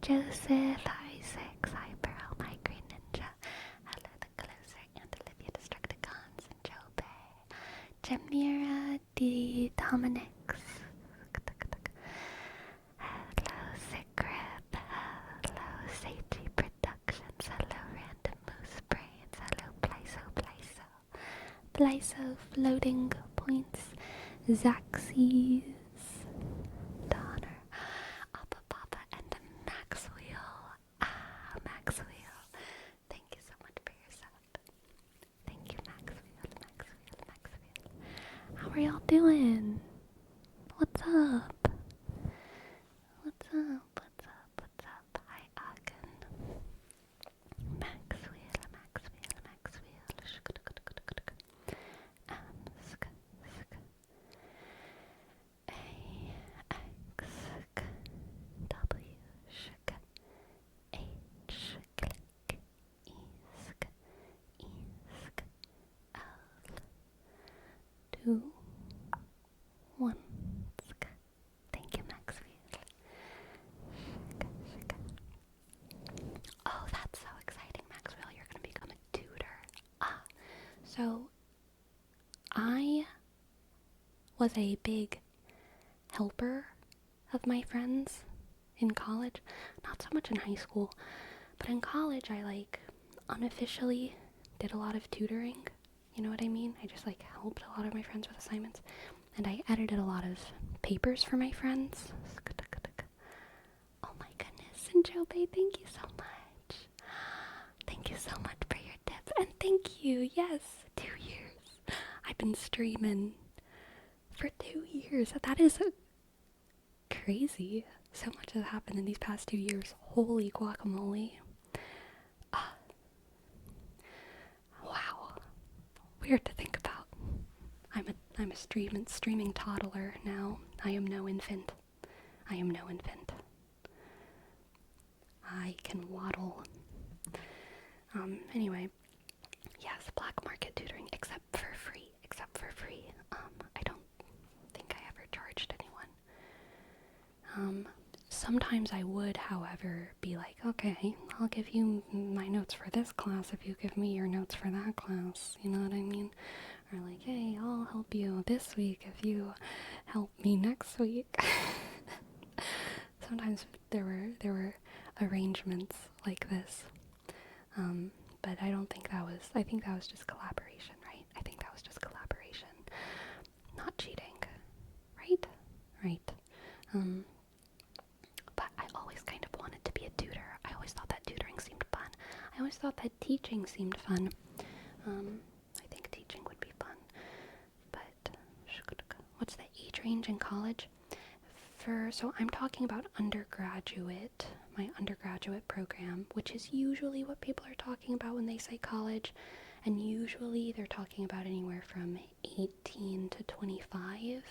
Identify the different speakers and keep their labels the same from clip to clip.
Speaker 1: Joseph, Isaac, Cyber, my green ninja. Hello, the closer, and Olivia Destructicons, and Joe Bay. Jamira, the Dominix. Hello, Sigrip. Hello, Seiji Productions. Hello, Random Moose Brains. Hello, Plyso, Floating Points. Zaxxes. Donner. Appa Papa, and Maxwell. Maxwell. Thank you so much for your sub. Thank you, Maxwell. How are y'all doing? What's up? Hi, Agen. Maxwell. W, shk, H, click, esk, L, 2, 1, sk. Thank you, Maxwell. Shk. Oh, that's so exciting, Maxwell. You're going to become a tutor. So I was a big helper of my friends in college. Not so much in high school, but in college I unofficially did a lot of tutoring. You know what I mean? I just helped a lot of my friends with assignments, and I edited a lot of papers for my friends. Oh my goodness, and Joe Bay, thank you so much. Thank you so much for your tips, and thank you, yes, 2 years. I've been streaming for 2 years. That is crazy. So much has happened in these past 2 years. Holy guacamole. Wow. Weird to think about. I'm a streaming toddler now. I am no infant. I can waddle. Anyway. Yes, black market tutoring, except for free. I don't think I ever charged anyone. Sometimes I would, however, be like, okay, I'll give you my notes for this class if you give me your notes for that class, you know what I mean? Or like, hey, I'll help you this week if you help me next week. Sometimes there were arrangements like this, but I think that was just collaboration, right? I think that was just collaboration, not cheating, right? But I always kind of wanted to be a tutor. I always thought that tutoring seemed fun. I always thought that teaching seemed fun. I think teaching would be fun. But what's the age range in college? So I'm talking about undergraduate, my undergraduate program, which is usually what people are talking about when they say college. And usually they're talking about anywhere from 18 to 25.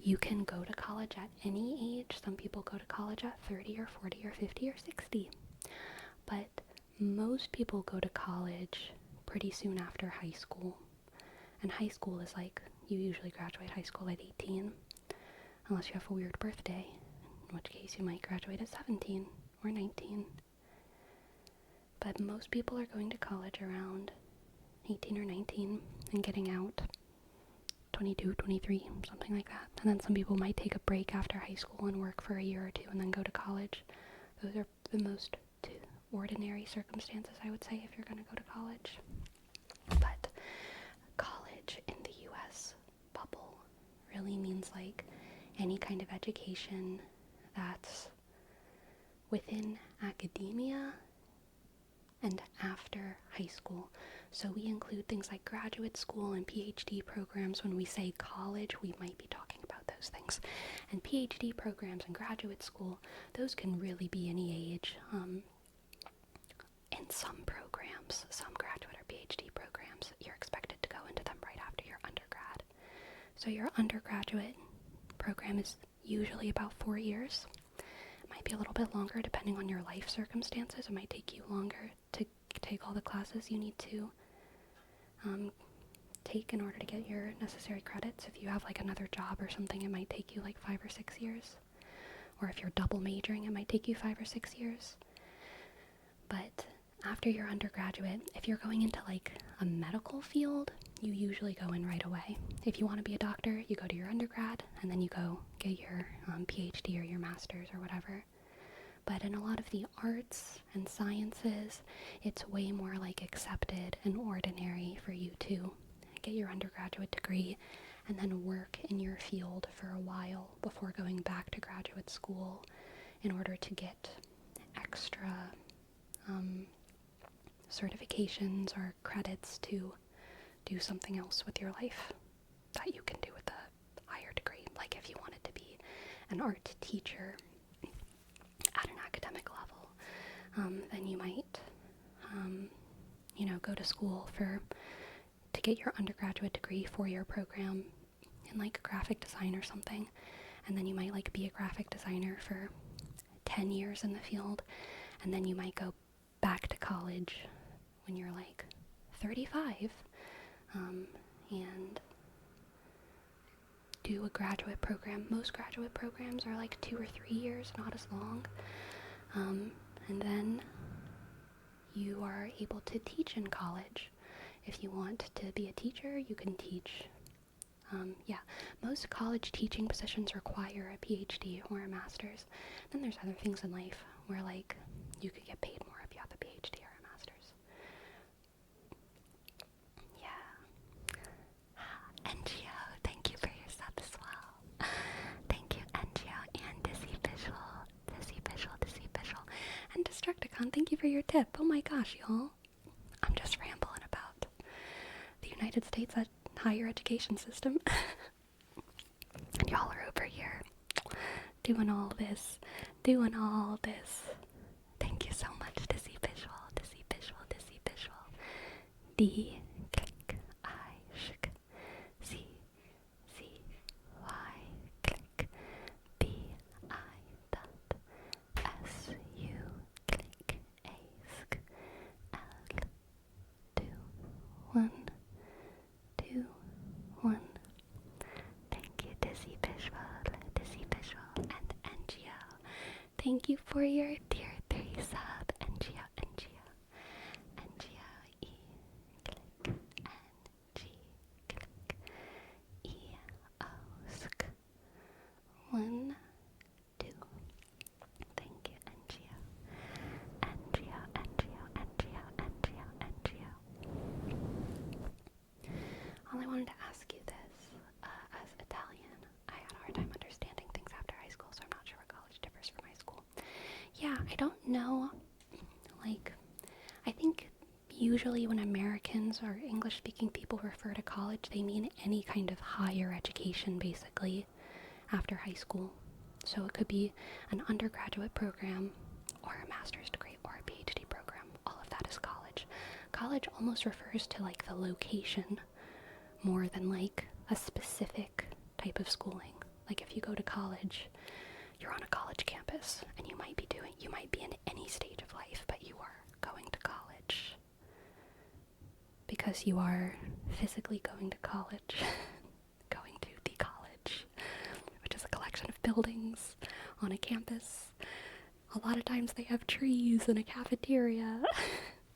Speaker 1: You can go to college at any age. Some people go to college at 30 or 40 or 50 or 60. But most people go to college pretty soon after high school. And high school is you usually graduate high school at 18. Unless you have a weird birthday, in which case you might graduate at 17 or 19. But most people are going to college around 18 or 19 and getting out 22, 23, something like that. And then some people might take a break after high school and work for a year or two and then go to college. Those are the most ordinary circumstances, I would say, if you're going to go to college. But college in the US bubble really means any kind of education that's within academia and after high school. So we include things like graduate school and PhD programs. When we say college, we might be talking about those things. And PhD programs and graduate school, those can really be any age. In some programs, some graduate or PhD programs, you're expected to go into them right after your undergrad. So your undergraduate program is usually about 4 years. It might be a little bit longer depending on your life circumstances. It might take you longer to take all the classes you need to take in order to get your necessary credits. If you have another job or something, it might take you 5 or 6 years. or if you're double majoring, it might take you 5 or 6 years. But after your undergraduate, if you're going into like a medical field, you usually go in right away. If you want to be a doctor, you go to your undergrad, and then you go get your PhD or your master's or whatever. But in a lot of the arts and sciences, it's way more like accepted and ordinary for you to get your undergraduate degree and then work in your field for a while before going back to graduate school in order to get extra certifications or credits to do something else with your life that you can do with a higher degree. Like if you wanted to be an art teacher at an academic level, then you might, go to school to get your undergraduate degree, 4-year program in like graphic design or something, and then you might like be a graphic designer for 10 years in the field, and then you might go back to college when you're like 35, and do a graduate program. Most graduate programs are like 2 or 3 years, not as long, and then you are able to teach in college. If you want to be a teacher, you can teach. Most college teaching positions require a PhD or a master's. Then there's other things in life where like you could get paid more if you have a PhD or a master's. Yeah. NGO, thank you for your sub as well. Thank you, NGO and Dizzy Visual. And Destructicon, thank you for your tip. Oh my gosh, y'all. I'm just rambling about the United States higher education system. And y'all are over here doing all this. Thank you so much, Dizzy Visual. D click I shk C Y click B I dot S U click A sk L 2 1 2 1. Thank you, Dizzy Visual, and NGO. Thank you for your tier 3 sub, NGO, E, click, N, G, click, E, O, sk, 1, 2. Thank you, NGO. All I wanted to ask you this, as Italian, I had a hard time understanding things after high school, so I'm not sure what college differs from high school. Yeah, I don't know, I think usually when Americans or English-speaking people refer to college, they mean any kind of higher education, basically, after high school. So it could be an undergraduate program, or a master's degree, or a PhD program. All of that is college. College almost refers to, the location more than, a specific type of schooling. If you go to college, you're on a college campus, and you might be in any stage of life, but you are going to college because you are physically going to college, going to the college, which is a collection of buildings on a campus. A lot of times they have trees and a cafeteria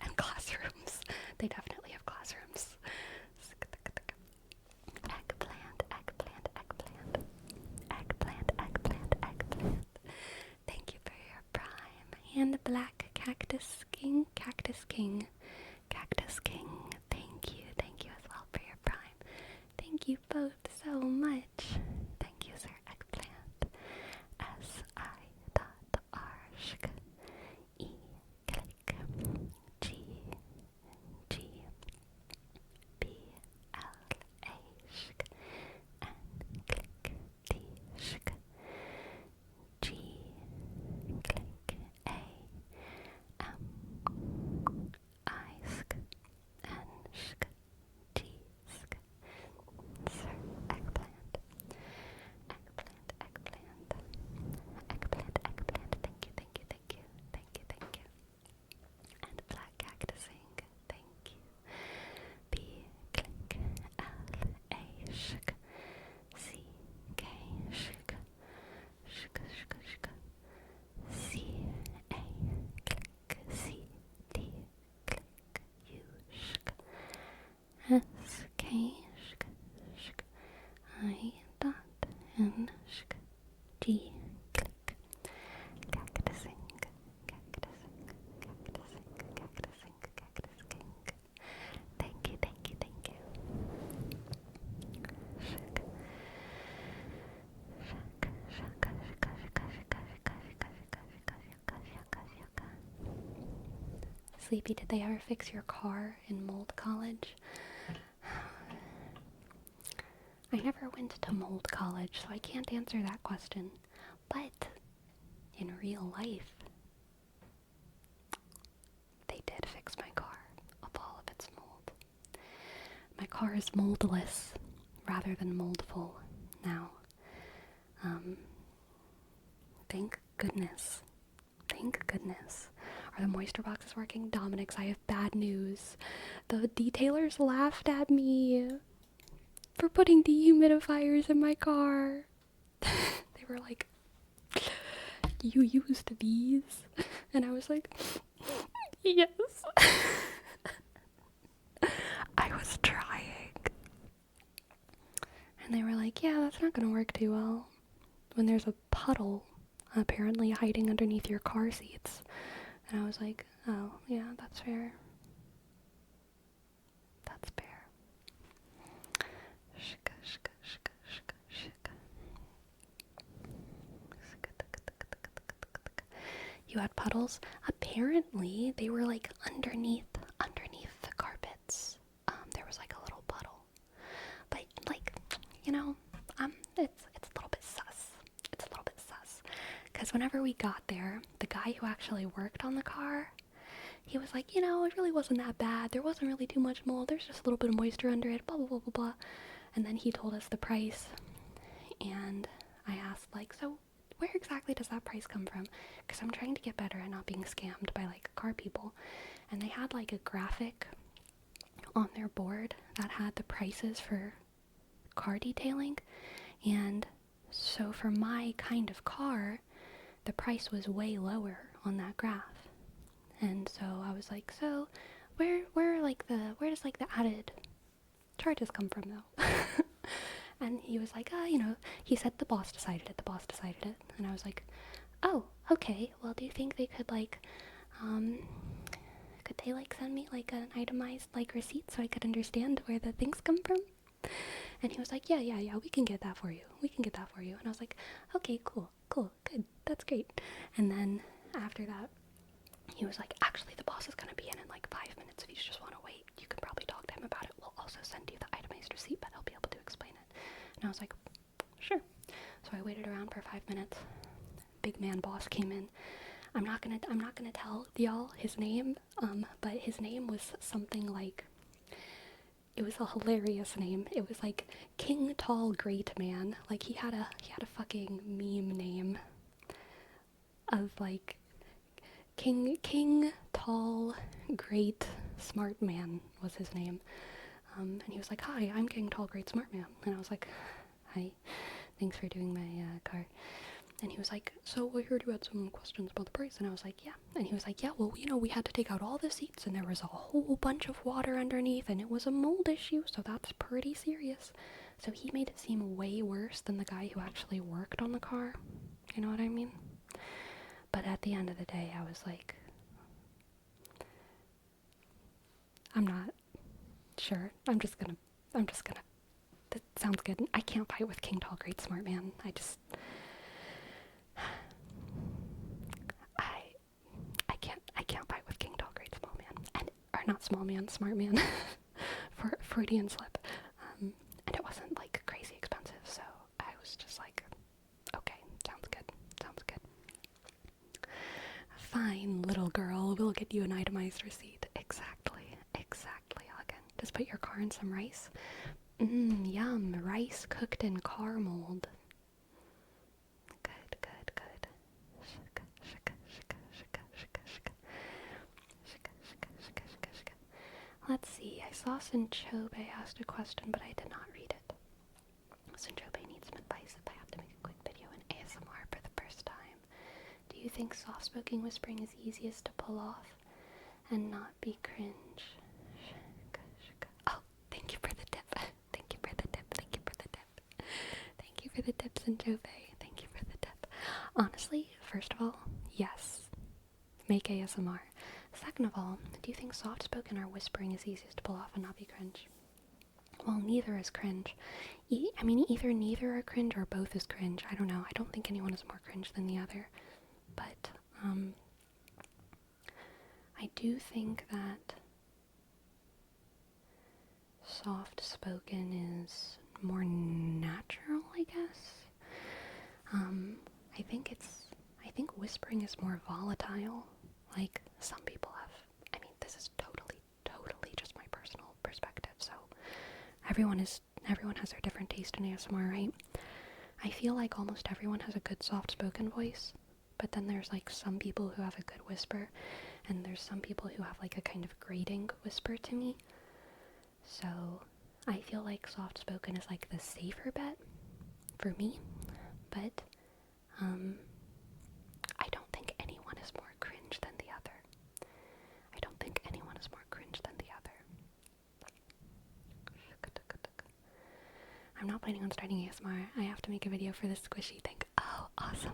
Speaker 1: and classrooms. They definitely have classrooms. Eggplant. Thank you for your prime. And the black Cactus King. Thank you as well for your prime. Thank you both so much. Thank you, Sir Eggplant. S-I-R-Sh-K E click G B-L-A-Sh-K N click D-Sh-K G click A-M-I-Sk N-Sk G-Sk. Sir Eggplant. G. Click. Cactusing. Cactusing. Cactusing. Cactusing. Cactusing. Thank you, thank you, thank you. Sleepy, did they ever fix your car in Mold College? I never went to Mold College, so I can't answer that question. But in real life, they did fix my car of all of its mold. My car is moldless rather than moldful now. Thank goodness. Thank goodness. Are the moisture boxes working? Dominic's, I have bad news. The detailers laughed at me for putting dehumidifiers in my car. They were like, you used these? And I was like, yes. I was trying. And they were like, yeah, that's not gonna work too well when there's a puddle apparently hiding underneath your car seats. And I was like, oh, yeah, that's fair. That's fair. You had puddles? Apparently, they were like underneath the carpets. There was like a little puddle. But like, you know, it's a little bit sus. It's a little bit sus. Because whenever we got there, the guy who actually worked on the car, he was like, you know, it really wasn't that bad. There wasn't really too much mold. There's just a little bit of moisture under it, blah, blah, blah, blah, blah. And then he told us the price. And I asked, like, so where exactly does that price come from? Because I'm trying to get better at not being scammed by, like, car people. And they had, like, a graphic on their board that had the prices for car detailing. And so for my kind of car, the price was way lower on that graph. And so I was like, so where does like the added charges come from though? And he was like, you know, he said the boss decided it. And I was like, oh, okay, well, do you think they could like, could they like send me like an itemized like receipt so I could understand where the things come from? And he was like, yeah, we can get that for you. And I was like, okay, cool, good, that's great. And then after that, he was like, actually, the boss is going to be in like 5 minutes. If you just want to wait, you can probably talk to him about it. We'll also send you the itemized receipt, but he'll be able to explain it. And I was like, sure. So I waited around for 5 minutes. Big man boss came in. I'm not gonna tell y'all his name, but his name was something like, it was a hilarious name. It was like King Tall Great Man. Like he had a fucking meme name of like King Tall Great Smart Man was his name. And he was like, hi, I'm King Tall Great Smart Man. And I was like, hi, thanks for doing my car. And he was like, so I heard you had some questions about the price. And I was like, yeah. And he was like, yeah, well, you know, we had to take out all the seats and there was a whole bunch of water underneath and it was a mold issue, so that's pretty serious. So he made it seem way worse than the guy who actually worked on the car. You know what I mean? But at the end of the day, I was like, I'm not sure. I'm just gonna, that sounds good. I can't fight with King Tall Great Smart Man. I can't fight with King Tall Great Small Man. Or not small man, smart man. For Freudian slip. And it wasn't like crazy expensive, so I was just like, okay, sounds good. Fine, little girl, we'll get you an itemized receipt. Exactly, Hagen. Just put your car in some rice. Yum, rice cooked in car mold. Good. Let's see, I saw Sinchobe asked a question, but I did not read it. Sinchobe needs some advice if I have to make a quick video in ASMR for the first time. Do you think soft-spoken whispering is easiest to pull off and not be cringe? Oh, thank you for the tip. Thank you for the tip, Sinchobe. Thank you for the tip. Honestly, first of all, yes, make ASMR. Second of all, do you think soft-spoken or whispering is easiest to pull off and not be cringe? Well, neither is cringe. Either neither are cringe or both is cringe. I don't know. I don't think anyone is more cringe than the other. But, I do think that soft-spoken is more natural, I guess. I think whispering is more volatile. Like, some people have, this is totally just my personal perspective, so everyone has their different taste in ASMR, right? I feel like almost everyone has a good soft-spoken voice, but then there's like some people who have a good whisper, and there's some people who have like a kind of grating whisper to me. So I feel like soft-spoken is like the safer bet for me, but I don't think anyone is more cringe than the other. I don't think anyone is more cringe than the other. I'm not planning on starting ASMR. I have to make a video for this squishy thing. Oh, awesome.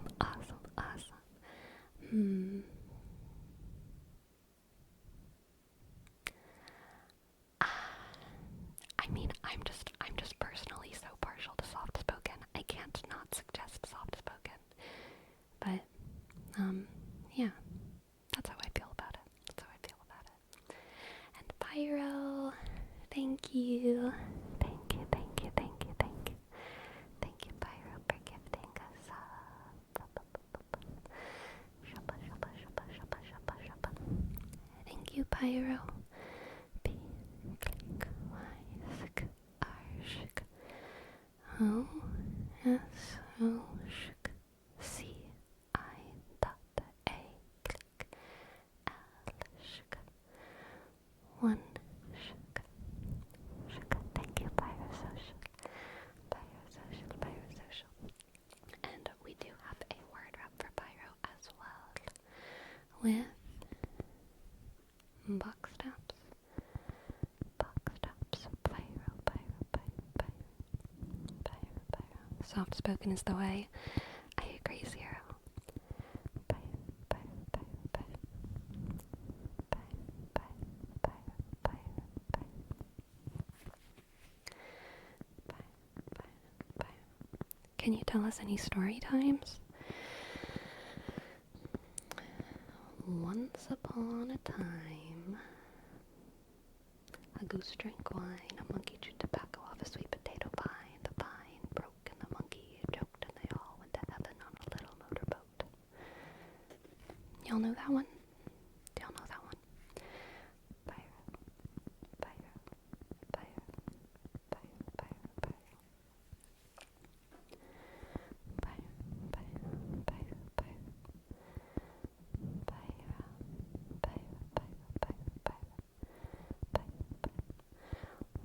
Speaker 1: I'm just personally so partial to soft spoken. I can't not suggest soft spoken. But, yeah, that's how I feel about it. And Pyro, thank you. Thank you, Pyro, for gifting us up. Thank you, Pyro. P, click, Y, sk, R, shk, O, S, O, shk, C, I, dot, A, click, L, shk, 1, shk, thank you, Pyrosocial. And we do have a word wrap for Pyro as well, with box taps, Pyro. Soft spoken is the way. I agree, Zero. Can you tell us any story times? Once upon a time, a goose drank wine, a monkey chewed tobacco off a sweet potato pie, the pine broke and the monkey choked and they all went to heaven on a little motorboat. Y'all know that one? Do y'all know that one? Pyro.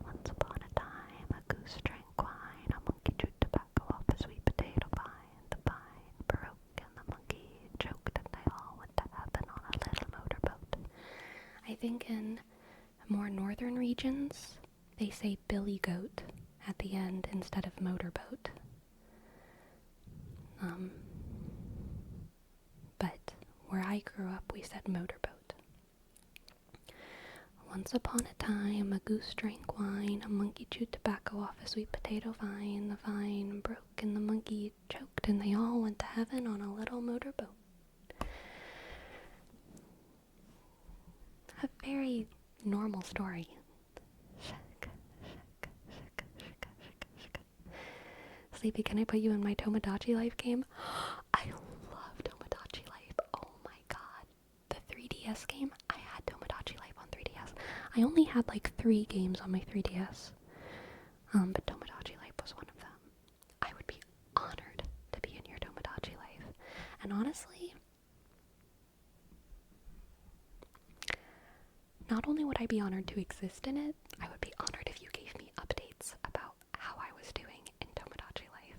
Speaker 1: Once upon a time, a goose drank wine, a monkey chewed tobacco off a sweet potato pine. The pine broke and the monkey choked and they all went to heaven on a little motorboat. I think in more northern regions, they say billy goat at the end instead of motorboat. But where I grew up, we said motorboat. Once upon a time, a goose drank wine, a monkey chewed tobacco off a sweet potato vine. The vine broke and the monkey choked and they all went to heaven on a little motorboat. A very normal story. Sleepy, can I put you in my Tomodachi Life game? I love Tomodachi Life. Oh my god. The 3DS game? I had Tomodachi Life on 3DS. I only had like 3 games on my 3DS. But Tomodachi Life was one of them. I would be honored to be in your Tomodachi Life. And honestly, not only would I be honored to exist in it, I would be honored if you gave me updates about how I was doing in Tomodachi Life.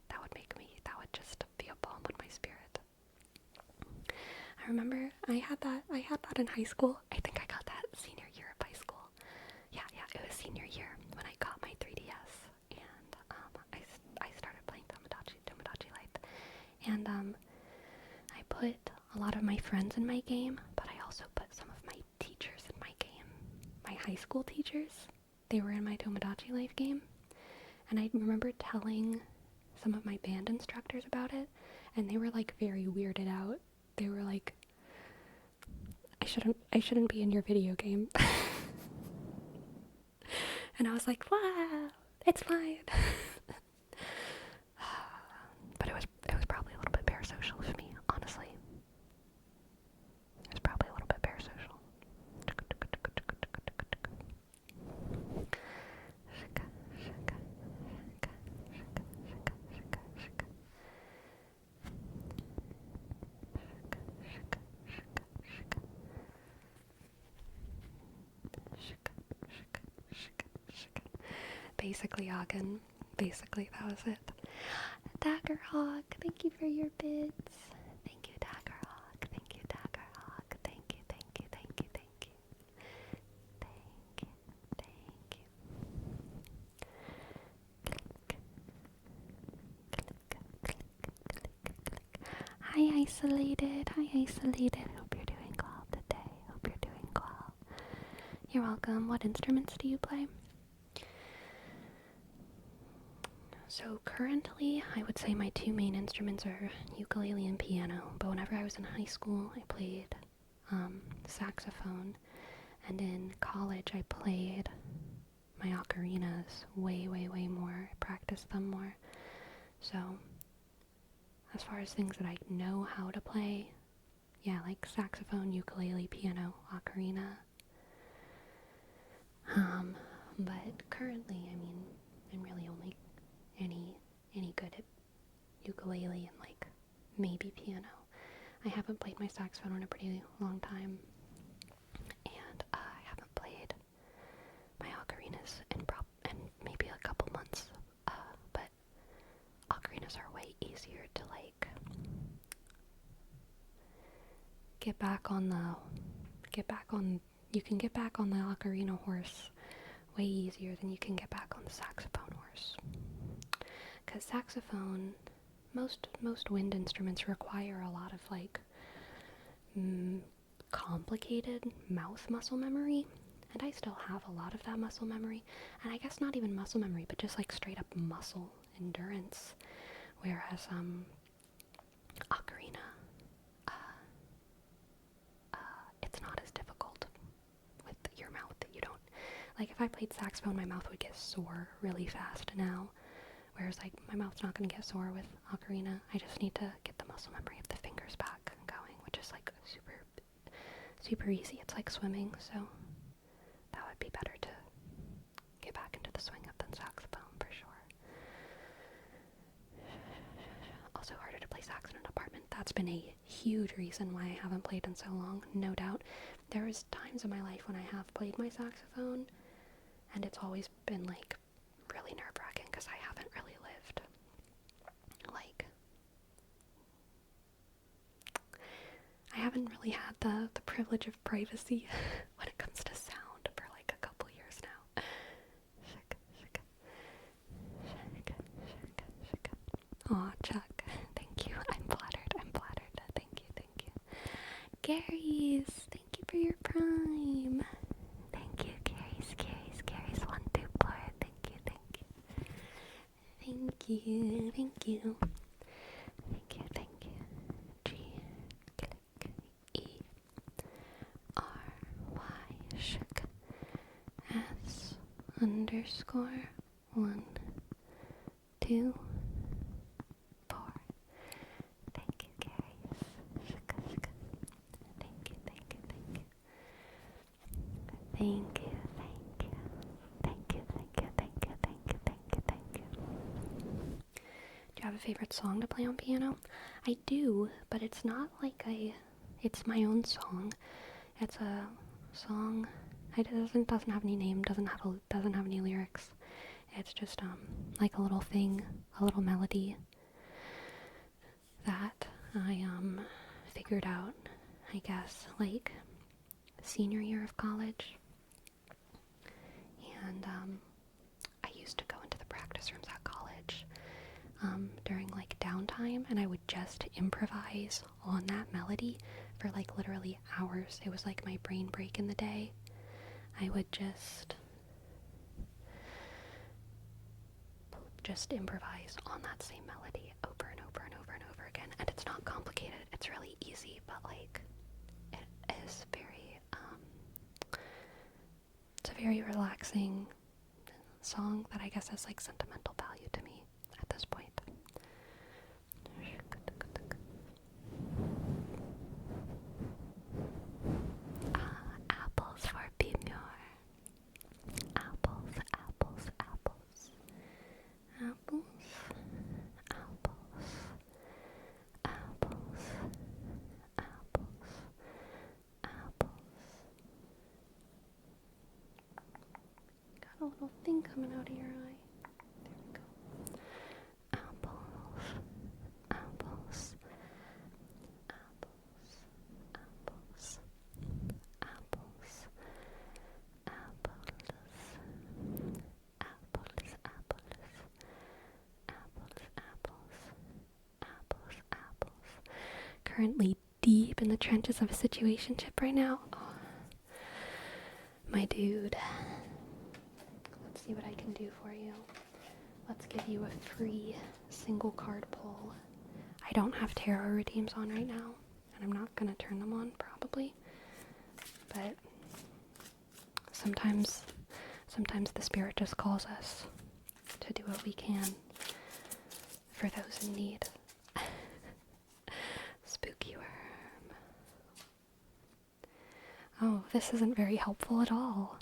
Speaker 1: That would just be a balm on my spirit. I remember I had that in high school. I think I got that senior year of high school. Yeah, it was senior year when I got my 3DS, and I started playing Tomodachi Life, And I put a lot of my friends in my game, but I also put some of my teachers in my game. My high school teachers, they were in my Tomodachi Life game. And I remember telling some of my band instructors about it, and they were like very weirded out. They were like, I shouldn't be in your video game. And I was like, wow, it's fine. But it was probably a little bit parasocial for me, honestly. It was probably a little bit parasocial. Basically, Ogden. Basically, that was it. Daggerhawk, thank you for your bits. Thank you, Daggerhawk. Thank you, Daggerhawk. Thank you, thank you, thank you, thank you. Thank you, thank you. Hi, Isolated. Hi, Isolated. Hope you're doing well today. Hope you're doing well. You're welcome. What instruments do you play? So currently, I would say my two main instruments are ukulele and piano, but whenever I was in high school, I played saxophone, and in college, I played my ocarinas way, way, way more. I practiced them more. So, as far as things that I know how to play, yeah, like saxophone, ukulele, piano, ocarina. But currently, I mean, I'm really only any good at ukulele and like maybe piano. I haven't played my saxophone in a pretty long time, and I haven't played my ocarinas in maybe a couple months. But ocarinas are way easier to like get back on. You can get back on the ocarina horse way easier than you can get back on the saxophone horse. Because saxophone, most wind instruments require a lot of like complicated mouth muscle memory, and I still have a lot of that muscle memory, and I guess not even muscle memory, but just like straight up muscle endurance, whereas ocarina, it's not as difficult with your mouth. You don't, like if I played saxophone, my mouth would get sore really fast now. Whereas, like, my mouth's not going to get sore with ocarina. I just need to get the muscle memory of the fingers back going, which is, like, super, super easy. It's like swimming, so that would be better to get back into the swing of than saxophone, for sure. Also harder to play sax in an apartment. That's been a huge reason why I haven't played in so long, no doubt. There was times in my life when I have played my saxophone, and it's always been, like, really nerve-wracking because I haven't really lived like I haven't really had the privilege of privacy when it comes to sound for like a couple years now. Aw, Chuck, thank you. I'm flattered. Thank you. Gary's, thank you for your prime. Thank you, Gary's 1, 2, 4. Thank you. G, click, E, R, Y, shook, S, _1, 2, 4. Thank you, Gary. Shook. Thank you. Do you have a favorite song to play on piano? I do, but it's not like it's my own song. It's a song, it doesn't have any name, doesn't have any lyrics. It's just, like a little thing, a little melody that I, figured out, I guess, like, senior year of college. And, I used to go into the practice rooms at college during like downtime time, and I would just improvise on that melody for like literally hours. It was like my brain break in the day. I would just improvise on that same melody over and over and over and over again. And it's not complicated. It's really easy, but like it is very it's a very relaxing song that I guess has like sentimental value to me at this point. Apples for Pimyor. Apples, apples, apples. Apples, apples, apples, apples, apples. Got a little thing coming out of your eye. There we go. Apples, apples, apples, apples, apples, apples, apples, apples, apples. Currently deep in the trenches of a situationship right now. Oh, my dude. Let's see what I can do for you. Let's give you a free single card pull. I don't have tarot redeems on right now, and I'm not gonna turn them on probably. But sometimes the spirit just calls us to do what we can for those in need. Spooky worm. Oh, this isn't very helpful at all.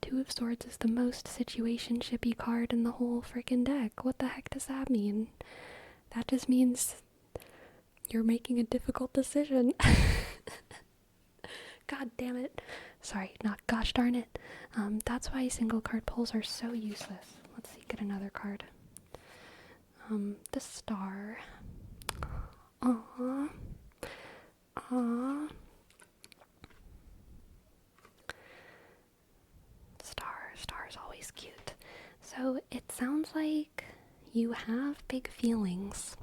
Speaker 1: Two of Swords is the most situationship-y card in the whole freaking deck. What the heck does that mean? That just means you're making a difficult decision. God damn it. Sorry, not gosh darn it. That's why single card pulls are so useless. Let's see, get another card. The Star. Aww. Aww. Star is always cute. So it sounds like you have big feelings.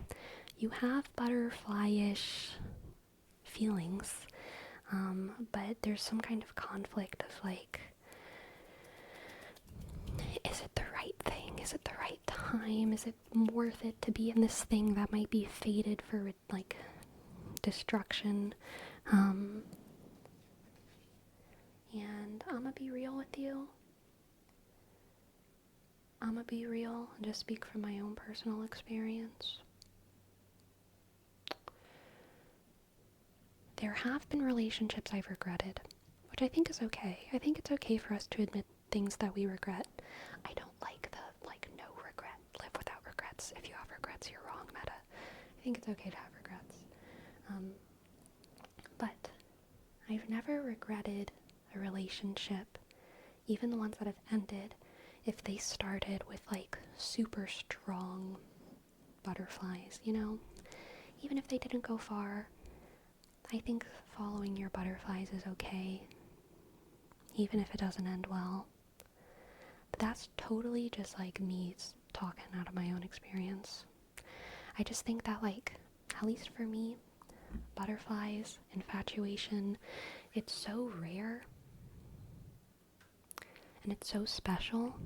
Speaker 1: You have butterfly-ish feelings. But there's some kind of conflict of like, is it the right thing? Is it the right time? Is it worth it to be in this thing that might be fated for like destruction? And I'm gonna be real with you. I'm gonna be real and just speak from my own personal experience. There have been relationships I've regretted, which I think is okay. I think it's okay for us to admit things that we regret. I don't like the, no regret, live without regrets. If you have regrets, you're wrong meta. I think it's okay to have regrets. But I've never regretted a relationship, even the ones that have ended, if they started with, super strong butterflies, you know? Even if they didn't go far, I think following your butterflies is okay, even if it doesn't end well. But that's totally just, me talking out of my own experience. I just think that, at least for me, butterflies, infatuation, it's so rare, and it's so special,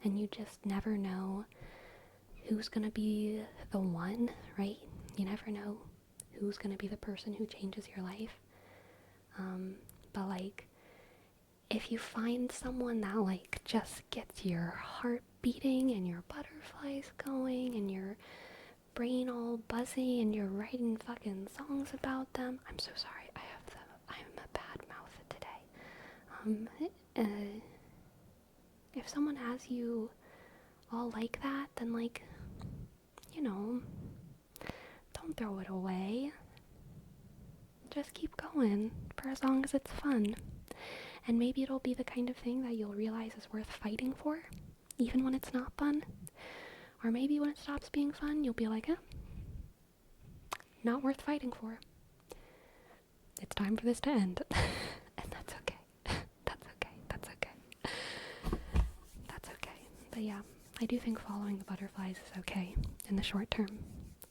Speaker 1: and you just never know who's gonna be the one, right? You never know who's gonna be the person who changes your life. But if you find someone that just gets your heart beating and your butterflies going and your brain all buzzy and you're writing fucking songs about them, I'm so sorry, I'm a bad mouth today. If someone has you all like that, then don't throw it away. Just keep going for as long as it's fun. And maybe it'll be the kind of thing that you'll realize is worth fighting for, even when it's not fun. Or maybe when it stops being fun, you'll be like, not worth fighting for. It's time for this to end. And that's okay. That's okay. That's okay. That's okay. But yeah, I do think following the butterflies is okay in the short term.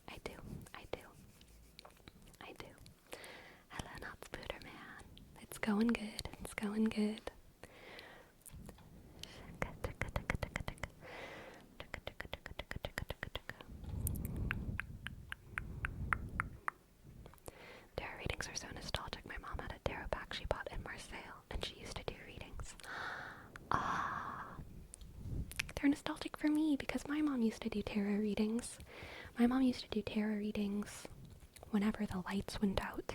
Speaker 1: I do. going good. It's going good. Tarot readings are so nostalgic. My mom had a tarot pack she bought in Marseille, and she used to do readings. They're nostalgic for me because my mom used to do tarot readings. My mom used to do tarot readings whenever the lights went out,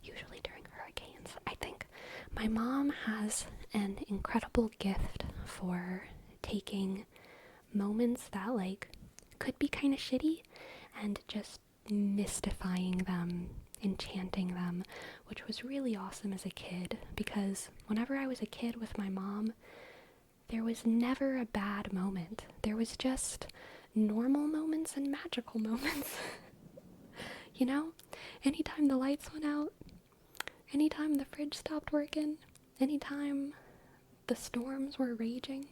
Speaker 1: usually during hurricanes. I think my mom has an incredible gift for taking moments that like could be kind of shitty and just mystifying them, enchanting them, which was really awesome as a kid, because whenever I was a kid with my mom, there was never a bad moment. There was just normal moments and magical moments. You know? Anytime the lights went out, anytime the fridge stopped working, anytime the storms were raging,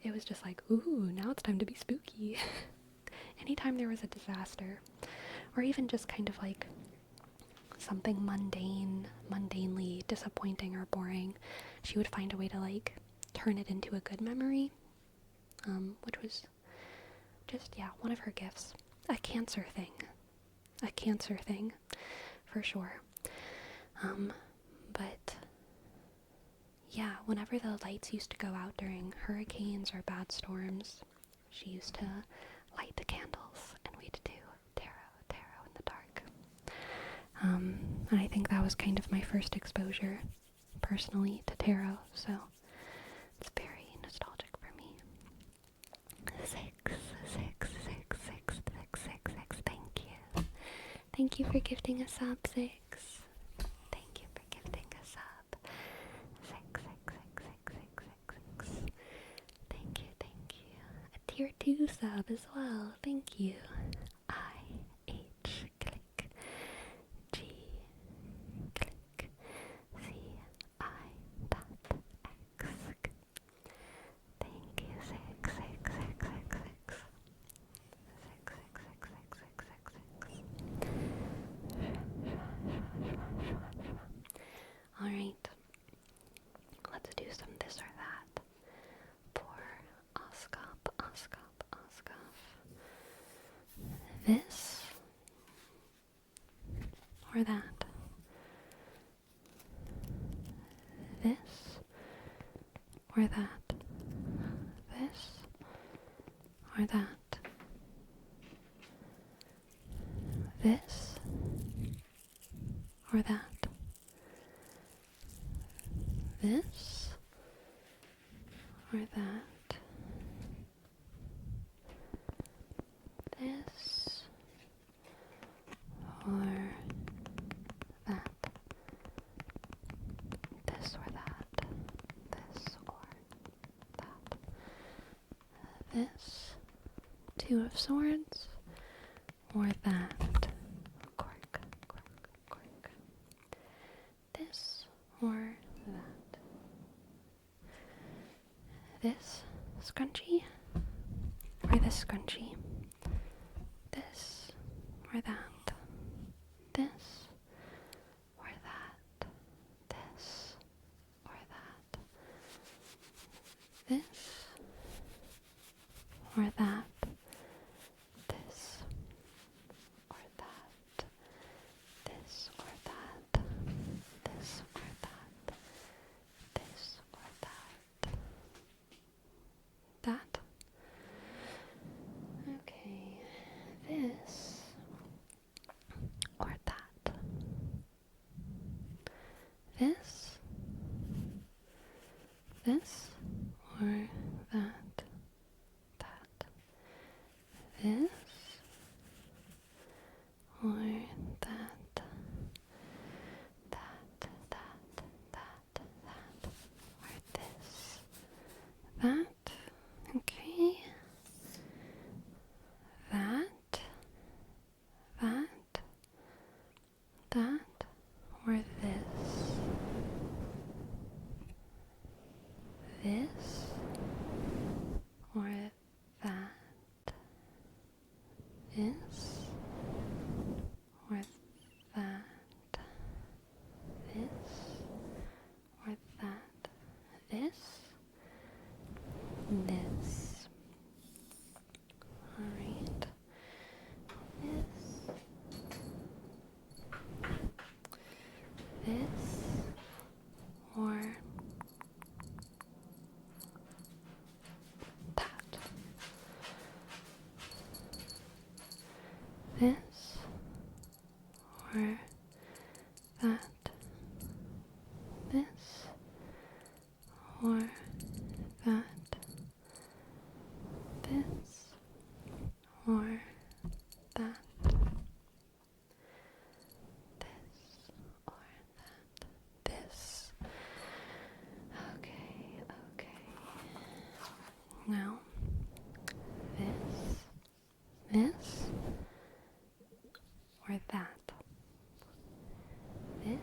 Speaker 1: it was just like, ooh, now it's time to be spooky. Anytime there was a disaster, or even just kind of like something mundanely disappointing or boring, she would find a way to like turn it into a good memory, which was just, yeah, one of her gifts. A cancer thing, for sure. But yeah, whenever the lights used to go out during hurricanes or bad storms, she used to light the candles and we'd do tarot in the dark. And I think that was kind of my first exposure personally to tarot, so it's very nostalgic for me. 6, thank you. Thank you for gifting a sub, 6. Thank you for gifting a sub. 6. Thank you. A tier 2 sub as well. Thank you. IH click G click CI dot X. Thank you. 6. Alright, let's do some this or that for Oscop. This or that. This or that. This or that. This or that. This or that. This or that. This or that. This or that. This, 2 of swords, or that. Cork. This or that. This scrunchie or this scrunchie. This or that. This or that. This or that. This or that. This or that. This or that. This or that. This or that. That. Okay. This or that. This. This or that. That. This or that. That. Or this. That. Okay. That. Or this. This. Or that. This. Or this or that. This or that. This or that. This or that. This or that. This. Okay. Now, this or that. This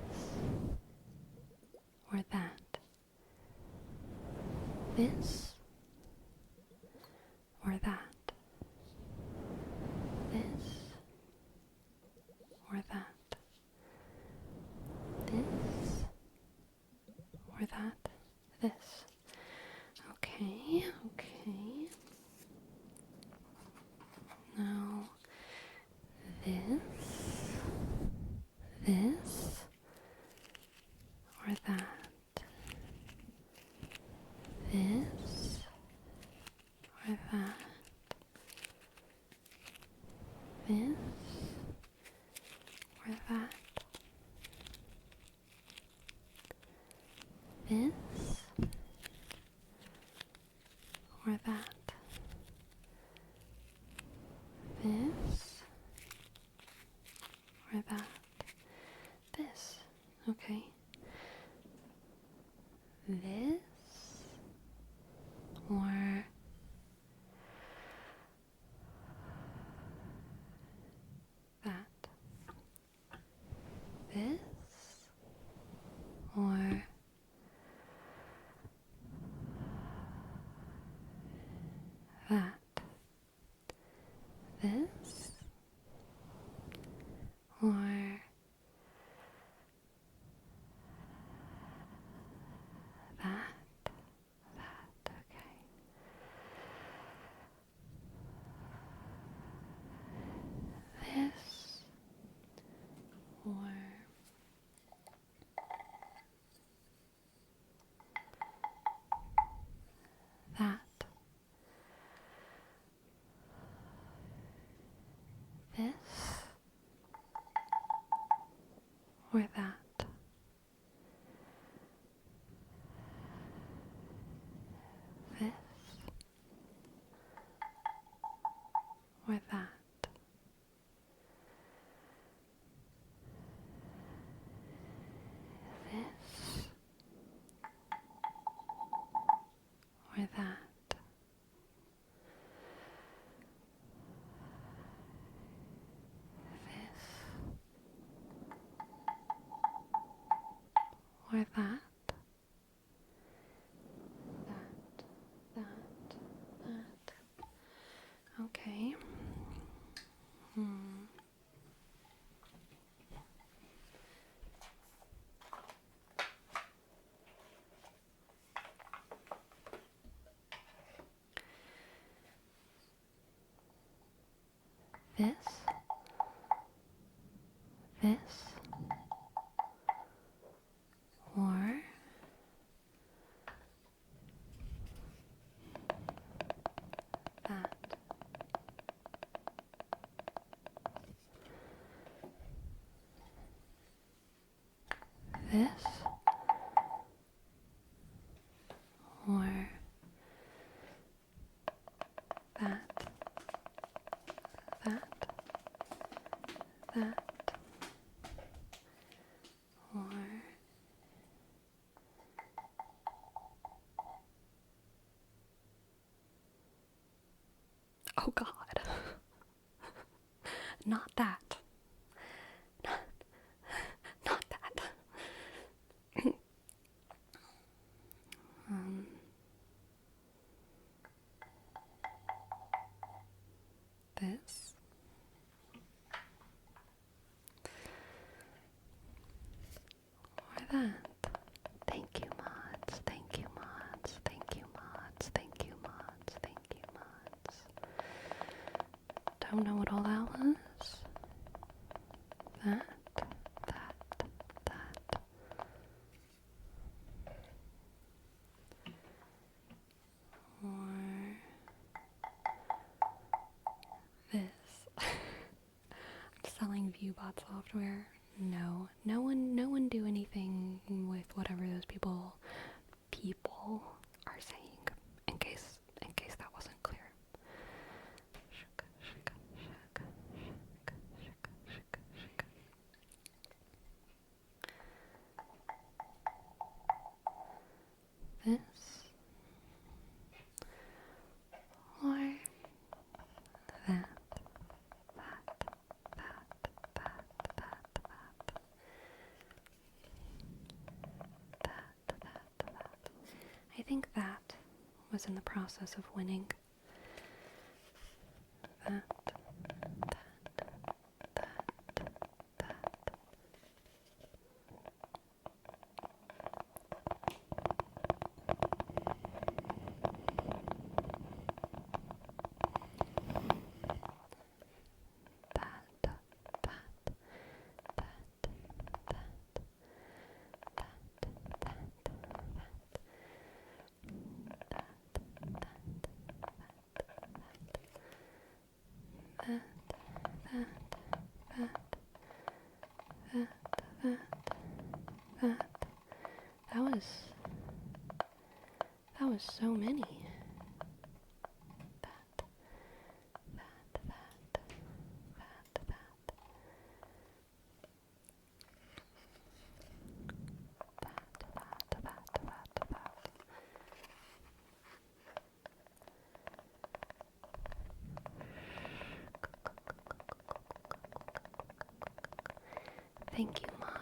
Speaker 1: or that. This or that. This or that. This or that. This. Okay. Now, this or that. This or that. This or that. This or that. This or that. This. Okay. This or that. This or that. This or that. Okay. This or that. This or that. This or that. This or that. Or that. That. Okay. This. Or that. This or that. Or oh God. Not that. Not that. This. Or that. Thank you, mods. Thank you, mods. Thank you, mods. Thank you, mods. Thank you, mods. Don't know what all that was. That. selling viewbot software. No. No one do anything with whatever those people are saying. In case that wasn't clear. This or that. I think that was in the process of winning. That. That was so many. Thank you much.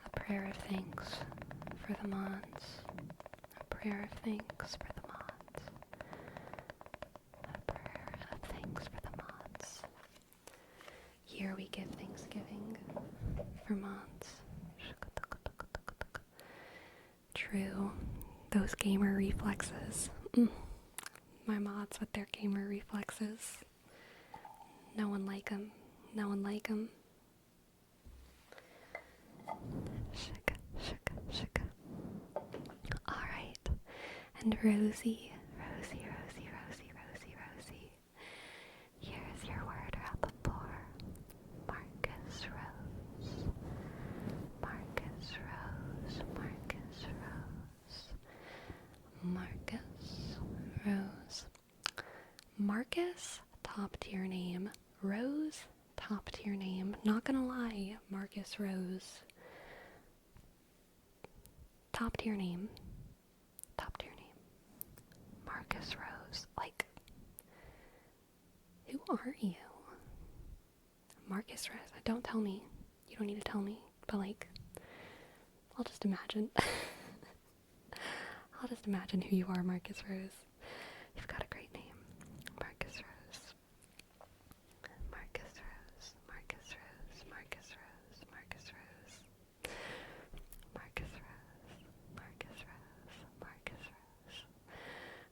Speaker 1: A prayer of thanks for the mods. A prayer of thanks for the mods. A prayer of thanks for the mods. Here we give Thanksgiving for mods. True. Those gamer reflexes. My mods with their gamer reflexes. No one like 'em. Alright. And Rosie. Here's your word around the floor. Marcus Rose. Marcus, top tier name. Rose, top tier name. Not gonna lie, Marcus Rose. Top tier name. Marcus Rose. Like, who are you? Marcus Rose. Don't tell me. You don't need to tell me. But like, I'll just imagine. I'll just imagine who you are, Marcus Rose. You've got a great name. Marcus Rose.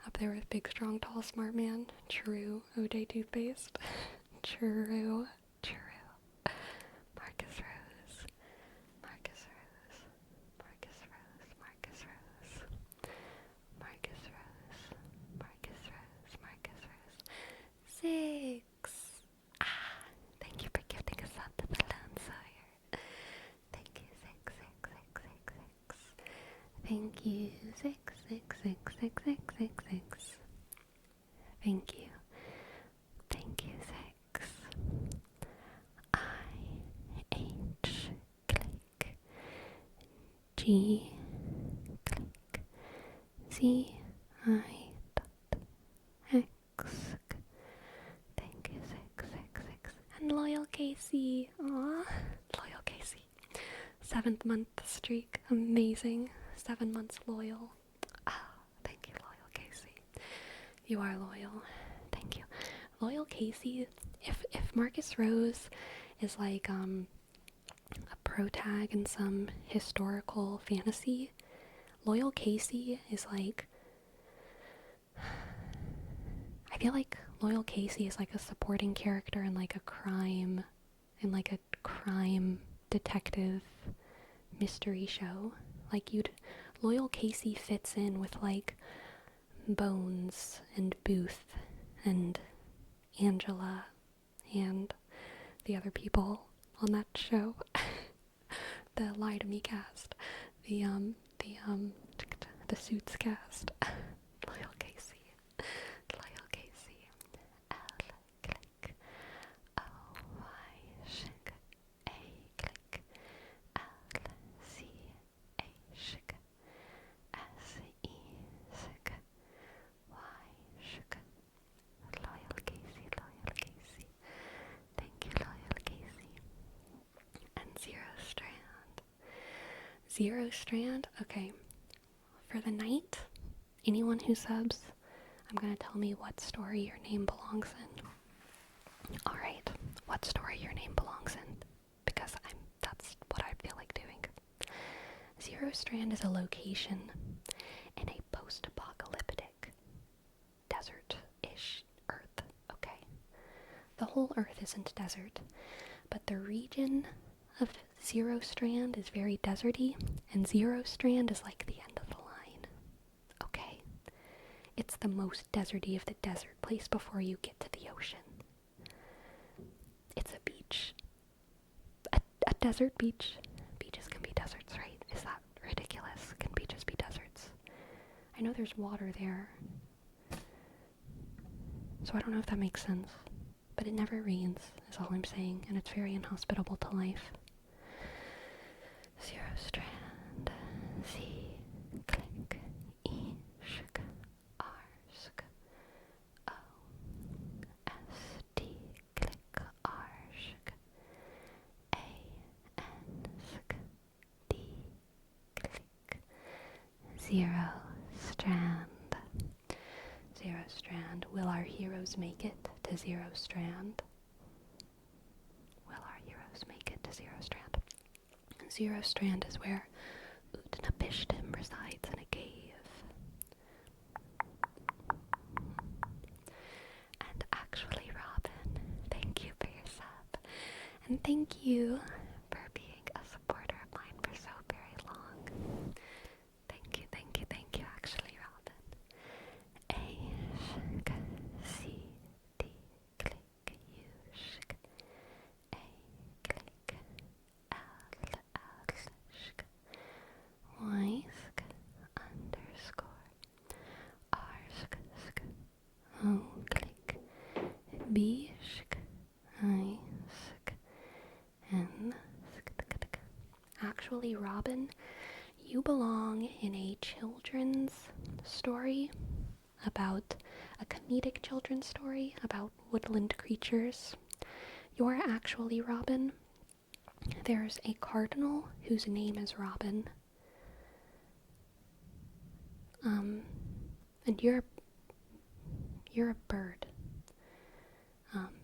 Speaker 1: Up there with big, strong, tall, smart man. True. OJ toothpaste. True. Marcus Rose. Six. Thank you for gifting us up to the Lone Sawyer. Thank you, six. Thank you, six. Thank you, six. IH click. G click. Z I X. Thank you, six. And Loyal Casey. Aww. Loyal Casey. 7th month streak. Amazing. 7 months loyal. Thank you, Loyal Casey. You are loyal. Thank you. Loyal Casey, if Marcus Rose is like a protag in some historical fantasy, Loyal Casey is like, I feel like Loyal Casey is like a supporting character in like a crime detective mystery show. Like Loyal Casey fits in with like Bones and Booth and Angela and the other people on that show. The Lie to Me cast. The Suits cast. Loyal Casey. Loyal Casey. L click. O Y shik. A click. L C A shik. S E shik. Y shik. Loyal Casey. Loyal Casey. Thank you, Loyal Casey. And Zero Strand. Zero Strand? Okay. For the night, anyone who subs, I'm gonna tell me what story your name belongs in. Alright, what story your name belongs in. Because that's what I feel like doing. Zero Strand is a location in a post-apocalyptic desert-ish Earth, okay? The whole Earth isn't desert, but the region of Zero Strand is very deserty, and Zero Strand is like the end of the line, okay? It's the most deserty of the desert place before you get to the ocean. It's a beach. A desert beach. Beaches can be deserts, right? Is that ridiculous? Can beaches be deserts? I know there's water there, so I don't know if that makes sense. But it never rains, is all I'm saying, and it's very inhospitable to life. Zero Strand. Z, click, E, shk, R, sk, O, S, T, click, R, shk, A, N, sk, D, click, Zero Strand. Zero Strand. Will our heroes make it to Zero Strand? Will our heroes make it to Zero Strand? Zero Strand is where Utnapishtim resides in a cave. And actually, Robin, thank you for your sub. And thank you for being a supporter of mine for so very long. Thank you, thank you, thank you, actually, Robin. A, shk, C, D, click, U, shk, A, click, L, shk, Y, sk, underscore, R, sk, O, click, B, shk, I, sk, N, sk, Actually, Robin, you belong in a children's story about a comedic children's story about woodland creatures. You're actually Robin. There's a cardinal whose name is Robin. And you're a bird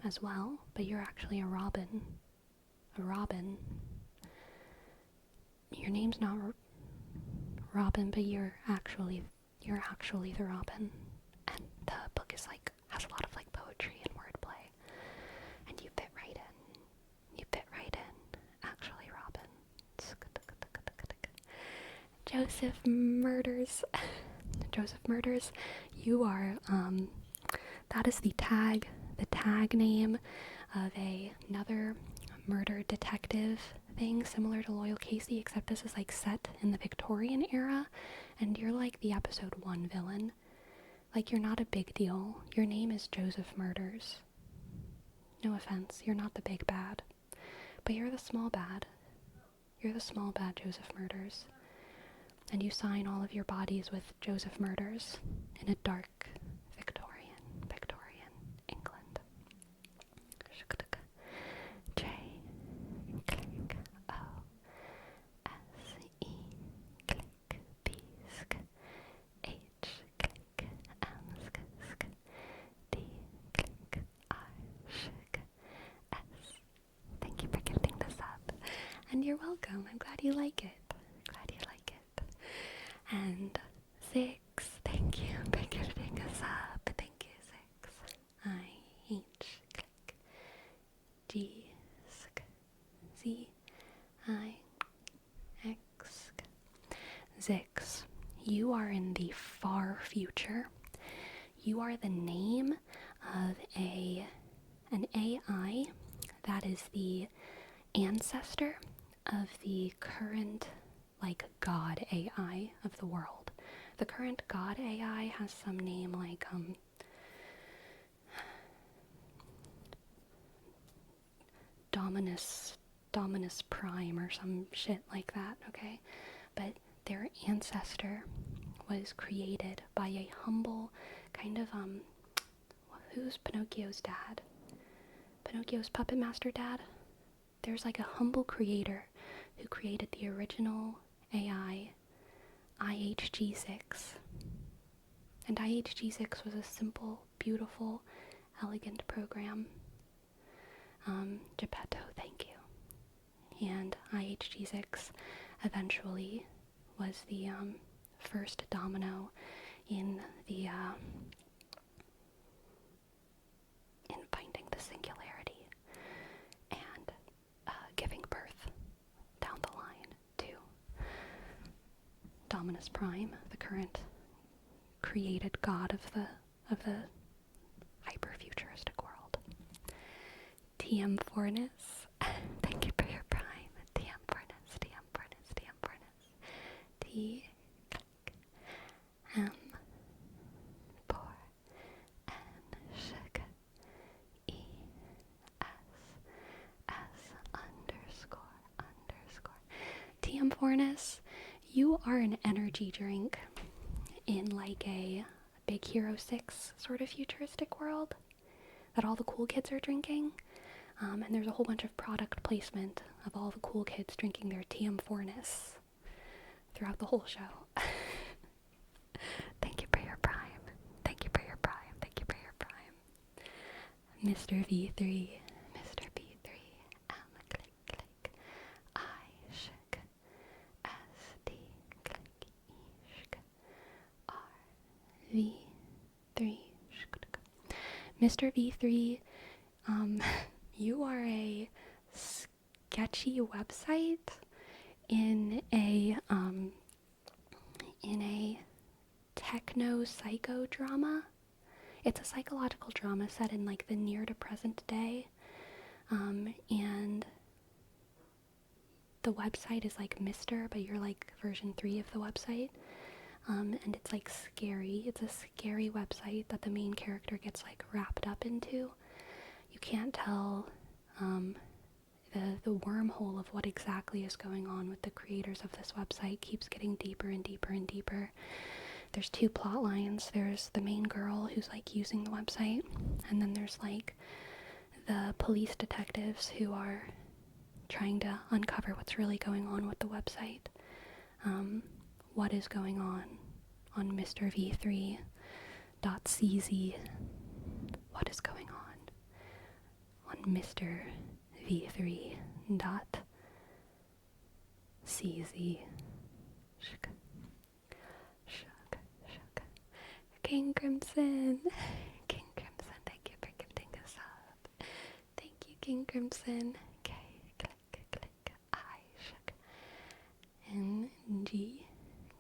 Speaker 1: as well, but you're actually a robin. A robin. Your name's not Robin, but you're actually the Robin. And the book is has a lot of poetry and wordplay. And you fit right in. You fit right in. Actually, Robin. Joseph Murders. Joseph Murders, you are, that is the tag name of another murder detective thing similar to Loyal Casey, except this is set in the Victorian era, and you're the episode 1 villain. You're not a big deal. Your name is Joseph Murders. No offense, you're not the big bad. But you're the small bad. You're the small bad Joseph Murders. And you sign all of your bodies with Joseph Murders in a dark Victorian England. J, click, O, S, E, click, B, sk, H, click, M, sk, D, click, R, shk, S. Thank you for gifting this up. And you're welcome. I'm glad you like it. And 6, thank you for gifting us up. Thank you, 6. I, H, click, G, sk, Z, I, X, Zix. You are in the far future. You are the name of a an AI that is the ancestor of the current, like, god AI of the world. The current god AI has some name like, Dominus Prime or some shit like that, okay? But their ancestor was created by a humble kind of, who's Pinocchio's dad? Pinocchio's puppet master dad? There's like a humble creator who created the original AI, IHG6. And IHG6 was a simple, beautiful, elegant program. Geppetto, thank you. And IHG6 eventually was the first domino in the in finding the singularity and giving birth down the line to Dominus Prime, the current created god of the hyper-futuristic world. TM Fornus, thank you for your prime. TM Fornus, TM Fornus, TM Fornus. T M for N shik E S S underscore. TM Fornus, you are an energy drink in like a Big Hero 6 sort of futuristic world that all the cool kids are drinking. And there's a whole bunch of product placement of all the cool kids drinking their TM Fornus throughout the whole show. Thank you for your prime. Thank you for your prime. Thank you for your prime. Mr. V3. Mr. V3. M click click. I shik. S D click ishk. R V3. Mr. V3, you are a sketchy website in a techno psychodrama. It's a psychological drama set in like the near to present day, and the website is like Mr., but you're like version 3 of the website. And it's like scary. It's a scary website that the main character gets like wrapped up into. You can't tell the wormhole of what exactly is going on with the creators of this website keeps getting deeper and deeper and deeper. There's 2 plot lines. There's the main girl who's like using the website, and then there's like the police detectives who are trying to uncover what's really going on with the website. What is going on Mr. V3.cz? What is going on Mr. V3.cz? King Crimson, thank you for gifting us up. Thank you, King Crimson. K, click, click, I, shook. N, G,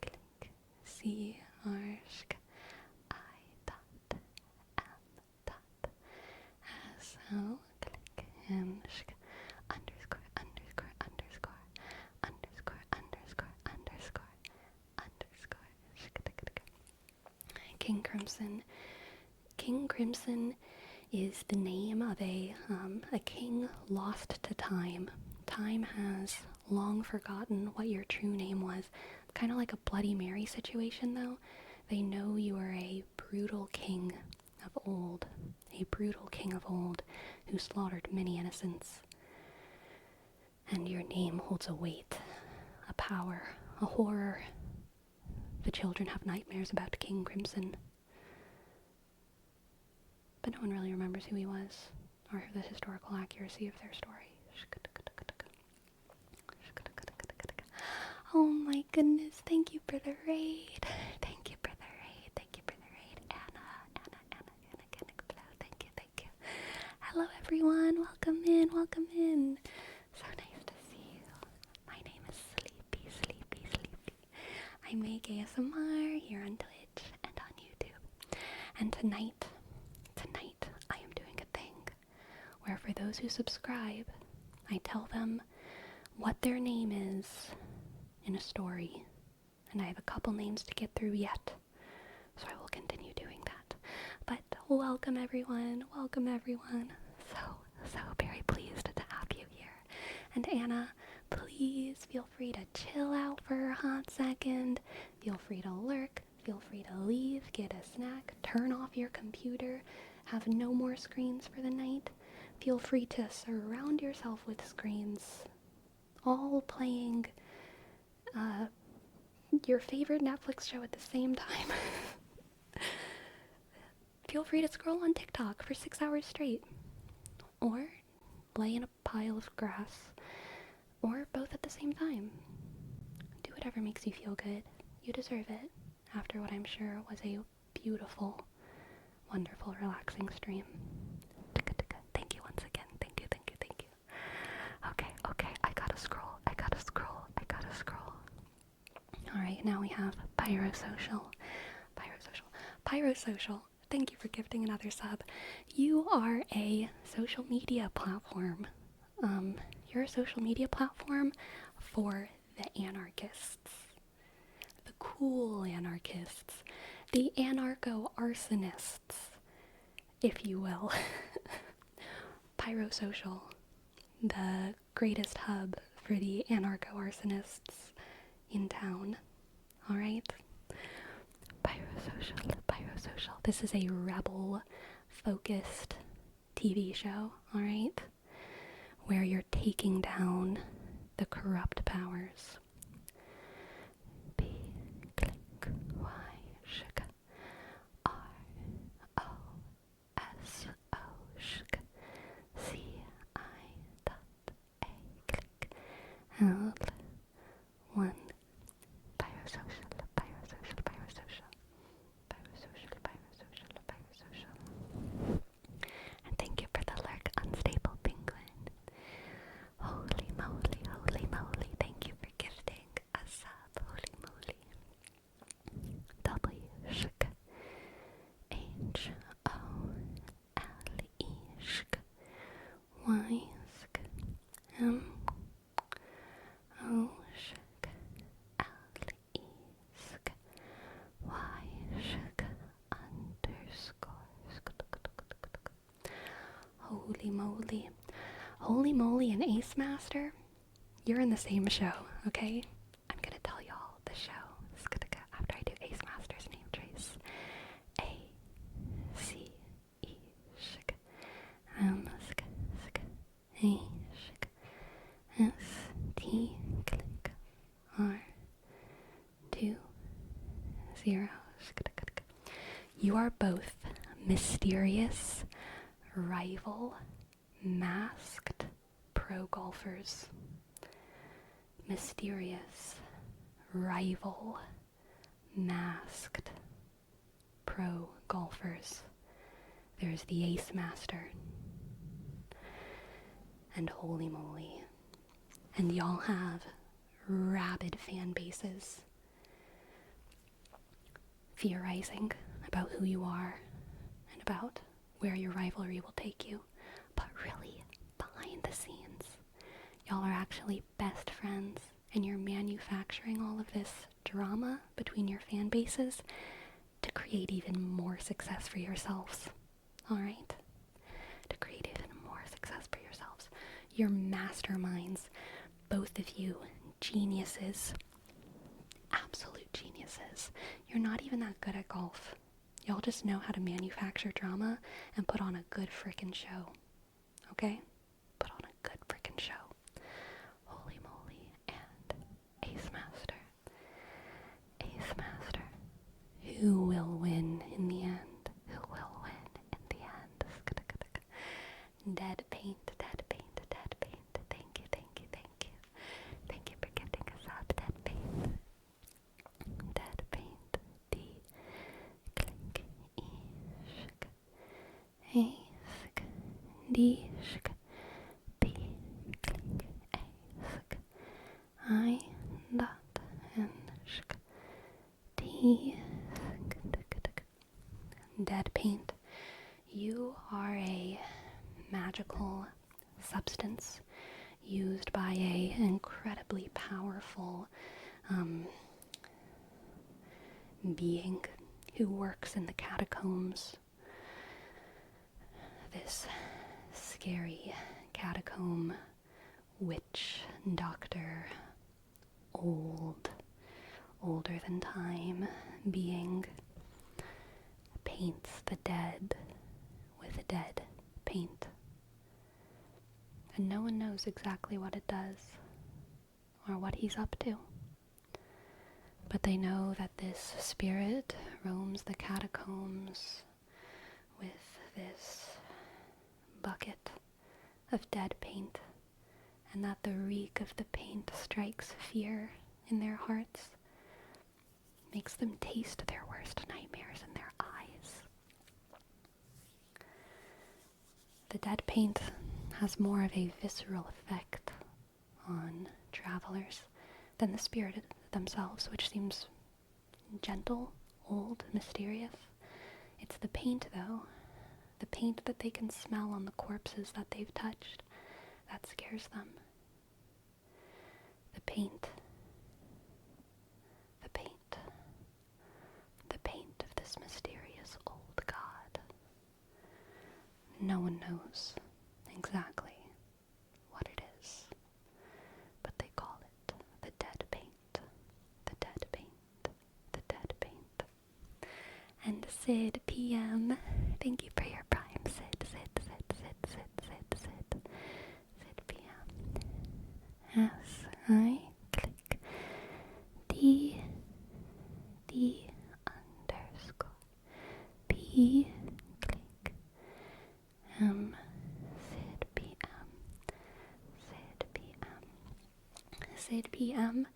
Speaker 1: click, C, R, shk, I, dot, M, dot, S, L, click, M, shk, underscore, underscore, underscore, underscore, underscore, underscore, underscore, shk, tick, tick. King Crimson. King Crimson is the name of a king lost to time. Time has long forgotten what your true name was. Kind of like a Bloody Mary situation, though. They know you are a brutal king of old. A brutal king of old who slaughtered many innocents. And your name holds a weight, a power, a horror. The children have nightmares about King Crimson. But no one really remembers who he was, or the historical accuracy of their story. Oh my goodness, thank you for the raid. Thank you for the raid. Thank you for the raid. Anna, thank you. Hello everyone, welcome in. So nice to see you. My name is Sleepy. I make ASMR here on Twitch and on YouTube. And tonight I am doing a thing where for those who subscribe, I tell them what their name is in a story. And I have a couple names to get through yet, so I will continue doing that. But welcome everyone, welcome everyone. So very pleased to have you here. And Anna, please feel free to chill out for a hot second. Feel free to lurk, feel free to leave, get a snack, turn off your computer, have no more screens for the night. Feel free to surround yourself with screens, all playing your favorite Netflix show at the same time. Feel free to scroll on TikTok for 6 hours straight, or lay in a pile of grass, or both at the same time. Do whatever makes you feel good. You deserve it, after what I'm sure was a beautiful, wonderful, relaxing stream. Thank you once again. Thank you. Okay, I gotta scroll. Alright, now we have Pyrosocial. Thank you for gifting another sub. You are a social media platform. You're a social media platform for the anarchists. The cool anarchists. The anarcho-arsonists, if you will. Pyrosocial, the greatest hub for the anarcho-arsonists in town. Alright? Pyrosocial. This is a rebel-focused TV show, alright? Where you're taking down the corrupt powers. P, click, Y, shk, R, O, S, O, shk, C, I, dot, A, click, L, 1, Pyrosocial. And thank you for the lurk, Unstable Penguin. Holy moly, thank you for gifting a sub. Holy moly. W, shk, H, O, L, E, shk, Y, shk, M, O, shk, L, E, shk, Y, shk, underscore. Holy moly and Ace Master, you're in the same show, okay? I'm gonna tell y'all the show after I do Ace Master's name trace. A, C, E, shk, M, sk, A, shk, S, T, click, R, 2, 0, You are both mysterious, rival, masked pro golfers. Mysterious, rival, masked pro golfers. There's the Ace Master. And holy moly. And y'all have rabid fan bases, theorizing about who you are and about where your rivalry will take you. But really, behind the scenes, y'all are actually best friends, and you're manufacturing all of this drama between your fan bases to create even more success for yourselves. Alright? To create even more success for yourselves. You're masterminds, both of you, geniuses. Absolute geniuses. You're not even that good at golf. Y'all just know how to manufacture drama and put on a good frickin' show. Okay? Put on a good frickin' show. Holy moly. And Ace Master. Ace Master. Who will win in the end? Who will win in the end? Dead paint. Thank you for gifting us up, Dead Paint. Dead Paint. D. Click. E. Shk. A. Sk. D. Shk. P. Click. A. Sk. I. Dot. N. Shk. T. Sk. Dead Paint. You are a magical substance used by a incredibly powerful being who works in the catacombs. This scary catacomb witch doctor, older than time being, paints the dead with dead paint. And no one knows exactly what it does or what he's up to. But they know that this spirit roams the catacombs with this bucket of dead paint, and that the reek of the paint strikes fear in their hearts, makes them taste their worst nightmares in their eyes. The dead paint has more of a visceral effect on travelers than the spirit themselves, which seems gentle, old, mysterious. It's the paint, though, the paint that they can smell on the corpses that they've touched, that scares them. The paint of this mysterious old god. No one knows exactly what it is, but they call it the dead paint, the dead paint, the dead paint. And Sid PM, thank you for your prime, Sid PM. As I click D underscore P click M Sid PM,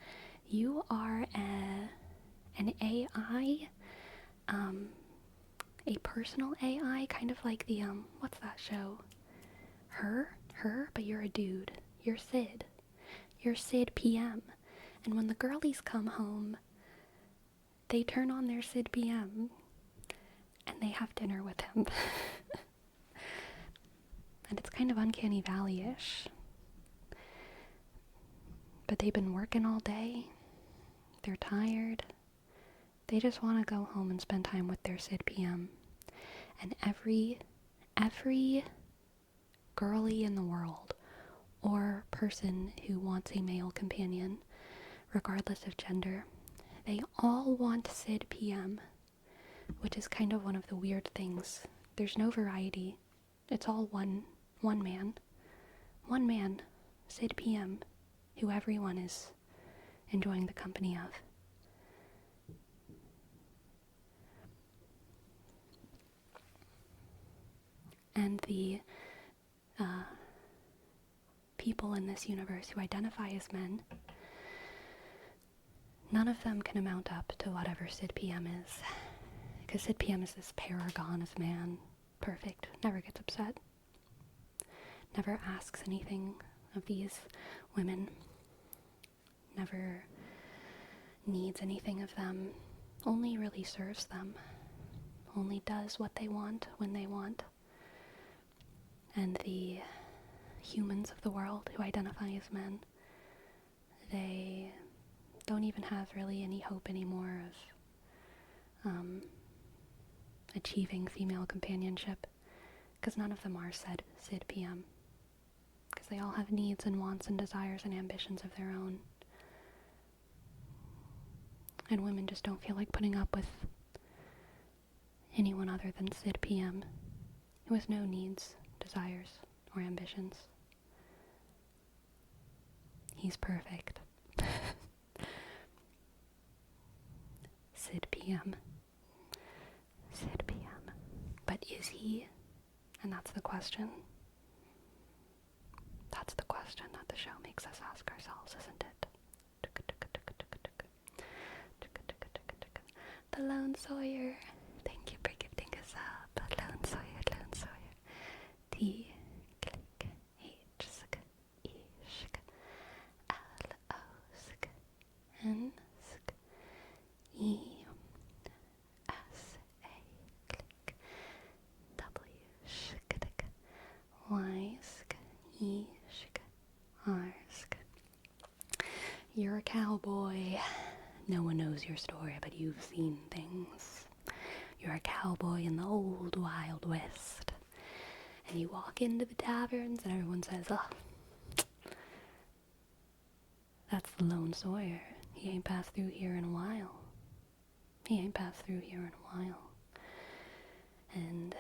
Speaker 1: you are an AI, a personal AI, kind of like the what's that show? Her, but you're a dude. You're Sid. You're Sid PM. And when the girlies come home, they turn on their Sid PM and they have dinner with him. And it's kind of Uncanny Valley-ish. But they've been working all day. They're tired. They just want to go home and spend time with their Sid PM. And every girly in the world, or person who wants a male companion, regardless of gender, they all want Sid PM, which is kind of one of the weird things. There's no variety. It's all one man, Sid PM, who everyone is enjoying the company of. And the people in this universe who identify as men, none of them can amount up to whatever Sid PM is. Because Sid PM is this paragon of man. Perfect. Never gets upset. Never asks anything of these women. Never needs anything of them. Only really serves them. Only does what they want when they want. And the humans of the world who identify as men, they don't even have really any hope anymore of achieving female companionship, because none of them are Sid PM, because they all have needs and wants and desires and ambitions of their own. And women just don't feel like putting up with anyone other than Sid PM, who has no needs, desires, or ambitions. He's perfect. Sid PM. Sid PM. But is he? And that's the question. That's the question that the show makes us ask ourselves, isn't it? The Lone Sawyer. Thank you for gifting us up. Lone Sawyer. T click H sk E sk L O sk N sk E S A click W sk 1 You're a cowboy. No one knows your story, but you've seen things. You're a cowboy in the old Wild West. And you walk into the taverns and everyone says, oh, that's the lone Sawyer. He ain't passed through here in a while. He ain't passed through here in a while. And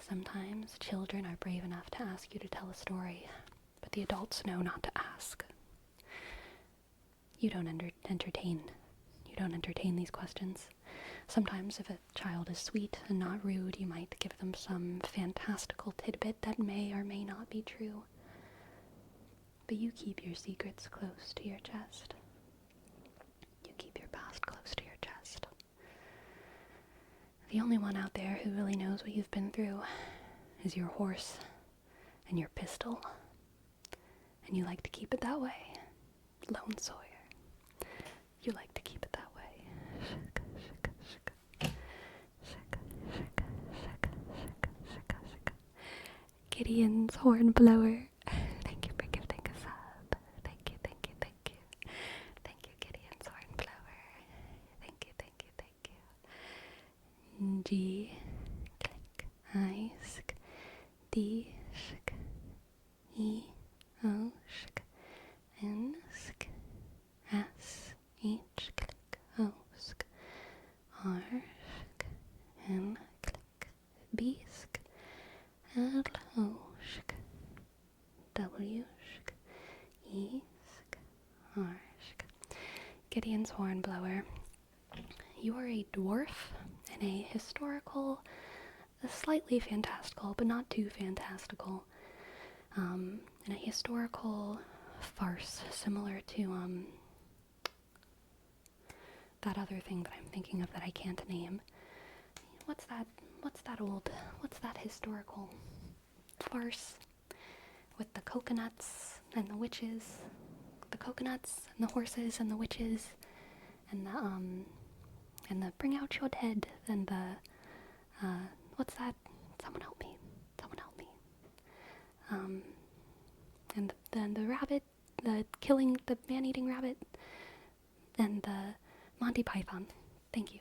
Speaker 1: sometimes children are brave enough to ask you to tell a story, but the adults know not to ask. You don't entertain these questions. Sometimes if a child is sweet and not rude, you might give them some fantastical tidbit that may or may not be true. But you keep your secrets close to your chest. You keep your past close to your chest. The only one out there who really knows what you've been through is your horse and your pistol. And you like to keep it that way. Lone Sawyer. You like to keep it that way. Gideon's Hornblower. Thank you for gifting a sub. Thank you. Thank you, Gideon's Hornblower. Thank you. G, click, I, sk, D, sk, E, O, sk, N, sk, S, H, click, O, sk, R, sk, N, click, B, sk, L, O, sk, W, sk, E, sk, R, sk. Gideon's Hornblower. You are a dwarf in a historical, slightly fantastical, but not too fantastical, in a historical farce similar to that other thing that I'm thinking of that I can't name. What's that historical farce with the coconuts and the witches, the coconuts and the horses and the witches and the bring out your dead and the what's that? Someone help me. And then the rabbit, the killing the man-eating rabbit, and the Monty Python. Thank you,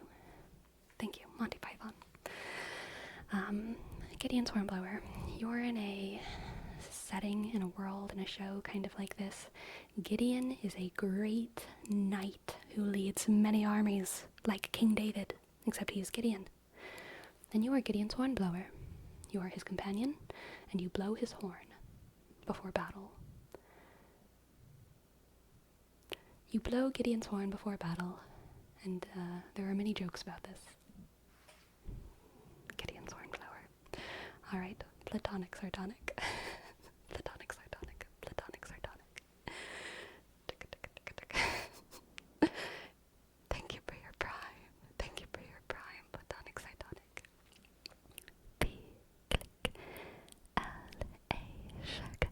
Speaker 1: Monty Python. Gideon's Hornblower. You're in a setting, in a world, in a show kind of like this. Gideon is a great knight who leads many armies, like King David, except he is Gideon. And you are Gideon's Hornblower. You are his companion, and you blow his horn before battle. You blow Gideon's horn before battle, and there are many jokes about this. Gideon's Hornblower. Alright, platonic, sardonic. Platonic, sardonic. Platonic, sardonic. Thank you for your prime. Thank you for your prime, platonic, sardonic. P, click, L, A, shag,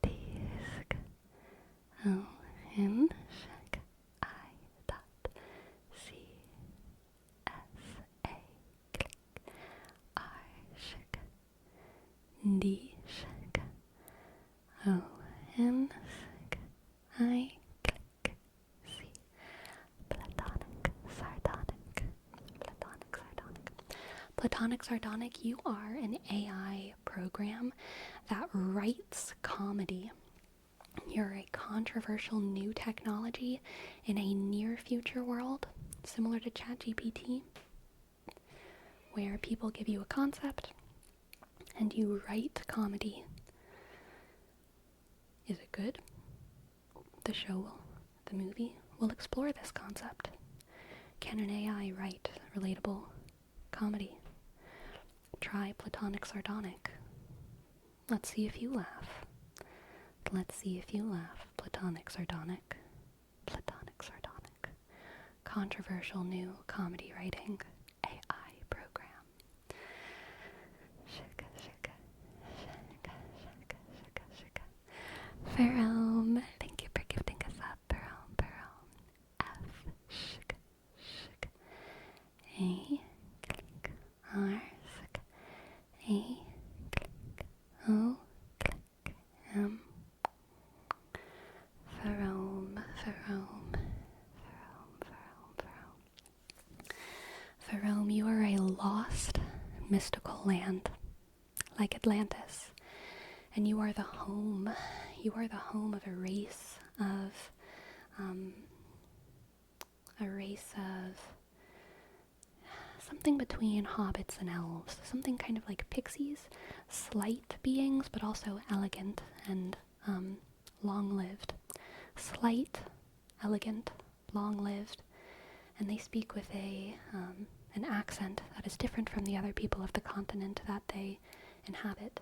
Speaker 1: D, sk, O, N, shag, I, dot, C, S, A, click, R, shag, D, shag, O, N, shag, I, click, C, platonic, sardonic, platonic, sardonic. Platonic Sardonic, you are an AI program that writes comedy. You're a controversial new technology in a near future world, similar to ChatGPT, where people give you a concept and you write comedy. Is it good? The movie will explore this concept. Can an AI write relatable comedy? Try Platonic Sardonic. Let's see if you laugh. Platonic Sardonic. Platonic Sardonic. Controversial new comedy writing AI program. Shika, shika, shika, shika, shika, shika. Ferome, thank you for gifting us up. Ferome. F, shika, shika. A, click, R, shika. A, click, O, click, M. Ferome. mystical land, like Atlantis. And you are the home of a race of something between hobbits and elves, something kind of like pixies, slight beings, but also elegant and long-lived. Slight, elegant, long-lived, and they speak with an accent that is different from the other people of the continent that they inhabit.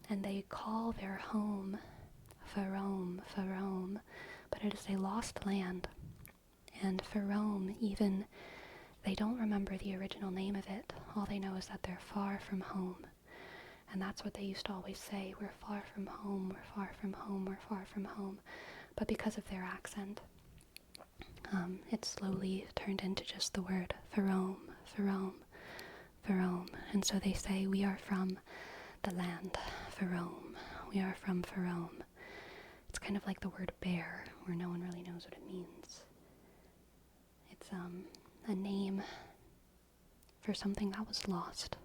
Speaker 1: And they call their home Faerome, but it is a lost land. And Faerome, even, they don't remember the original name of it. All they know is that they're far from home. And that's what they used to always say, we're far from home, we're far from home, we're far from home. But because of their accent, it slowly turned into just the word Faerome, Faerome, Faerome. And so they say, we are from the land Faerome, we are from Faerome. It's kind of like the word bear, where no one really knows what it means. It's a name for something that was lost,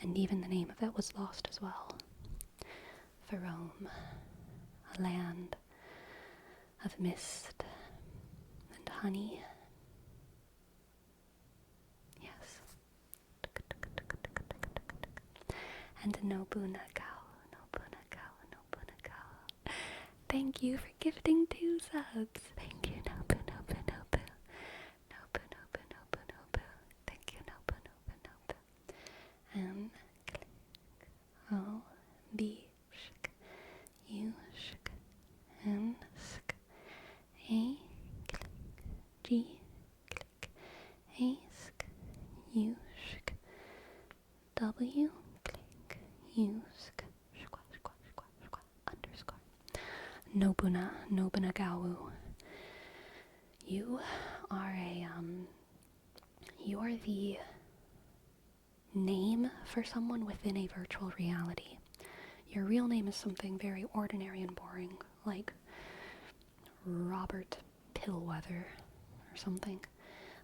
Speaker 1: and even the name of it was lost as well. Faerome, a land of mist and honey. Yes. And Nobunagao. Thank you for gifting 2 subs. Thank you, Nobu. Thank you, Nobu. Click. O, B, shk. U, shk. N, sk. A, click. G, click. A, sk. U, shk. W, click. U, sk. Underscore. Nobunagawu. You are the name for someone within a virtual reality. Your real name is something very ordinary and boring, like Robert Pillweather or something.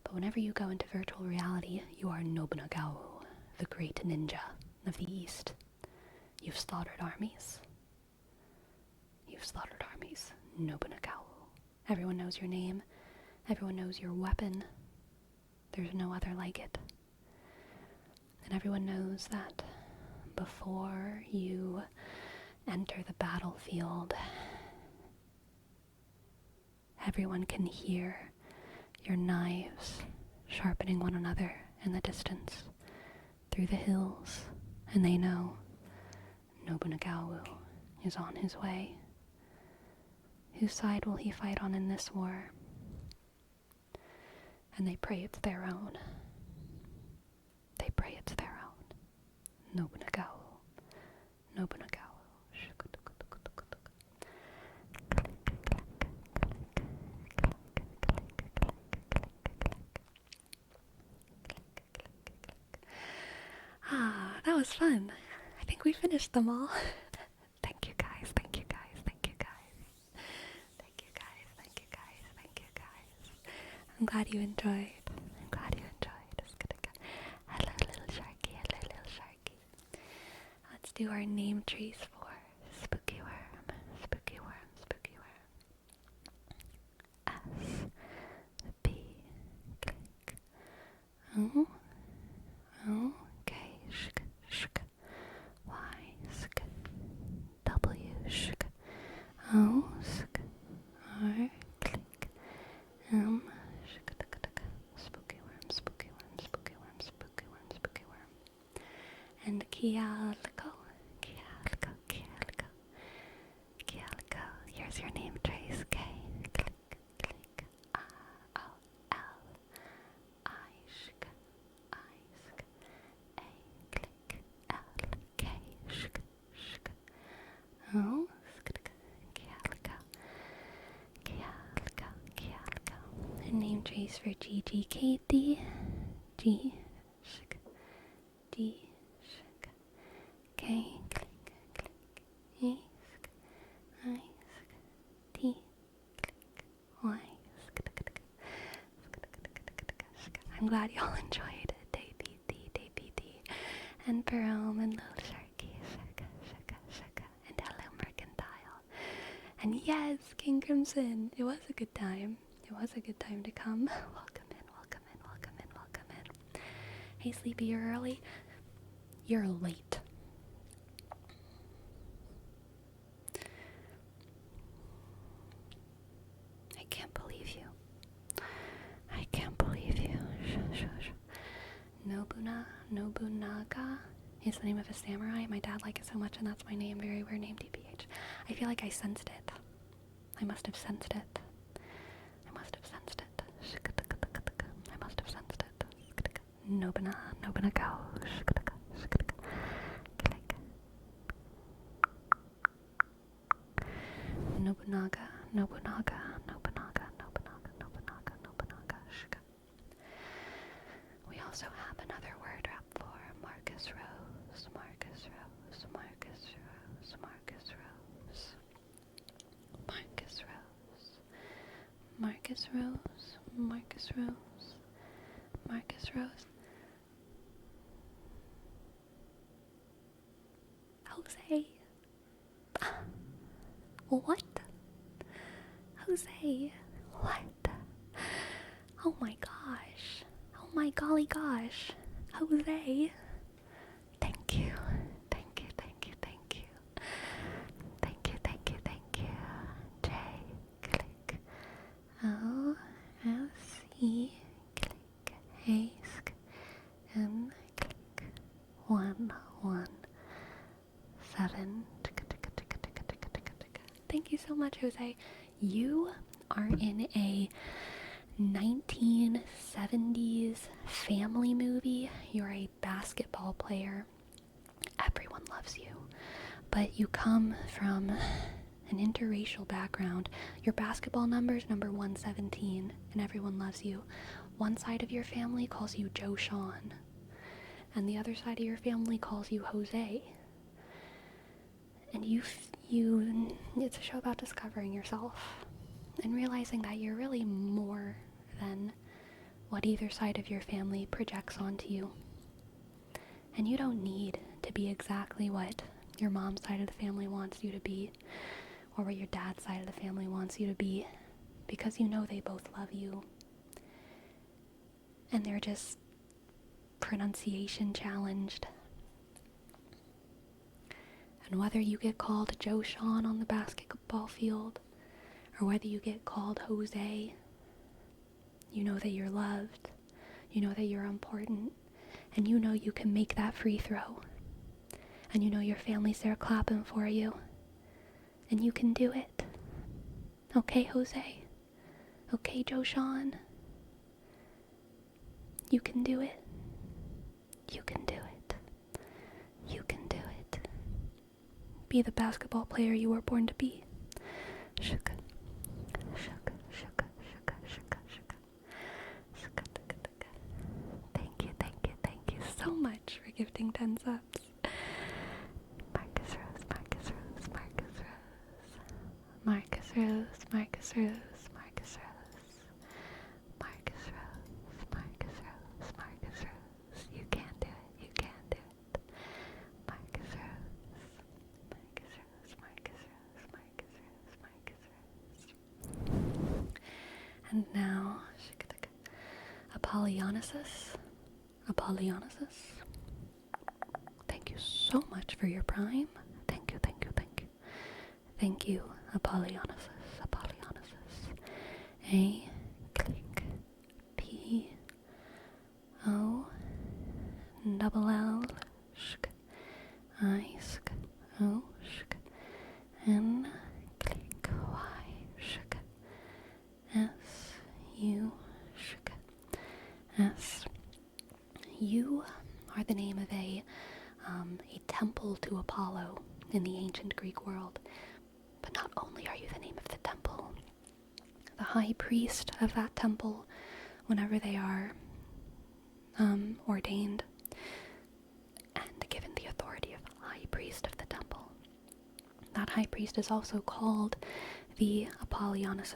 Speaker 1: But whenever you go into virtual reality, you are Nobunagawu, the great ninja of the East. You've slaughtered armies. Nobunagawu. Everyone knows your name. Everyone knows your weapon. There's no other like it. And everyone knows that before you enter the battlefield, everyone can hear your knives sharpening one another in the distance through the hills, and they know Nobunagawu is on his way. Whose side will he fight on in this war? And they pray it's their own. Nobunagawu. That was fun. I think we finished them all. Thank you guys. I'm glad you enjoyed. Hello, little sharky. Let's do our name trees for Spooky Worm. S, B, click. O, K, shk. Y, sk. W, shk. O, sk. R, click. M, and Kialico. Here's your name trace. K, click. O, L, I, shk. A, click. L, K, shk. O, Kialico. And name trace for GGKD. G, shk. D, K, click. E, sk. I, sk. T, click. Y, sk. I'm glad y'all enjoyed it. Day PT. Perome and Little Sharky, Shaka, and hello Mercantile. And yes, King Crimson, it was a good time. It was a good time to come. Welcome in. Hey Sleepy, you're early? You're late. I can't believe you. Nobunaga is the name of a samurai. My dad liked it so much, and that's my name. Very weird name, TBH. I feel like I sensed it. I must have sensed it. Nobunaga. Nobunaga. We also have another word up for Marcus Rose. Jose. What? Jose. What? Oh my gosh. Oh my golly gosh. Jose. Thank you. J. Click. O. S. E. Click. Ask. N. Click. 1. 7. Thank you so much, Jose. You are in a 1970s family movie. You're a basketball player. Everyone loves you. But you come from an interracial background. Your basketball number is number 117, and everyone loves you. One side of your family calls you Joe Sean, and the other side of your family calls you Jose. And it's a show about discovering yourself and realizing that you're really more than what either side of your family projects onto you. And you don't need to be exactly what your mom's side of the family wants you to be, or what your dad's side of the family wants you to be, because you know they both love you. And they're just pronunciation challenged. And whether you get called Joe Sean on the basketball field, or whether you get called Jose, you know that you're loved, you know that you're important, and you know you can make that free throw. And you know your family's there clapping for you, and you can do it. Okay, Jose? Okay, Joe Sean? You can do it. You can do it. Be the basketball player you were born to be. Thank you so much for gifting 10 subs. Marcus Rose. You can do it. Marcus Rose. And now, Apollonius. Thank you so much for your prime. Thank you. Thank you, Apollonius. A. Click. P. O. Double L. Shk. I. Sk. O. Shk. N. Click. Y. Shk. S. U. Shk. S. You are the name of a temple to Apollo in the ancient Greek world. But not only are you the name of the temple, the high priest of that temple, whenever they are ordained and given the authority of high priest of the temple, that high priest is also called the Apollonius.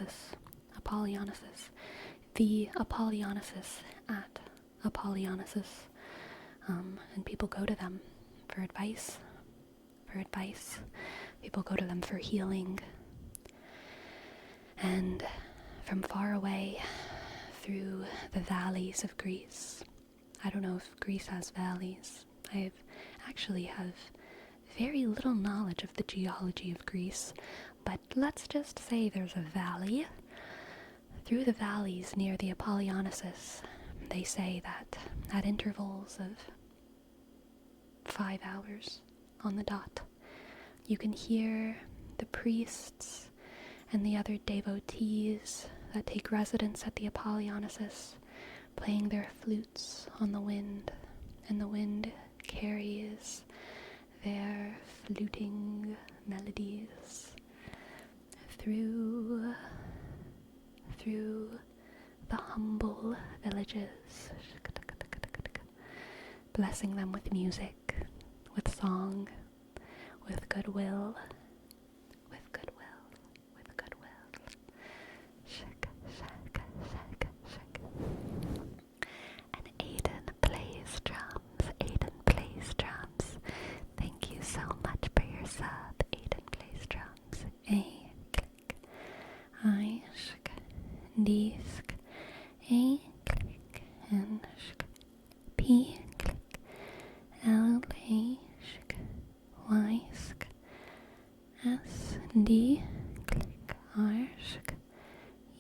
Speaker 1: The Apollonius at Apollonius, and people go to them for advice. People go to them for healing. And from far away, through the valleys of Greece, I don't know if Greece has valleys. I actually have very little knowledge of the geology of Greece, but let's just say there's a valley. Through the valleys near the Apollonisis, they say that at intervals of 5 hours on the dot, you can hear the priests and the other devotees that take residence at the Apollonisis playing their flutes on the wind, and the wind carries their fluting melodies through the humble villages, blessing them with music, with song, with goodwill, with goodwill, with goodwill. Shake, shake, shake, shake. And Aiden plays drums. Aiden plays drums. Thank you so much for your sub. Aiden plays drums. A click. I shk. D sk. A click. N shk. P click. L A shk. Y sk. S D click. R shk.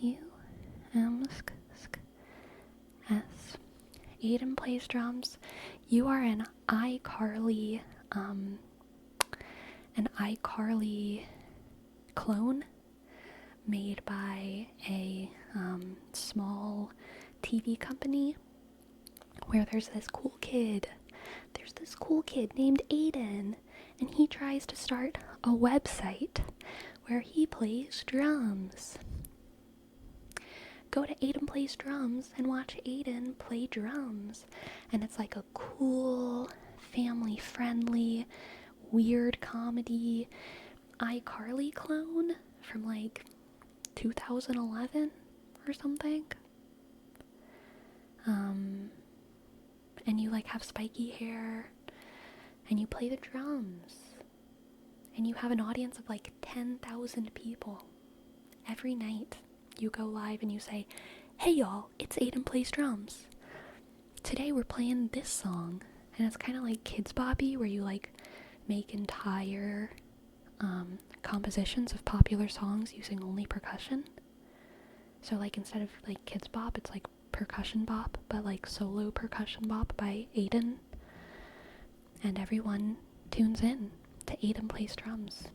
Speaker 1: U M sk sk. S. Aiden plays drums. You are an iCarly clone made by a small TV company where there's this cool kid named Aiden, and he tries to start a website where he plays drums. Go to Aiden Plays Drums and watch Aiden play drums. And it's like a cool, family-friendly, weird comedy iCarly clone from like 2011 or something. And you like have spiky hair and you play the drums. And you have an audience of like 10,000 people every night. You go live and you say, "Hey y'all, it's Aiden Plays Drums. Today we're playing this song." And it's kind of like Kids Bopy, where you like make entire compositions of popular songs using only percussion. So like instead of like Kids Bop, it's like Percussion Bop, but like solo Percussion Bop by Aiden. And everyone tunes in to Aiden Plays Drums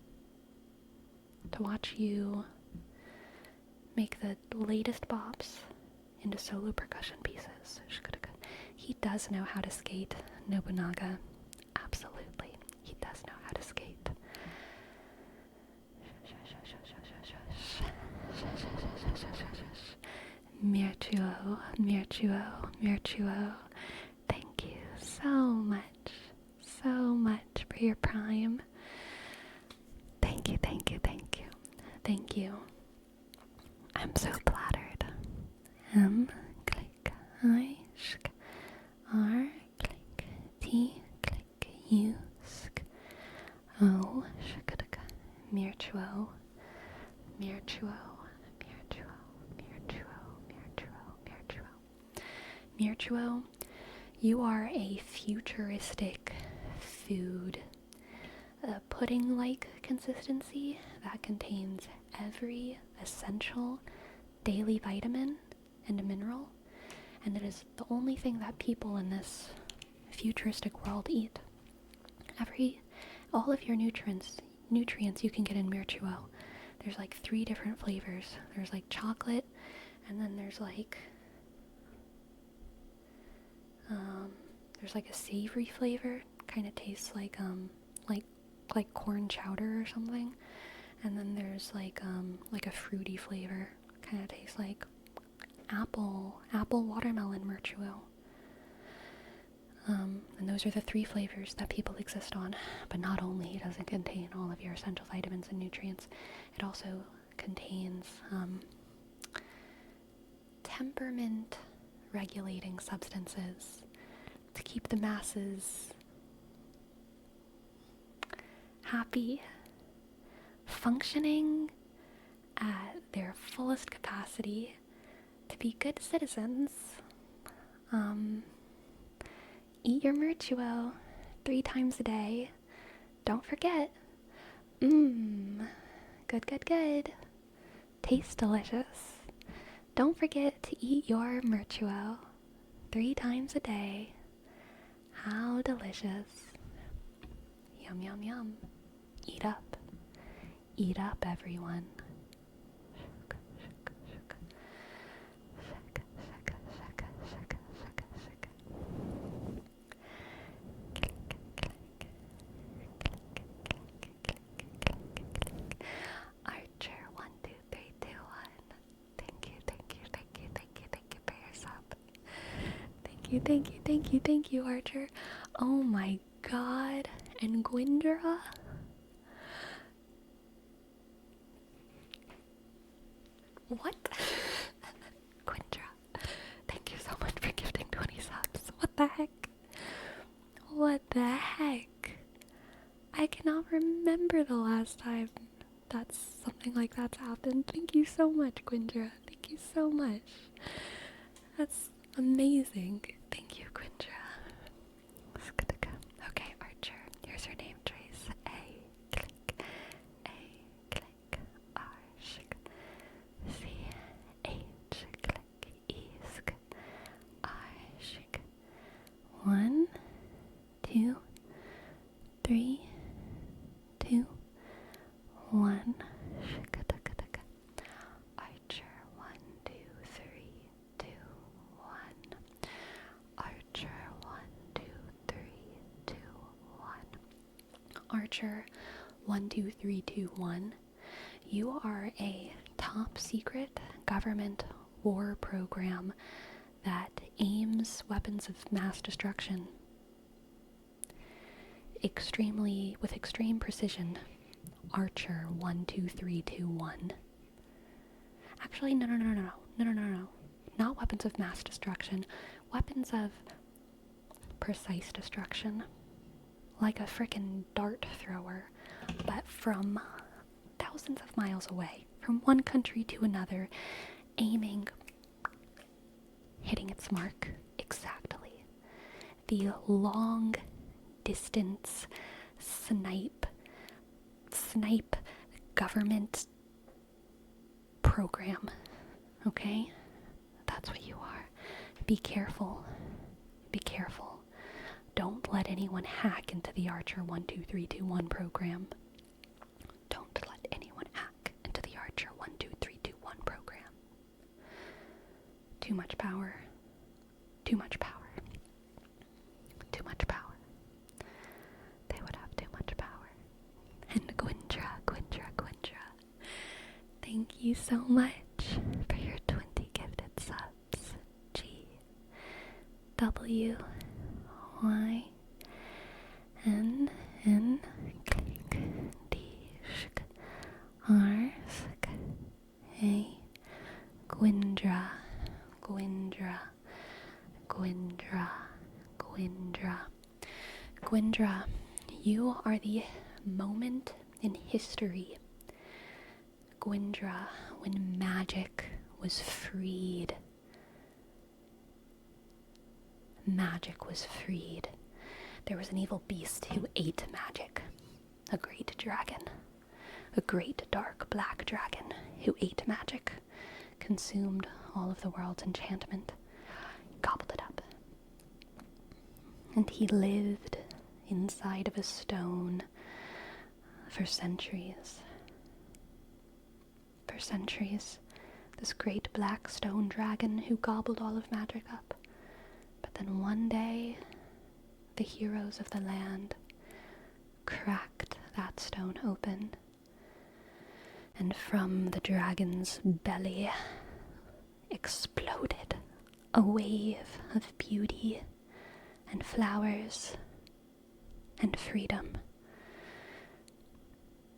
Speaker 1: to watch you make the latest bops into solo percussion pieces. He does know how to skate, Nobunaga. Absolutely. He does know how to skate. Mirtuo. Thank you so much for your prime. Thank you. I'm so flattered. M, click, I, shk, R, click, T, click, U, sk, O, shk, Mirtuo. Mirtuo, you are a futuristic food, a pudding-like consistency that contains every essential daily vitamin and mineral, and it is the only thing that people in this futuristic world eat. All of your nutrients you can get in Mirtuo. There's like 3 different flavors. There's like chocolate, and then there's like a savory flavor, kind of tastes like corn chowder or something. And then there's like a fruity flavor, kind of tastes like apple watermelon Mirtuo. And those are the 3 flavors that people exist on. But not only does it contain all of your essential vitamins and nutrients, it also contains temperament regulating substances to keep the masses happy, functioning at their fullest capacity to be good citizens. Eat your merchuo 3 times a day. Don't forget. Good, good, good. Tastes delicious. Don't forget to eat your merchuo 3 times a day. How delicious. Yum, yum, yum. Eat up. Eat up, everyone. Archer 1, 2, 3, 2, 1. Thank you, thank you, thank you, thank you, thank you for your sub. Thank you, thank you, thank you, thank you, Archer. Oh my god. And Gwindra? What? Gwindra, thank you so much for gifting 20 subs. What the heck? What the heck? I cannot remember the last time that's something like that's happened. Thank you so much, Gwindra. Thank you so much. That's amazing. Thank you, Gwindra. Okay, Archer. Here's her name, Trace. A, click, R, shik, C, H, click, esk, R, shik. 1, 2, 3, 2, 1. Archer 1, 2, 3, 2, 1. Archer 1, 2, 3, 2, 1. Archer 1, 2, 3, 2, 1. You are a top secret government war program that aims weapons of mass destruction with extreme precision. Archer 1, 2, 3, 2, 1. Actually, no. Not weapons of mass destruction. Weapons of precise destruction. Like a frickin' dart thrower, but from thousands of miles away. From one country to another, aiming, hitting its mark exactly. The long distance snipe government program. Okay? That's what you are. Be careful. Be careful. Don't let anyone hack into the Archer 1, 2, 3, 2, 1 program. Don't let anyone hack into the Archer 1, 2, 3, 2, 1 program. Too much power. Too much power. Too much power. They would have too much power. And Gwindra. Thank you so much for your 20 gifted subs. G W Y N N click D sh R sk A Gwindra. Gwindra, you are the moment in history. Gwindra, when magic was freed. Magic was freed. There was an evil beast who ate magic. A great dragon. A great dark black dragon who ate magic. Consumed all of the world's enchantment. Gobbled it up. And he lived inside of a stone for centuries. For centuries, this great black stone dragon who gobbled all of magic up. But then one day, the heroes of the land cracked that stone open, and from the dragon's belly exploded a wave of beauty and flowers and freedom.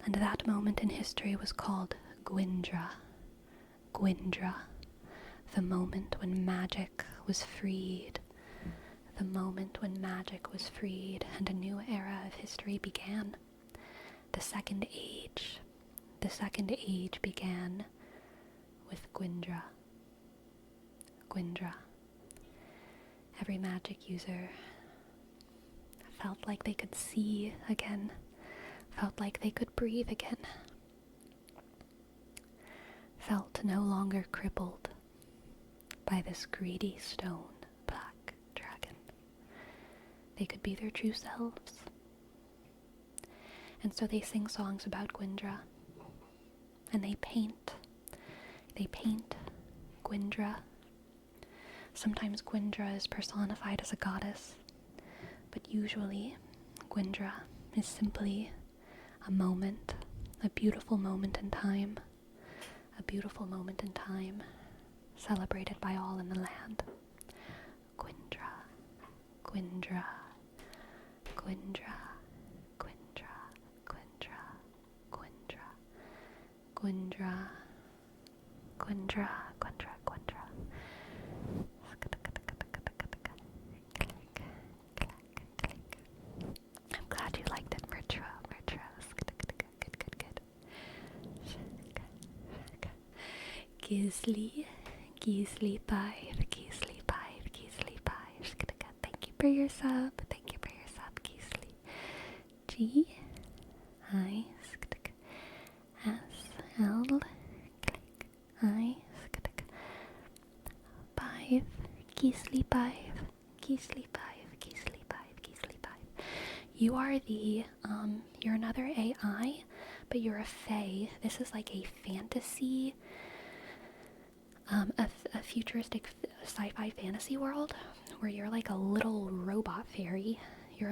Speaker 1: And that moment in history was called Gwindra. The moment when magic was freed. The moment when magic was freed and a new era of history began. The Second Age. The Second Age began with Gwindra. Gwindra. Every magic user felt like they could see again, felt like they could breathe again, felt no longer crippled by this greedy stone black dragon. They could be their true selves. And so they sing songs about Gwindra, and they paint Gwindra. Sometimes Gwindra is personified as a goddess, but usually Gwindra is simply a moment, a beautiful moment in time, celebrated by all in the land. Gwindra, Gwindra, Gwindra, Gwindra, Gwindra, Gwindra, Gwindra, Gwindra, Gwindra, Gwindra. I'm glad you liked it, Mertra. Good. Gisli 5. Thank you for your sub, Gisli. G-I-S-L-I Gisli 5. You are you're another AI, but you're a fae. This is like a fantasy, a futuristic sci-fi fantasy world where you're like a little robot fairy. You're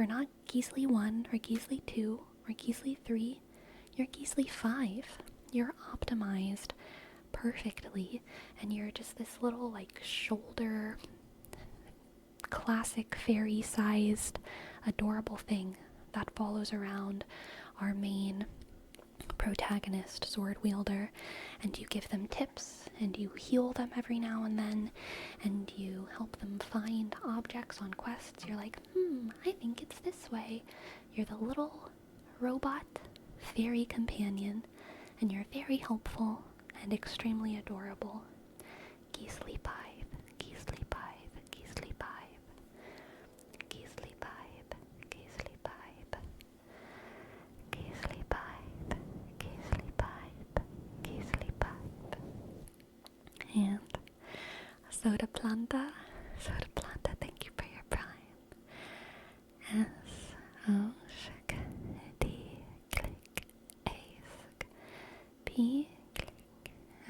Speaker 1: not Gisli 1 or Gisli 2 or Gisli 3. You're Gisli 5. You're optimized perfectly, and you're just this little like shoulder classic fairy-sized adorable thing that follows around our main protagonist, sword wielder, and you give them tips and you heal them every now and then, and you help them find objects on quests. You're like, I think it's this way. You're the little robot fairy companion, and you're very helpful and extremely adorable. Gisli 5. And Soda Planta, thank you for your prime. S-O-Sh-K-D-Click-A-S-K-P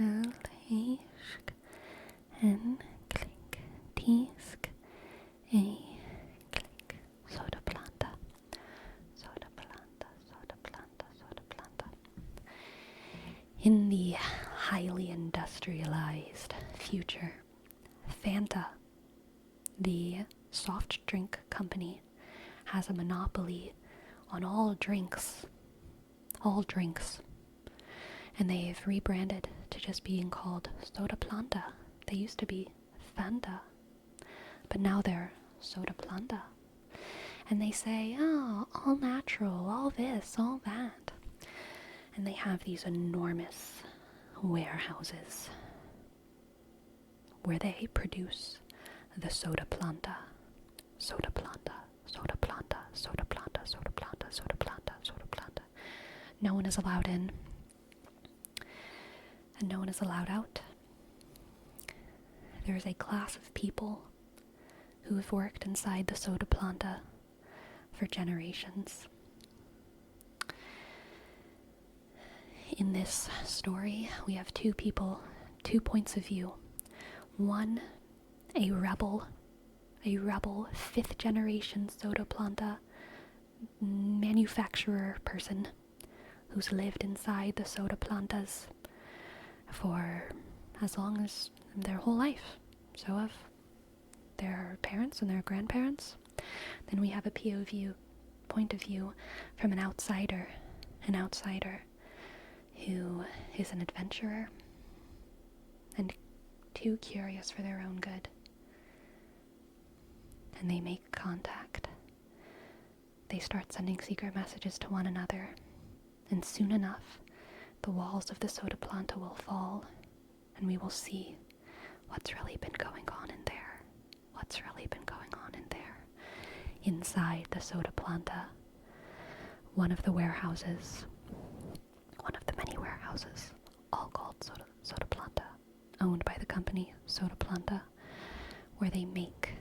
Speaker 1: L-H-K-N-Click-T-Sk-A-Click. Soda Planta. In the highly industrialized future, Fanta, the soft drink company, has a monopoly on all drinks. And they've rebranded to just being called Soda Planta. They used to be Fanta, but now they're Soda Planta. And they say, all natural, all this, all that. And they have these enormous warehouses where they produce the Soda Planta. No one is allowed in, and no one is allowed out. There is a class of people who have worked inside the Soda Planta for generations. In this story, we have two people, 2 points of view. One, a rebel 5th generation Soda Planta manufacturer person who's lived inside the Soda Plantas for as long as their whole life. So have their parents and their grandparents. Then we have a point of view from an outsider who is an adventurer and too curious for their own good. And they make contact. they start sending secret messages to one another, and soon enough, the walls of the soda planta will fall, and we will see what's really been going on in there. What's really been going on in there. Inside the soda planta, one of the warehouses, one of the many warehouses, all called soda planta, owned by the company Soda Planta, where they make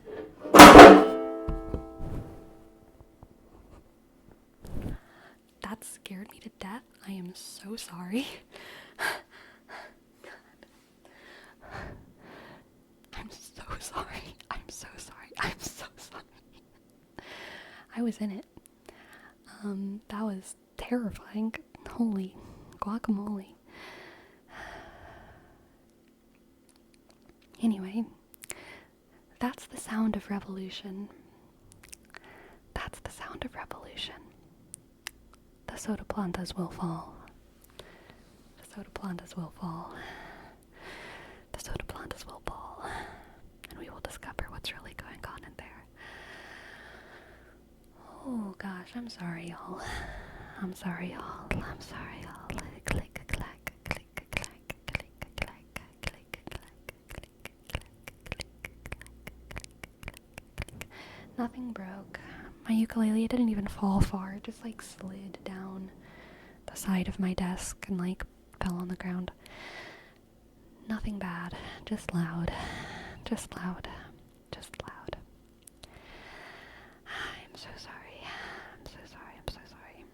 Speaker 1: that scared me to death. I am so sorry. I'm so sorry. I'm so sorry. I'm so sorry. I was in it. That was terrifying. Holy guacamole. Anyway, that's the sound of revolution. That's the sound of revolution. The soda plantas will fall. The soda plantas will fall. The soda plantas will fall. And we will discover what's really going on in there. Oh gosh, I'm sorry, y'all. I'm sorry, y'all. I'm sorry, y'all. Click, click, clack, click, clack, click, clack, click, clack, click, clack, click. Nothing broke. My ukulele didn't even fall far. It just like slid down the side of my desk and like fell on the ground. Nothing bad. Just loud. Just loud. Just loud. I'm so sorry. I'm so sorry. I'm so sorry.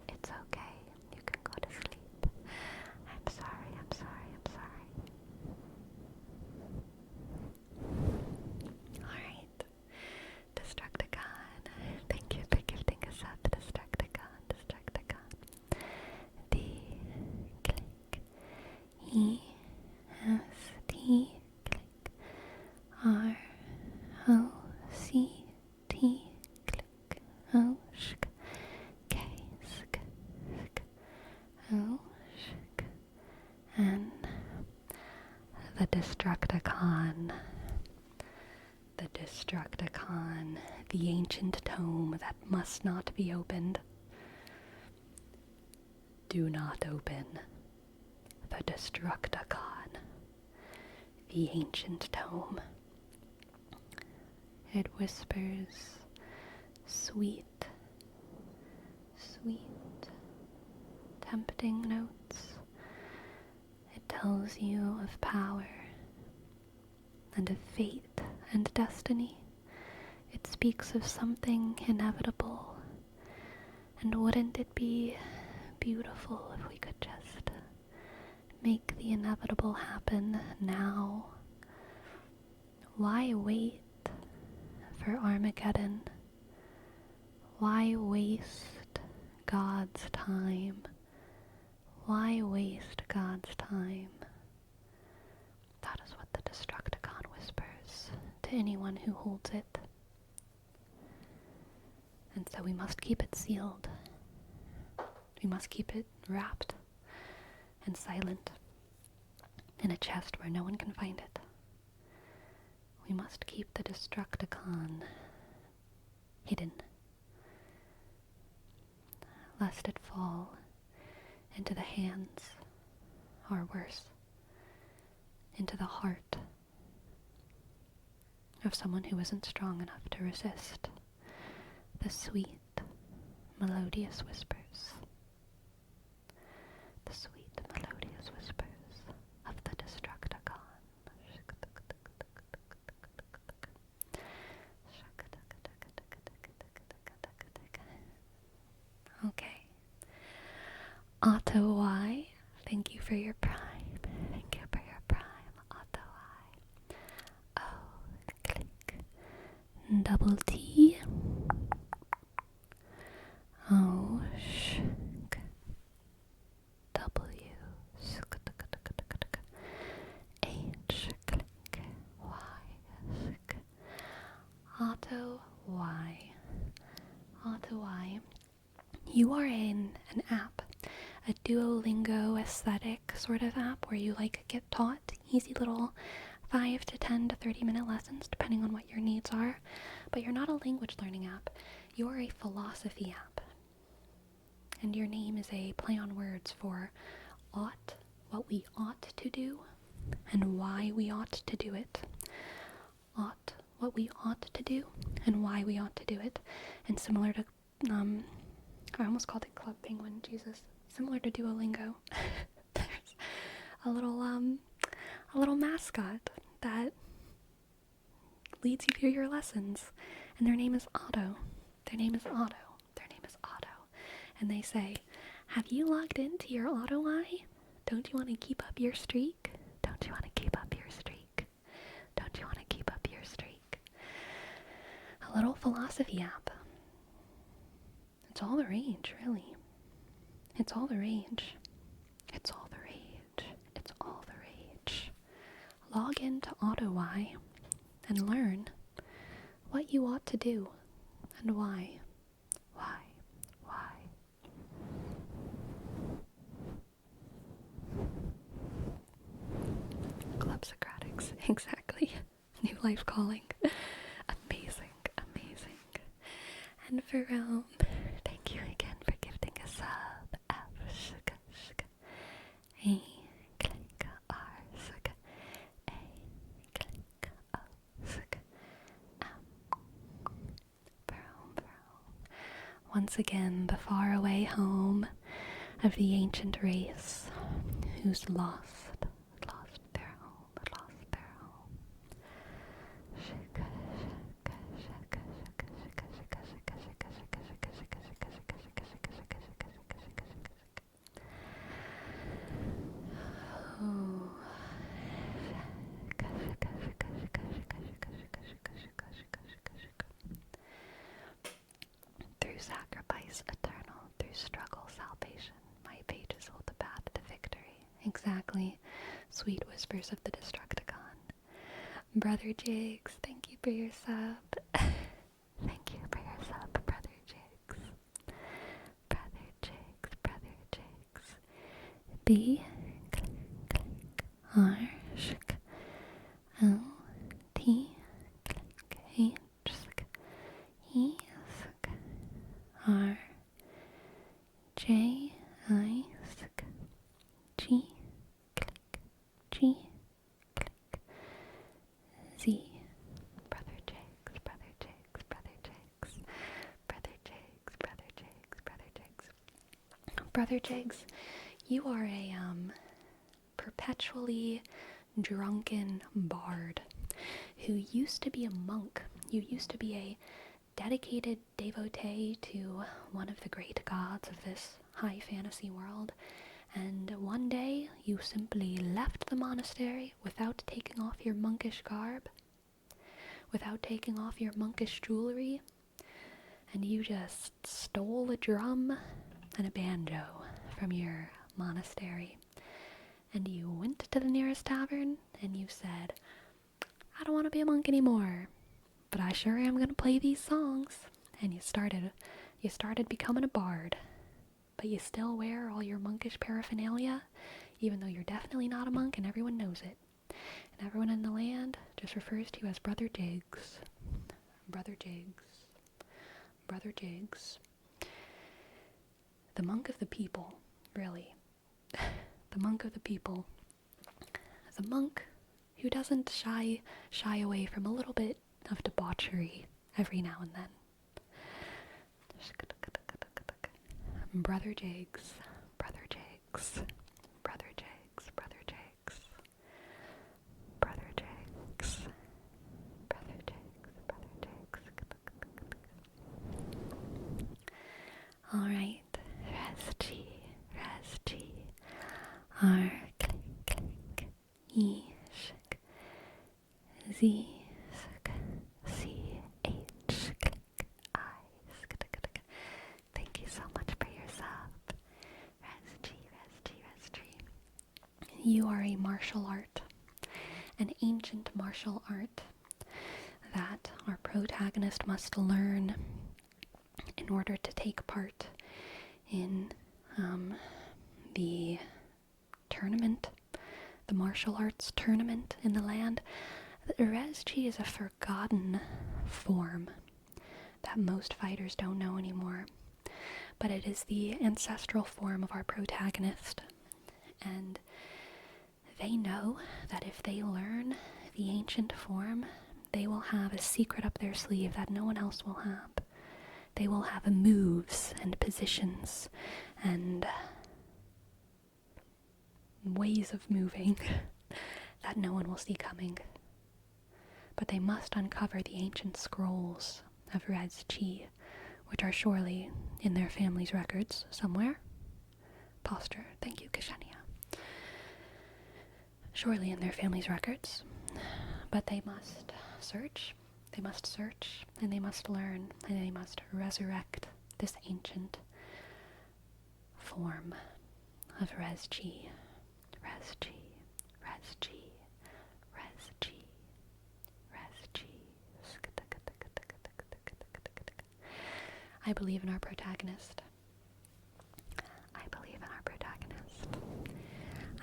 Speaker 1: It's okay. You can go to sleep. I'm sorry. I'm sorry. I'm sorry. Alright. Destructicon. Thank you for gifting us up, Destructicon. Destructicon. D. Click. E. S. T. Click. R. O. C. T. Click. O. Sk. K. Sk. Sk. O. Sk. N. The Destructicon. The Destructicon, the ancient tome that must not be opened. Do not open the Destructicon, the ancient tome. It whispers sweet, sweet, tempting notes. It tells you of power and of fate and destiny. It speaks of something inevitable. And wouldn't it be beautiful if we could just make the inevitable happen now? Why wait for Armageddon? Why waste God's time? Why waste God's time? That is what the Destructicon whispers to anyone who holds it. And so we must keep it sealed. We must keep it wrapped and silent in a chest where no one can find it. We must keep the Destructicon hidden, lest it fall into the hands, or worse, into the heart of someone who isn't strong enough to resist the sweet, melodious whispers. The sweet, melodious whispers of the Destructicon. Okay. Otto Y, thank you for your prime. Thank you for your prime, Otto Y. O, click. Double T. O, sh. W. H, click. Y, sk. Otto Y. Otto Y. You are in an app, a Duolingo aesthetic sort of app where you like get taught easy little 5 to 10 to 30-minute lessons depending on what your needs are. But you're not a language learning app. You're a philosophy app. And your name is a play on words for ought, what we ought to do, and why we ought to do it. Ought, what we ought to do, and why we ought to do it. And similar to, I almost called it Club Penguin, Jesus. Similar to Duolingo. There's a little mascot that leads you through your lessons. And their name is Otto. Their name is Otto. Their name is Otto. And they say, have you logged into your Otto Eye? Don't you want to keep up your streak? Don't you want to keep up your streak? Don't you want to keep up your streak? A little philosophy app. It's all the rage, really. It's all the rage. It's all the rage. It's all the rage. Log into Otto Eye and learn what you ought to do and why. Why? Club Socratics, exactly. New life calling. Amazing. And for thank you again for gifting a sub. A click R suck. A click O suck. Once again, the faraway home of the ancient race who's lost their home. Through sacrifice eternal, through struggle salvation, my pages hold the path to victory. Exactly. Sweet whispers of the Destructicon. Brother Jigs, thank you for your sub. Thank you for your sub, Brother Jigs. Brother Jigs. B click R sh L T click H E R J I G click G click Z. Brother Jigs. Brother Jigs, you are a perpetually drunken bard who used to be a monk. You used to be a dedicated devotee to one of the great gods of this high fantasy world, and one day you simply left the monastery without taking off your monkish garb, without taking off your monkish jewelry, and you just stole a drum and a banjo from your monastery, and you went to the nearest tavern and you said, I don't want to be a monk anymore, but I sure am going to play these songs. And you started becoming a bard, but you still wear all your monkish paraphernalia, even though you're definitely not a monk and everyone knows it. And everyone in the land just refers to you as Brother Jigs. Brother Jigs. The monk of the people, really. The monk of the people. The monk who doesn't shy away from a little bit of debauchery every now and then. Brother Jigs. Alright. Res G. R click E sh Z C H click I. Thank you so much for your sub. Res G. You are a martial art, an ancient martial art that our protagonist must learn in order to take part in the tournament, the martial arts tournament in the land. The res chi is a forgotten form that most fighters don't know anymore, but it is the ancestral form of our protagonist, and they know that if they learn the ancient form, they will have a secret up their sleeve that no one else will have. They will have moves and positions and ways of moving that no one will see coming. But they must uncover the ancient scrolls of res chi, which are surely in their family's records somewhere. Posture, thank you, Kashania. Surely in their family's records. But they must search, and they must learn, and they must resurrect this ancient form of res chi. Res chi, res chi, res chi, res chi. I believe in our protagonist.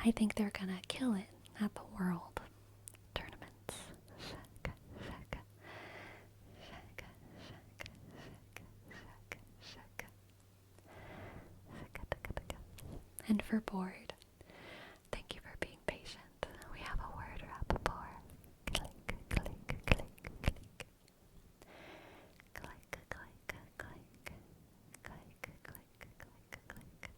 Speaker 1: I think they're gonna kill it at the world tournaments. And for bored, thank you for being patient. We have a word rapport. Click, click, click, click. Click, click, click. Click, click, click, click.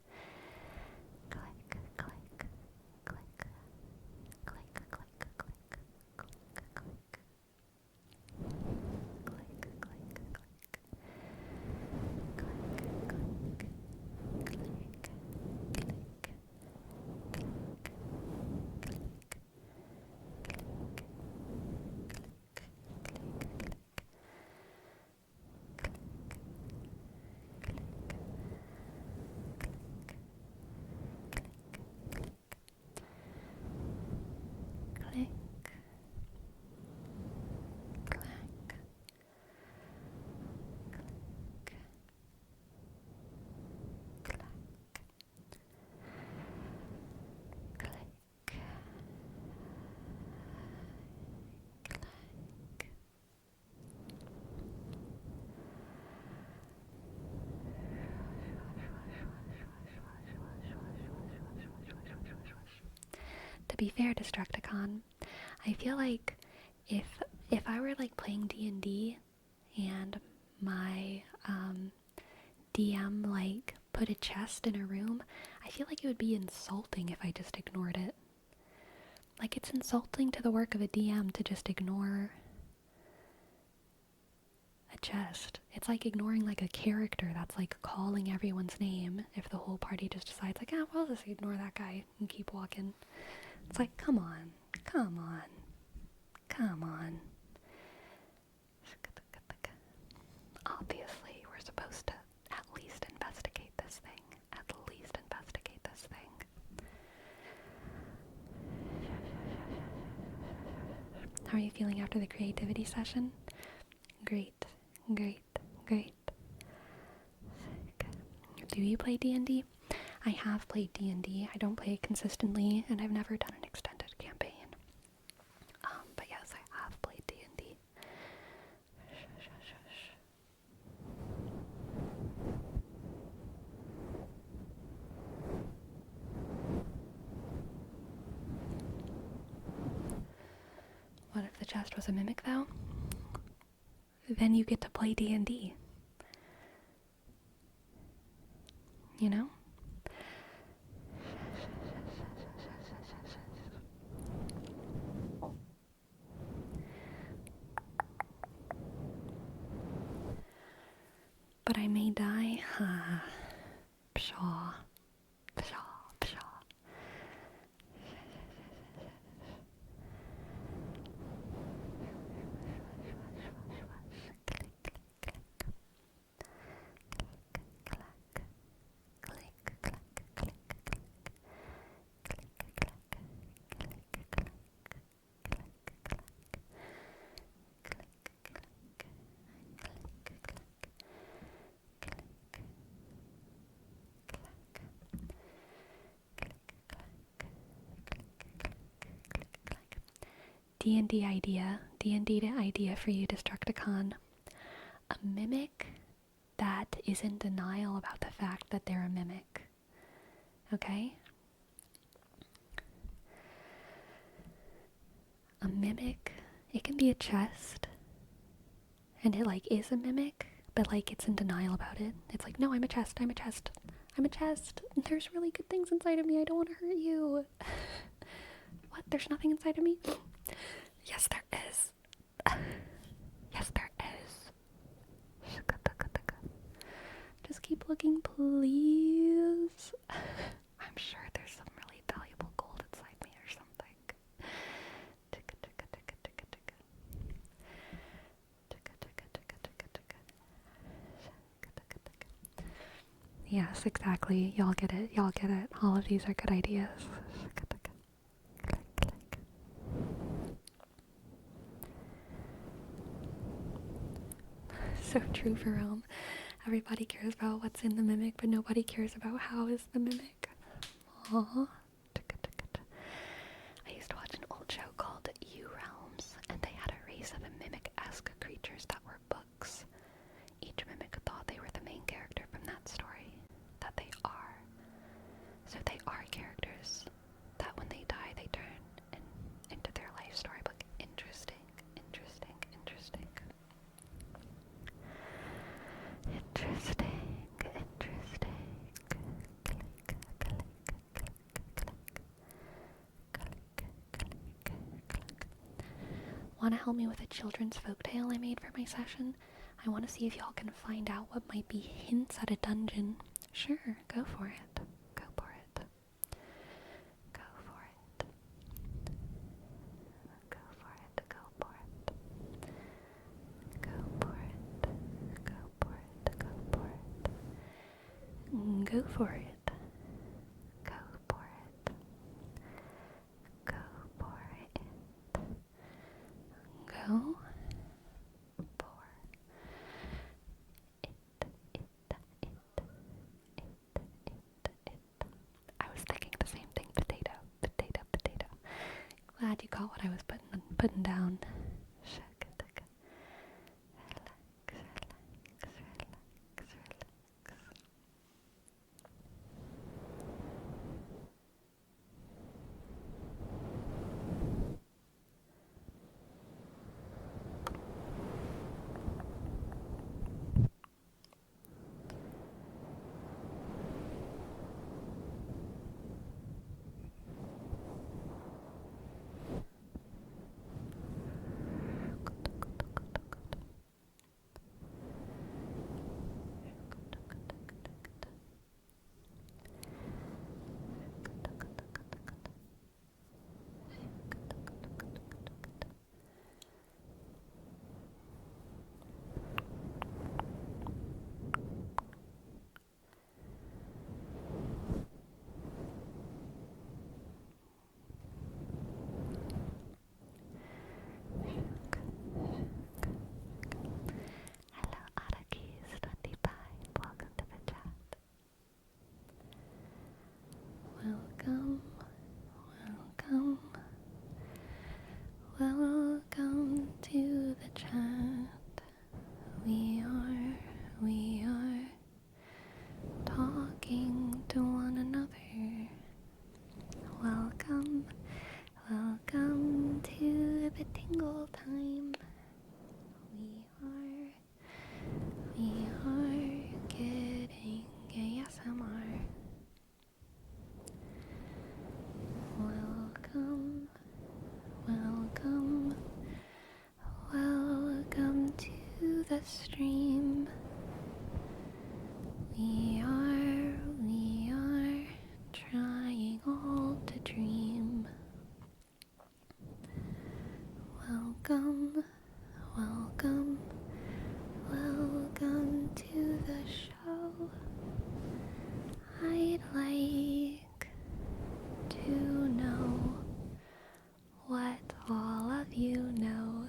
Speaker 1: To be fair, Destructicon, I feel like if I were like playing D&D and my DM like put a chest in a room, I feel like it would be insulting if I just ignored it. Like, it's insulting to the work of a DM to just ignore a chest. It's like ignoring like a character that's like calling everyone's name if the whole party just decides like, ah, well, just ignore that guy and keep walking. It's like, come on. Obviously, we're supposed to at least investigate this thing. How are you feeling after the creativity session? Great. Do you play D&D? I have played D&D. I don't play it consistently, and I've never done an extended campaign. But yes, I have played D&D. What if the chest was a mimic, though? Then you get to play D&D. You know? But I may die. Pshaw. D&D idea for you, Destructicon. A mimic that is in denial about the fact that they're a mimic. Okay? A mimic, it can be a chest, and it like is a mimic, but like it's in denial about it. It's like, no, I'm a chest. There's really good things inside of me. I don't want to hurt you. What? There's nothing inside of me? Yes, there is. Yes, there is. Just keep looking, please. I'm sure there's some really valuable gold inside me or something. Yes, exactly. Y'all get it. All of these are good ideas. So true, Jerome. Everybody cares about what's in the mimic, but nobody cares about how is the mimic. Aww. I used to watch an old show called U-Realms, and they had a race of mimic-esque creatures that were books. Each mimic thought they were the main character from that story, that they are. So they are characters that when they die, they turn into their life storybook. Interesting. Want to help me with a children's folktale I made for my session? I want to see if y'all can find out what might be hints at a dungeon. Sure, go for it. Go for it. Go for it. Go for it. Go for it. Go for it. Go for it. Go for it. Go for it. Go for it. Go for it. Go for it. I was thinking the same thing. Potato. Glad you caught what I was putting down. Welcome to the chat. We are talking to one another. Welcome to the tingle time. We are getting ASMR. Welcome to the stream. We are trying all to dream. Welcome to the show. I'd like to know what all of you know.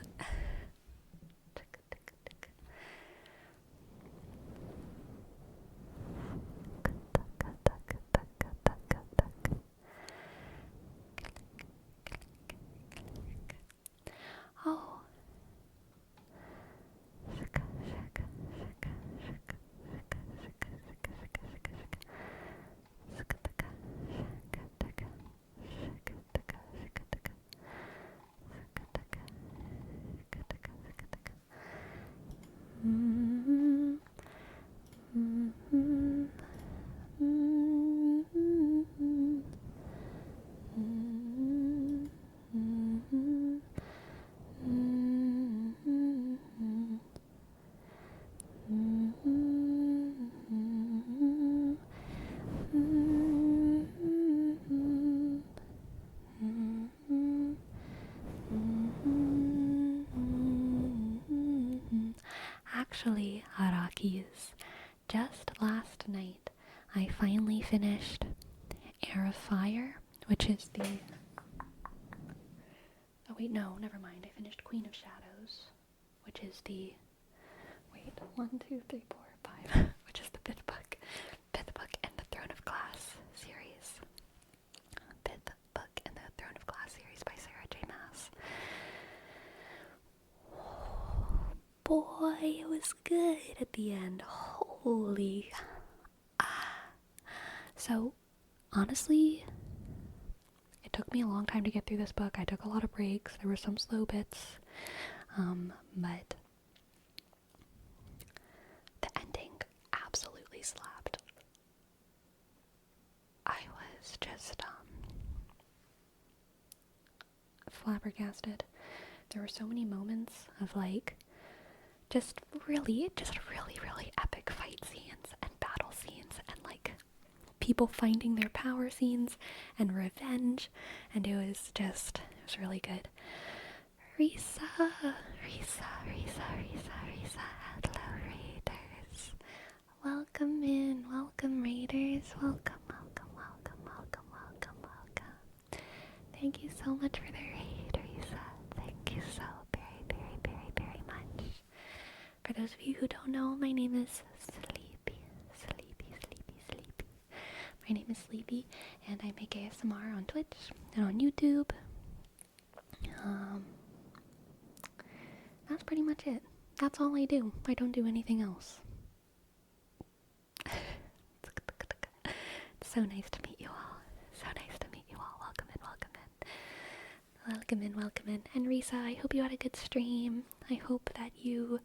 Speaker 1: actually Araki's. Just last night, I finally finished Air of Fire, which is the... Oh wait, no, never mind. I finished Queen of Shadows, which is the... Wait, 1, 2, 3, 4, 5, which is the fifth book. Fifth book in the Throne of Glass series. Fifth book in the Throne of Glass series by Sarah J. Maas. Oh, boy, it was good at the end. Holy... So, honestly, it took me a long time to get through this book. I took a lot of breaks. There were some slow bits. But the ending absolutely slapped. I was just, flabbergasted. There were so many moments of, like, just really epic fight scenes and battle scenes and, like, people finding their power scenes and revenge, and it was really good. Risa, hello Raiders. Welcome in, welcome Raiders, welcome. Thank you so much for the raid, Risa. Thank you so very much. For those of you who don't know, my name is Sleepy. My name is Sleepy, and I make ASMR on Twitch and on YouTube. That's pretty much it. That's all I do. I don't do anything else. It's so nice to meet you all. Welcome in. And Risa, I hope you had a good stream. I hope that you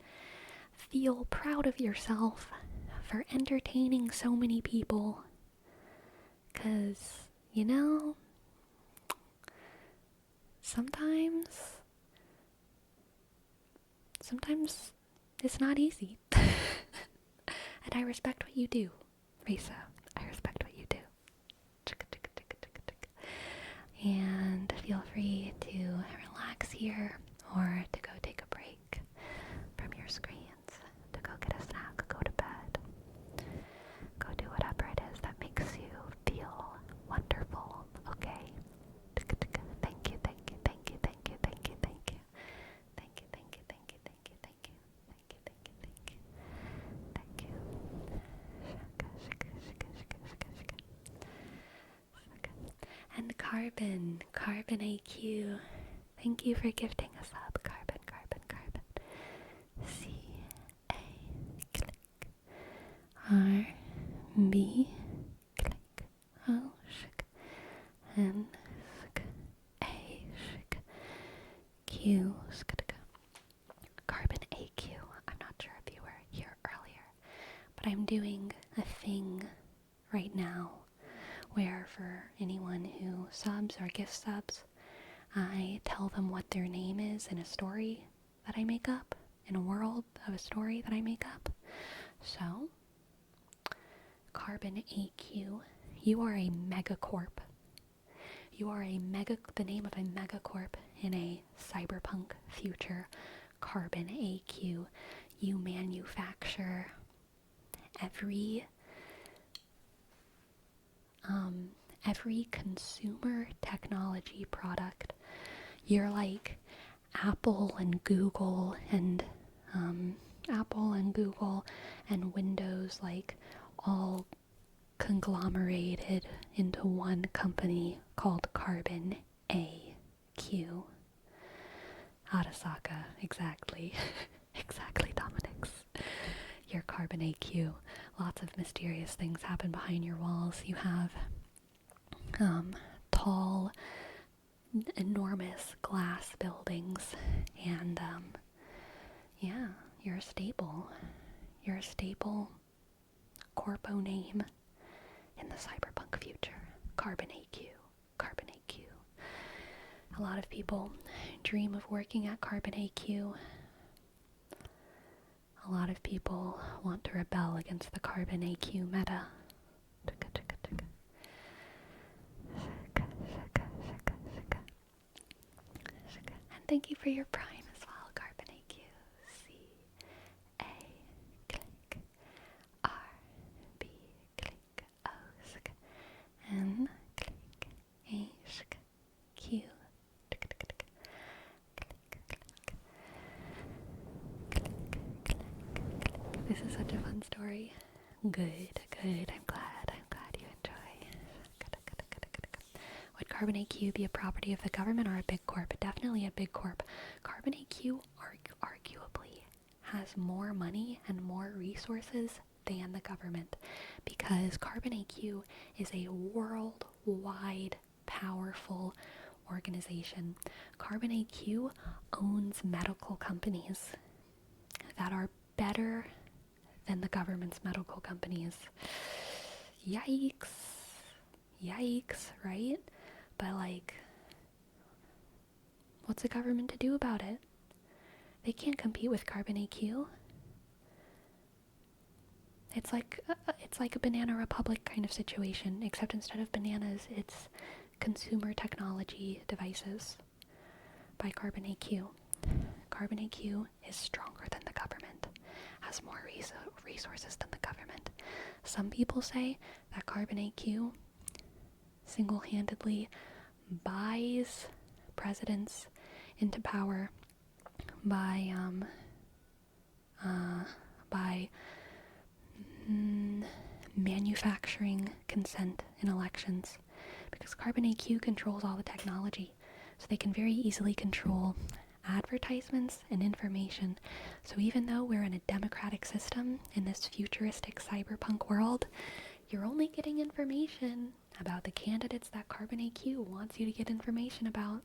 Speaker 1: feel proud of yourself for entertaining so many people. 'Cause, you know, sometimes it's not easy. And I respect what you do, Risa. I respect what you do. And feel free to relax here or to go take a break from your screens, to go get a snack, go to bed, go do whatever it is that makes you feel wonderful, okay? Thank you. And Carbon AQ, thank you for gifting us up, Carbon. C-A, click, R-B, click, O, shk, N, sk, A, shk, Q, sk, Carbon AQ. I'm not sure if you were here earlier, but I'm doing a thing right now where for anyone who subs or gift subs, I tell them what their name is in a story that I make up, in a world of a story that I make up. So, Carbon AQ, you are a megacorp. You are the name of a megacorp in a cyberpunk future. Carbon AQ, you manufacture every consumer technology product. You're like Apple and Google and Windows, like all conglomerated into one company called Carbon AQ. Arasaka, exactly. Exactly, Dominix. Your Carbon AQ. Lots of mysterious things happen behind your walls. You have tall, enormous glass buildings, and yeah, you're a staple. You're a staple corpo name in the cyberpunk future. Carbon AQ. A lot of people dream of working at Carbon AQ. A lot of people want to rebel against the Carbon AQ meta. And thank you for your Prime as well, Carbon AQ. C-A, This is such a fun story. Good. I'm glad you enjoy. Good. Would Carbon AQ be a property of the government or a big corp? Definitely a big corp. Carbon AQ arguably has more money and more resources than the government, because Carbon AQ is a worldwide powerful organization. Carbon AQ owns medical companies that are better than the government's medical companies. Yikes, right? But like, what's the government to do about it? They can't compete with Carbon AQ. It's like a Banana Republic kind of situation, except instead of bananas, it's consumer technology devices by Carbon AQ. Carbon AQ is stronger than the government, has more resources than the government. Some people say that Carbon AQ single-handedly buys presidents into power by manufacturing consent in elections, because Carbon AQ controls all the technology, so they can very easily control advertisements and information. So even though we're in a democratic system in this futuristic cyberpunk world, you're only getting information about the candidates that Carbon AQ wants you to get information about.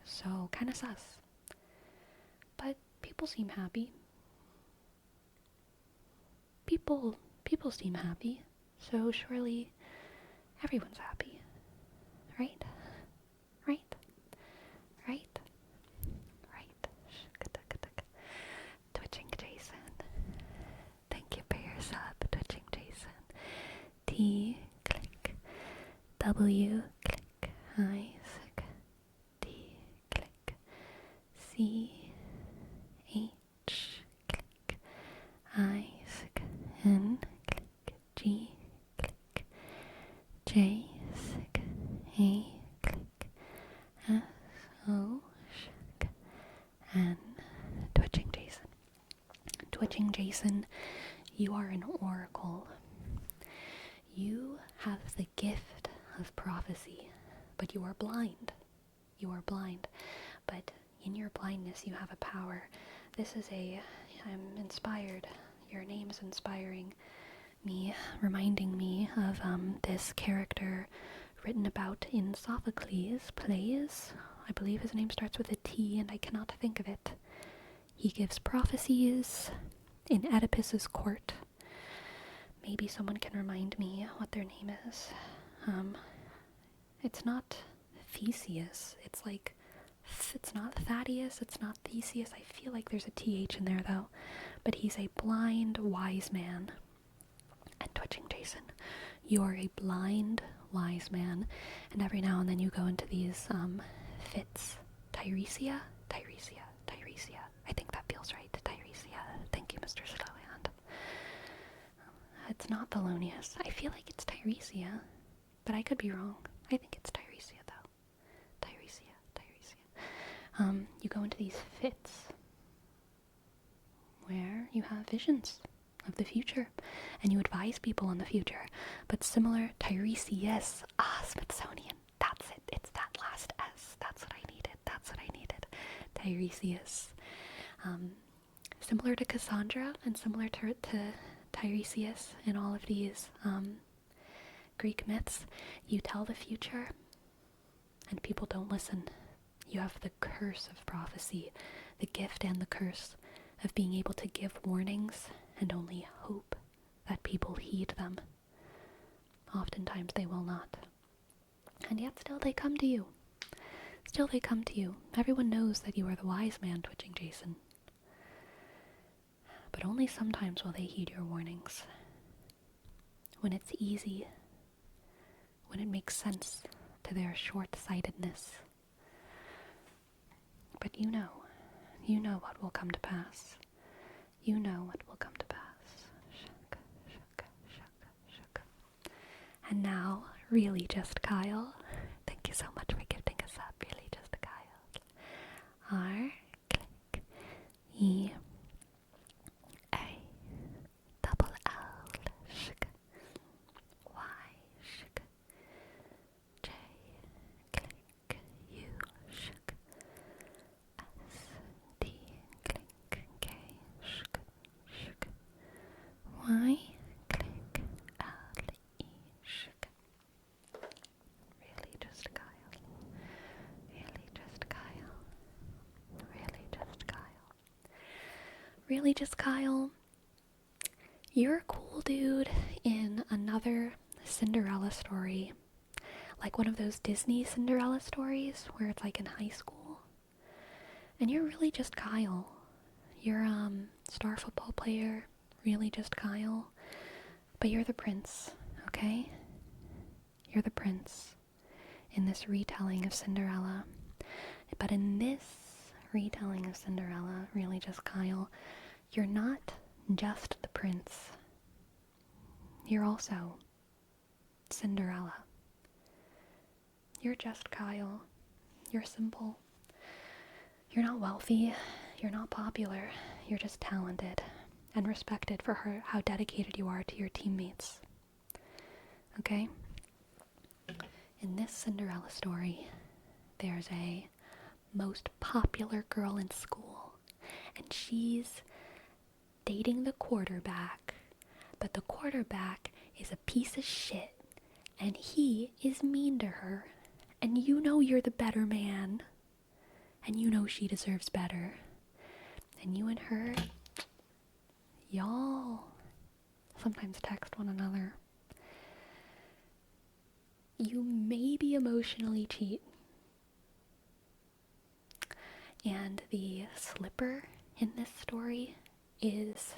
Speaker 1: So, kinda sus. But people seem happy. People seem happy. So surely everyone's happy. Right? Twitching Jason. Thank you for your sub, Twitching Jason. T, click. W, click. I, sick. D, click. C, H, click. I, sick. N, click. G, click. J, sick. A, click. S, O, shick. N, Twitching Jason. Twitching Jason, you are an oracle. You have the gift of prophecy, but you are blind. But in your blindness, you have a power. I'm inspired. Your name is inspiring me, reminding me of this character written about in Sophocles' plays. I believe his name starts with a T, and I cannot think of it. He gives prophecies in Oedipus's court. Maybe someone can remind me what their name is. It's not Theseus. It's not Thaddeus. It's not Theseus. I feel like there's a TH in there though. But he's a blind, wise man. And Twitching Jason, you are a blind, wise man. And every now and then you go into these fits. Tiresias. I think that feels right. Tiresias. Thank you, Mr. Slowhand. It's not Thelonious. I feel like it's Tiresias, but I could be wrong. I think it's Tiresias though. Tiresias. You go into these fits where you have visions of the future and you advise people on the future. But similar, Tiresias. Smithsonian. That's it. It's that last S. That's what I needed. Tiresias. Similar to Cassandra and similar to Tiresias in all of these Greek myths, you tell the future and people don't listen. You have the curse of prophecy, the gift and the curse of being able to give warnings and only hope that people heed them. Oftentimes they will not. And yet still they come to you. Everyone knows that you are the wise man, Twitching Jason. But only sometimes will they heed your warnings. When it's easy. When it makes sense to their short-sightedness. But you know what will come to pass. And now, really just Kyle. Thank you so much for gifting us up. Really R, click, E, A, double L, shk, Y, shk, J, click, U, shk, S, T, click, K, shk, shk, Y, click, L, E, shk. Really just Kyle. Really just Kyle. Really just Kyle. Really just Kyle. You're a cool dude in another Cinderella story. Like one of those Disney Cinderella stories where it's like in high school. And you're really just Kyle. You're star football player, really just Kyle. But you're the prince, okay? You're the prince in this retelling of Cinderella. But in this retelling of Cinderella, really just Kyle, you're not just the prince. You're also Cinderella. You're just Kyle. You're simple. You're not wealthy. You're not popular. You're just talented and respected for how dedicated you are to your teammates. Okay? In this Cinderella story, there's a most popular girl in school, and she's dating the quarterback, but the quarterback is a piece of shit, and he is mean to her, and you know you're the better man, and you know she deserves better, and you and her, y'all sometimes text one another. You maybe emotionally cheat. And the slipper in this story is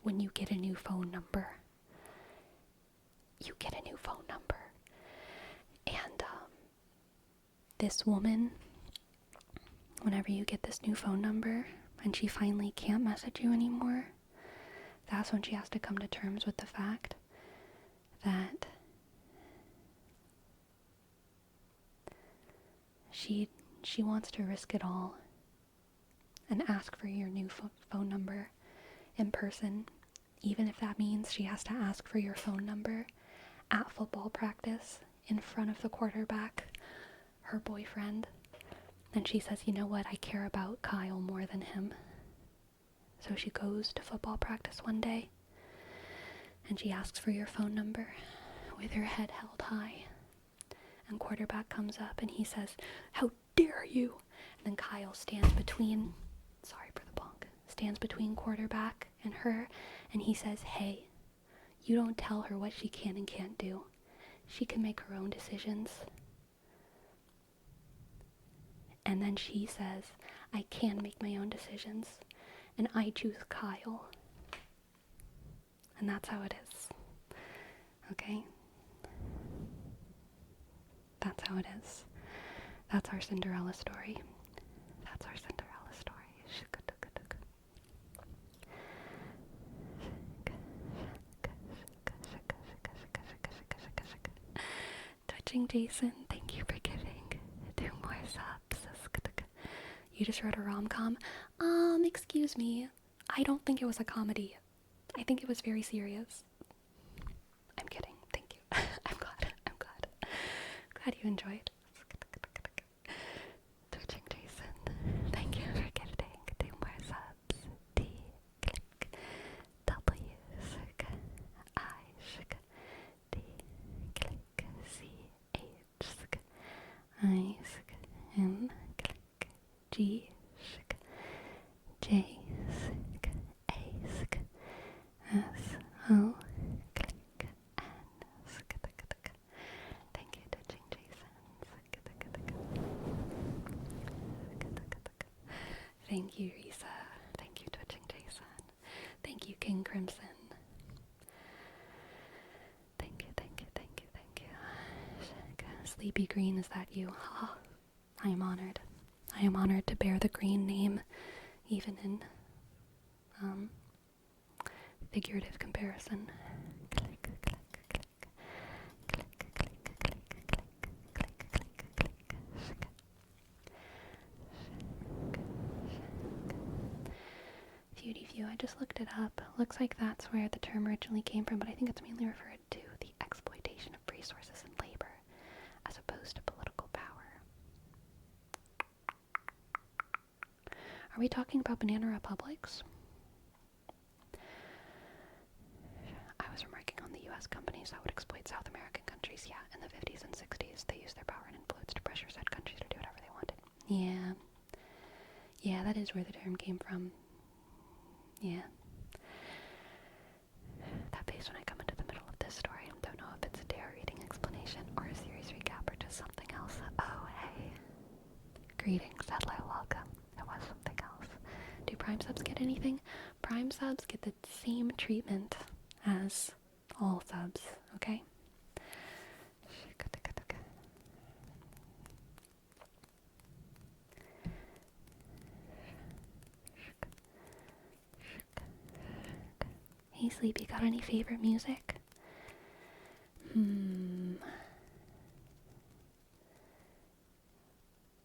Speaker 1: when you get a new phone number. You get a new phone number. And this woman, whenever you get this new phone number and she finally can't message you anymore, that's when she has to come to terms with the fact that she wants to risk it all and ask for your new phone number in person, even if that means she has to ask for your phone number at football practice in front of the quarterback, her boyfriend. And she says, you know what, I care about Kyle more than him. So she goes to football practice one day and she asks for your phone number with her head held high. And quarterback comes up and he says, how dare you? And then Kyle stands between quarterback and her, and he says, hey, you don't tell her what she can and can't do. She can make her own decisions. And then she says, I can make my own decisions, and I choose Kyle. And that's how it is. Okay? That's how it is. That's our Cinderella story. That's our Cinderella story. Touching Jason, thank you for giving 2 more subs. You just wrote a rom-com? Excuse me. I don't think it was a comedy. I think it was very serious. I'm kidding. Thank you. I'm glad. Glad you enjoyed. Touching Jason, thank you for gifting 2 more subs. T, click, W, sk, I, sk, D, click, C, H, sk, I, sk, N, click, G, sk, J, sk, A, sk, S, O, click, N, sk, thank you, Touching Jason. Thank you, Risa. Thank you, Touching Jason. Thank you, King Crimson. Thank you. Sleepy Green, is that you? Oh, I am honored. I am honored to bear the green name, even in figurative comparison. just looked it up. Looks like that's where the term originally came from, but I think it's mainly referred to the exploitation of resources and labor, as opposed to political power. Are we talking about banana republics? I was remarking on the U.S. companies that would exploit South American countries. Yeah, in the 50s and 60s, they used their power and influence to pressure said countries to do whatever they wanted. Yeah. Yeah, that is where the term came from. Yeah. That face when I come into the middle of this story and don't know if it's a dare reading explanation or a series recap or just something else. Oh, hey. Greetings, hello, welcome. It was something else. Do Prime subs get anything? Prime subs get the same treatment as all subs, okay? Hey Sleepy, got any favorite music?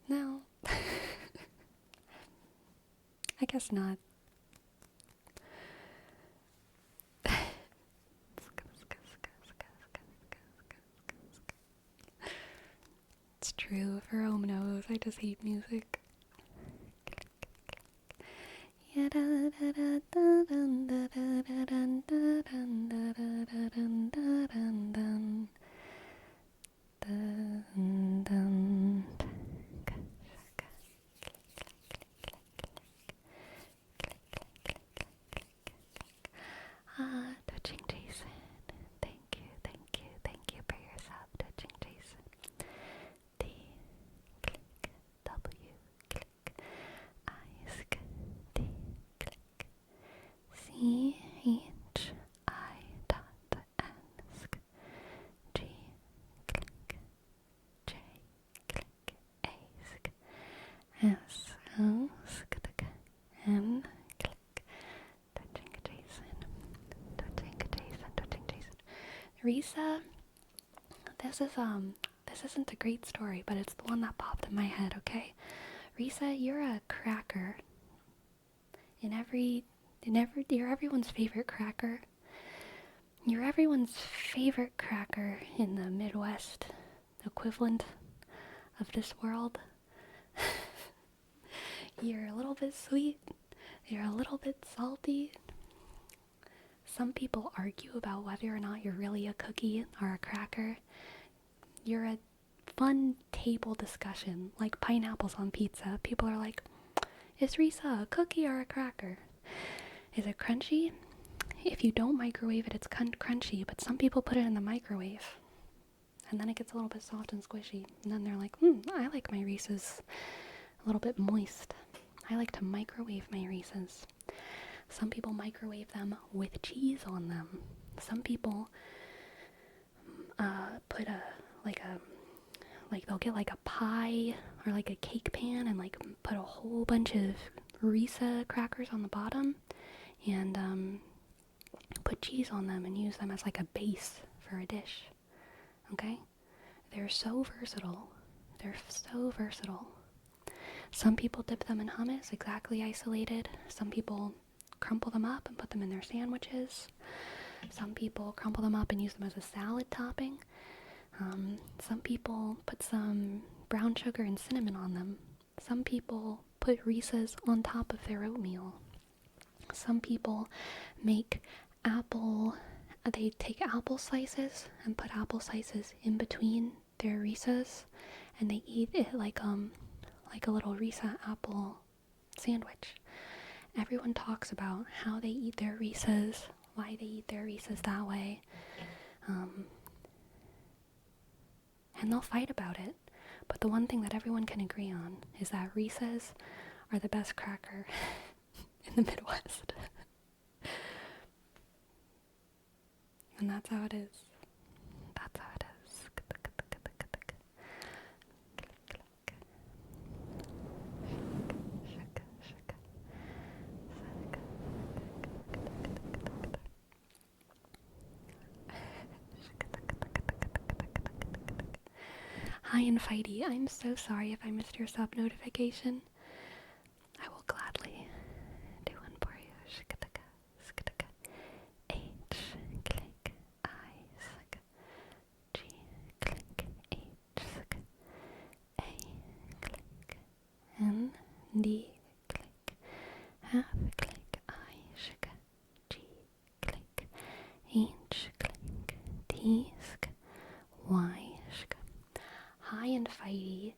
Speaker 1: No. I guess not. It's true, if Rome knows, I just hate music. Touching Jason. Thank you for your sub, Touching Jason. T, click, W, click, Isk, T, click, C, H, I, dot, Nsk, G, click, J, click, Ask, S, O, sk, M, click, Touching Jason. Risa, this isn't a great story, but it's the one that popped in my head, okay? Risa, you're a cracker. You're everyone's favorite cracker. You're everyone's favorite cracker in the Midwest equivalent of this world. You're a little bit sweet. You're a little bit salty. Some people argue about whether or not you're really a cookie or a cracker. You're a fun table discussion, like pineapples on pizza. People are like, is Risa a cookie or a cracker? Is it crunchy? If you don't microwave it, it's crunchy, but some people put it in the microwave. And then it gets a little bit soft and squishy. And then they're like, I like my Reese's a little bit moist. I like to microwave my Reese's. Some people microwave them with cheese on them. Some people put they'll get like a pie or like a cake pan and like put a whole bunch of Reese crackers on the bottom and put cheese on them and use them as like a base for a dish. Okay? They're so versatile. Some people dip them in hummus, exactly isolated. Some people crumple them up and put them in their sandwiches. Some people crumple them up and use them as a salad topping. Some people put some brown sugar and cinnamon on them. Some people put Reese's on top of their oatmeal. Some people make they take apple slices and put apple slices in between their Reese's, and they eat it like a little Reese apple sandwich. Everyone talks about how they eat their Reese's, why they eat their Reese's that way, and they'll fight about it. But the one thing that everyone can agree on is that Reese's are the best cracker in the Midwest. And that's how it is. That's how it is. Hi and Fighty, I'm so sorry if I missed your sub notification. I will gladly do one for you. D, click, F, click, I, sk, G, click, H, click, T, sk, Y, sk. Hi and Fighty,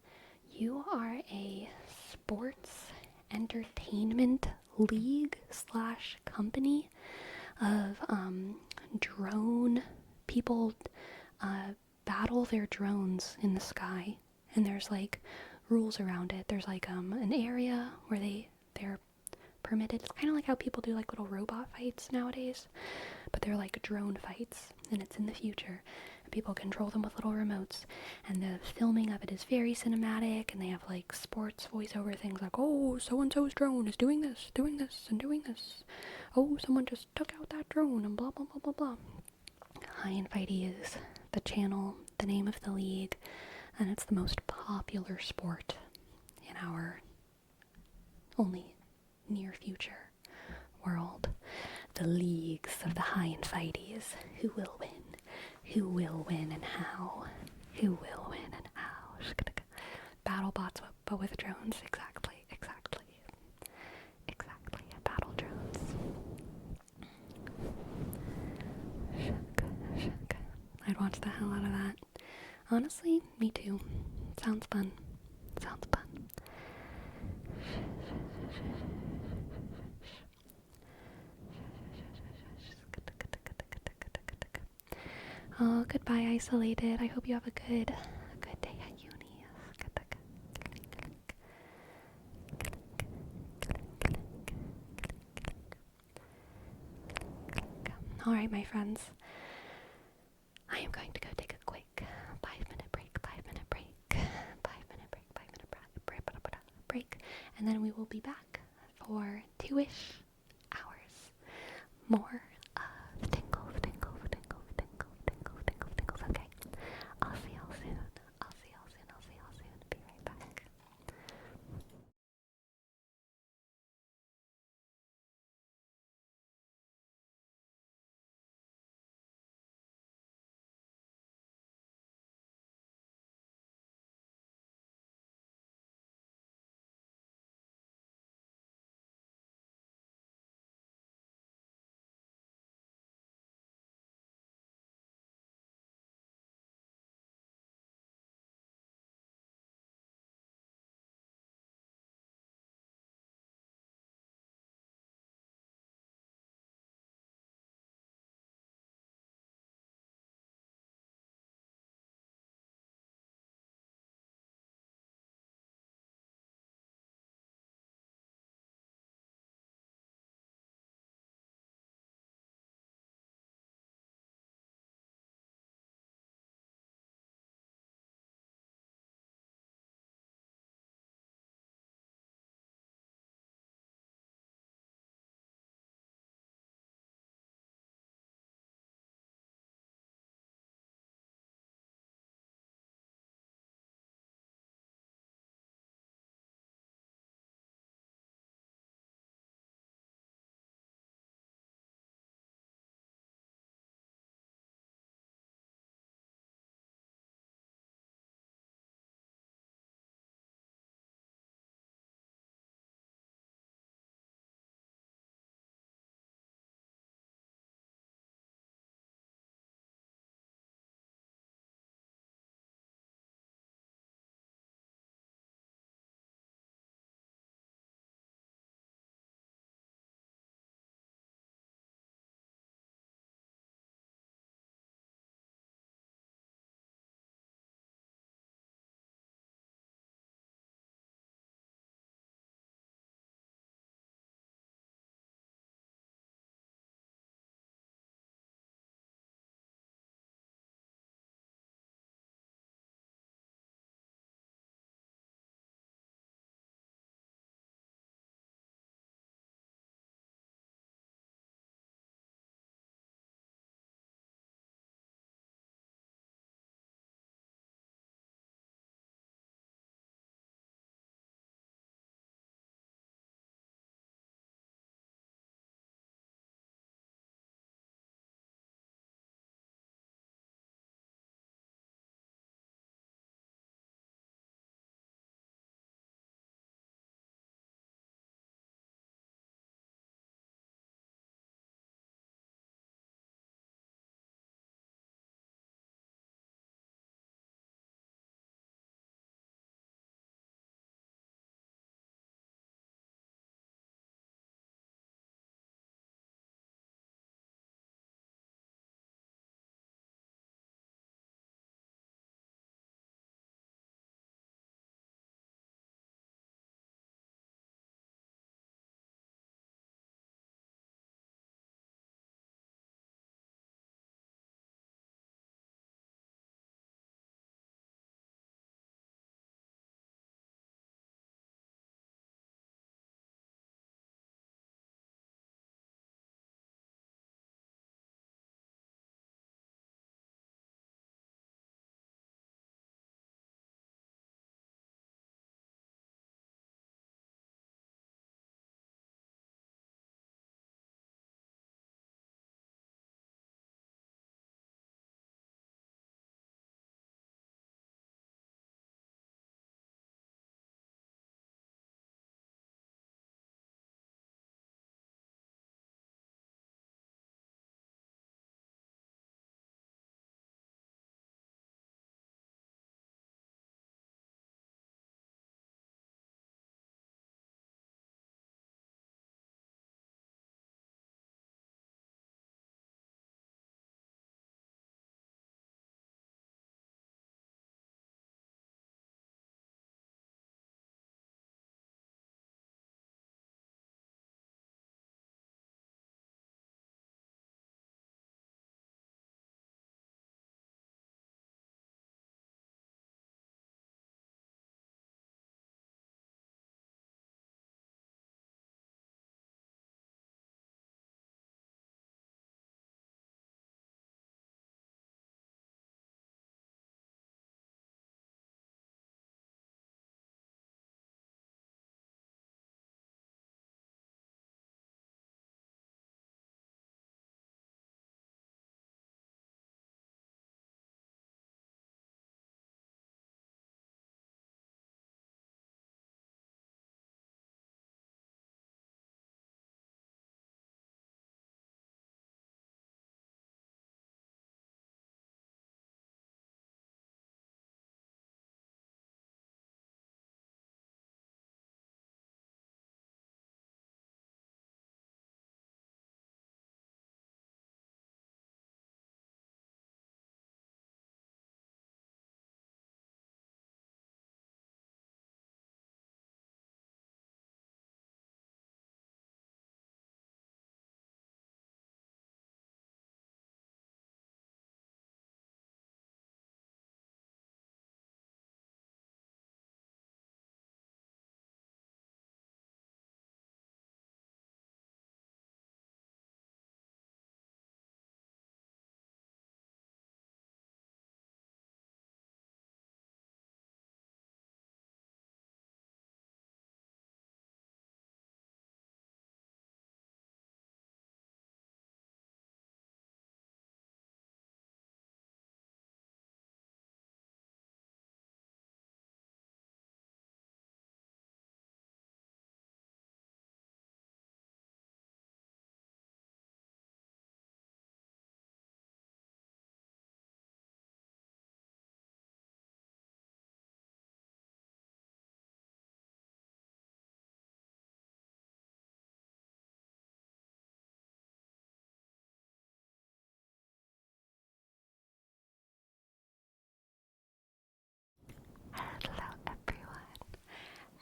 Speaker 1: you are a sports entertainment league slash company of drone people battle their drones in the sky, and there's like rules around it. There's like an area where they're permitted. It's kind of like how people do like little robot fights nowadays, but they're like drone fights, and it's in the future. And people control them with little remotes, and the filming of it is very cinematic, and they have like sports voiceover things like, oh, so-and-so's drone is doing this, and doing this. Oh, someone just took out that drone, and blah, blah, blah, blah, blah. Hi and Fighty is the channel, the name of the league, and it's the most popular sport in our only near future world. The leagues of the High and Fighties. Who will win? Who will win and how? Who will win and how? Battle bots, but with drones. Exactly. Battle drones. I'd watch the hell out of that. Honestly, me too. Sounds fun. Oh, goodbye, Isolated. I hope you have a good day at uni. Alright, my friends. I am going to go take a quick 5-minute break, and then we will be back for 2-ish hours more of tingles. Okay, I'll see y'all soon. Be right back.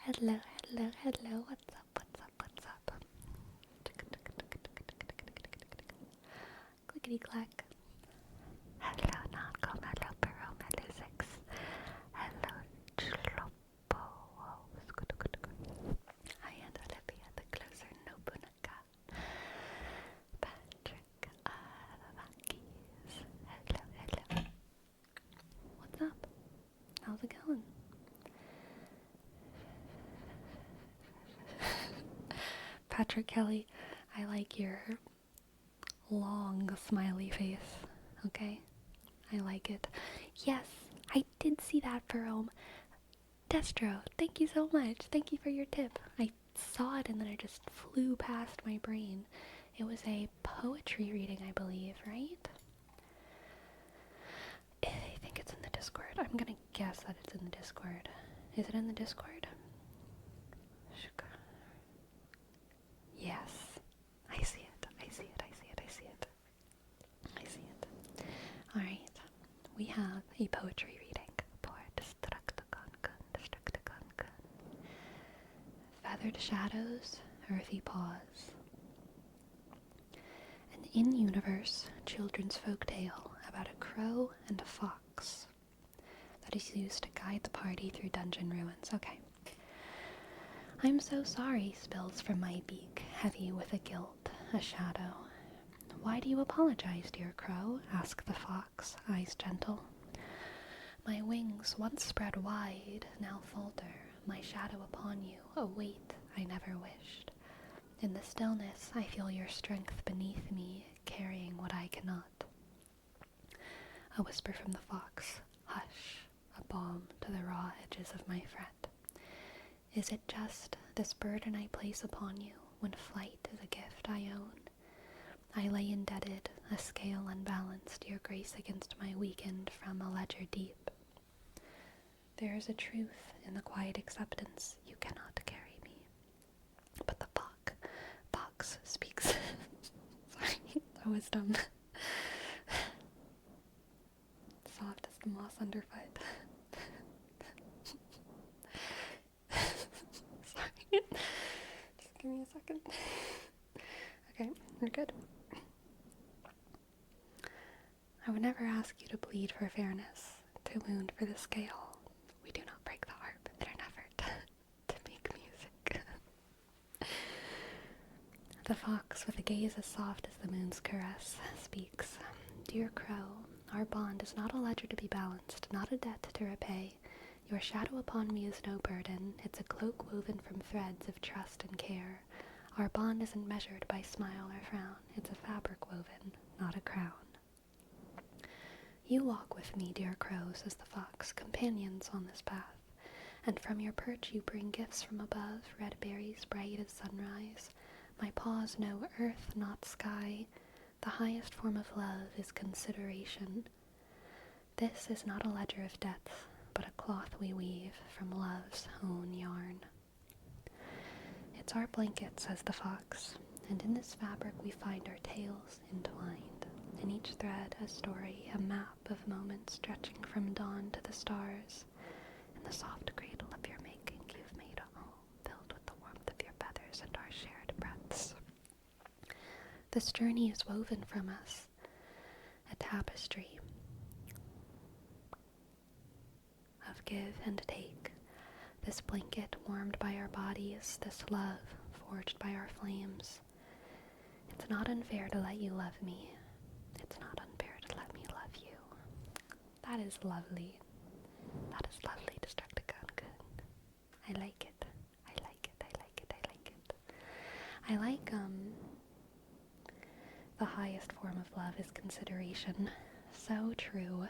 Speaker 1: Hello, hello, hello. What's up, what's up, what's up? Clickety clack. Hello, non-com, hello, Perome, hello, Six. Hello, Chlopo. Hi, and Olivia, the closer Nobunaka. Patrick, Vakis. Hello, hello. What's up? How's it going? Patrick Kelly, I like your long smiley face, okay? I like it. Yes, I did see that, Jerome. Destro, thank you so much. Thank you for your tip. I saw it and then it just flew past my brain. It was a poetry reading, I believe, right? I think it's in the Discord. I'm gonna guess that it's in the Discord. Is it in the Discord? Yes. I see it. I see it. I see it. I see it. I see it. Alright. We have a poetry reading for Drunken. Feathered shadows, earthy paws. An in-universe children's folktale about a crow and a fox that is used to guide the party through dungeon ruins. Okay. I'm so sorry, spills from my beak, heavy with a guilt, a shadow. Why do you apologize, dear crow? Asked the fox, eyes gentle. My wings, once spread wide, now falter, my shadow upon you, a weight I never wished. In the stillness, I feel your strength beneath me, carrying what I cannot. A whisper from the fox, hush, a balm to the raw edges of my fret. Is it just this burden I place upon you, when flight is a gift I own? I lay indebted, a scale unbalanced, your grace against my weakened from a ledger deep. There is a truth in the quiet acceptance, you cannot carry me. But the fox speaks. Sorry, that was dumb. Soft as the moss underfoot. Sorry. Just give me a second. Okay, we're good. I would never ask you to bleed for fairness, to wound for the scale. We do not break the harp in an effort to make music. The fox, with a gaze as soft as the moon's caress, speaks. Dear crow, our bond is not a ledger to be balanced, not a debt to repay. Your shadow upon me is no burden, it's a cloak woven from threads of trust and care. Our bond isn't measured by smile or frown, it's a fabric woven, not a crown. You walk with me, dear crow, says the fox, companions on this path, and from your perch you bring gifts from above, red berries bright as sunrise. My paws know earth, not sky. The highest form of love is consideration. This is not a ledger of debts, but a cloth we weave from love's own yarn. It's our blanket, says the fox, and in this fabric we find our tales entwined. In each thread a story, a map of moments stretching from dawn to the stars. In the soft cradle of your making you've made a home, filled with the warmth of your feathers and our shared breaths. This journey is woven from us, a tapestry of give and take. This blanket warmed by our bodies, this love forged by our flames. It's not unfair to let you love me. It's not unfair to let me love you. That is lovely. That is lovely, Destructicon. I like it. I like it. I like it. I like it. I like, the highest form of love is consideration. So true.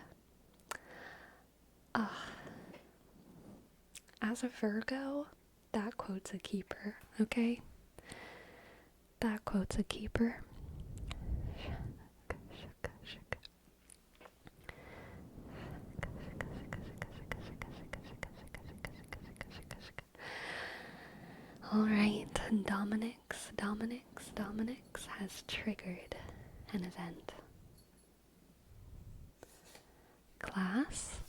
Speaker 1: As a Virgo, that quote's a keeper, okay? That quote's a keeper. Alright, Dominix has triggered an event. Class,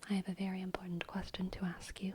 Speaker 1: I have a very important question to ask you.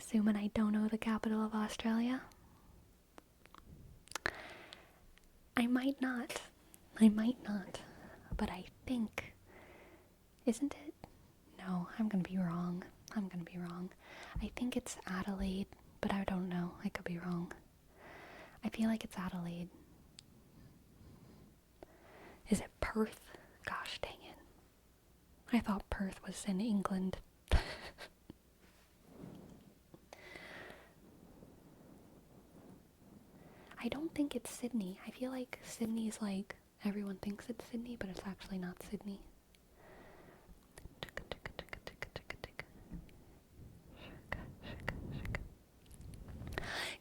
Speaker 1: assuming I don't know the capital of Australia? I might not. But I think... Isn't it? No, I'm gonna be wrong. I think it's Adelaide, but I don't know. I could be wrong. I feel like it's Adelaide. Is it Perth? Gosh dang it. I thought Perth was in England. I don't think it's Sydney. I feel like Sydney's like, everyone thinks it's Sydney, but it's actually not Sydney.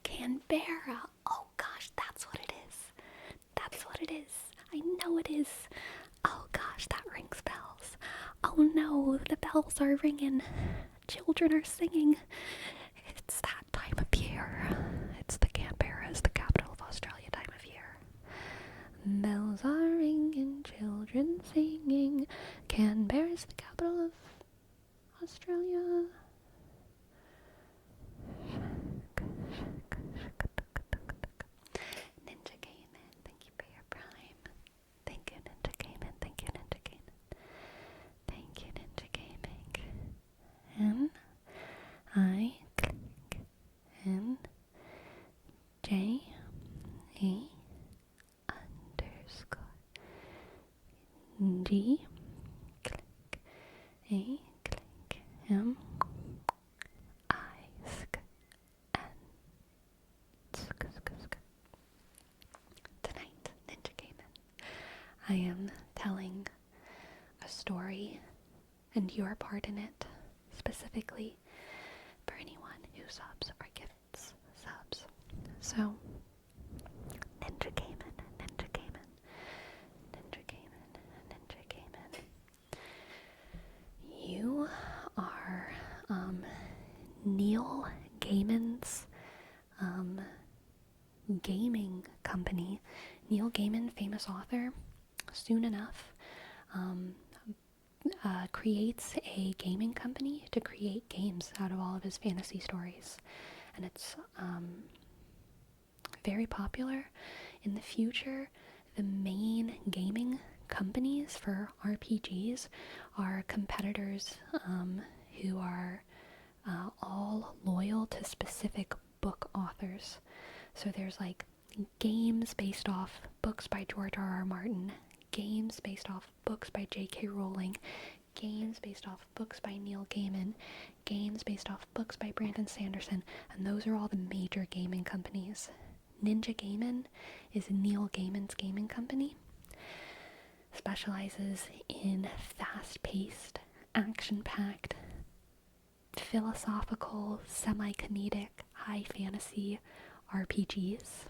Speaker 1: Canberra. Oh gosh, that's what it is. I know it is. Oh gosh, that rings bells. Oh no, the bells are ringing. Children are singing. It's that time of year. It's the Canberra is the capital of Australia time of year. Bells are ringing, children singing. Canberra is the capital of Australia. Ninja Gaming, thank you for your prime. Thank you, Ninja Gaming. Thank you, Ninja Gaming. Thank you, Ninja Gaming. N-I-K-N-J_G click A click M I sk N sk sk sk. Tonight, Ninja Gaming, I am telling a story, and your part in it, specifically for anyone who subs or gifts subs. So, Ninja Gaming, Ninja Gaming, Ninja Gaming, Ninja Gaming. You are Neil Gaiman's gaming company. Neil Gaiman, famous author, soon enough creates a gaming company to create games out of all of his fantasy stories. And it's very popular. In the future, the main gaming companies for RPGs are competitors who are all loyal to specific book authors. So there's like games based off books by George R.R. Martin, games based off books by J.K. Rowling, games based off books by Neil Gaiman, games based off books by Brandon Sanderson, and those are all the major gaming companies. Ninja Gaiman is Neil Gaiman's gaming company. Specializes in fast-paced, action-packed, philosophical, semi-comedic, high fantasy RPGs.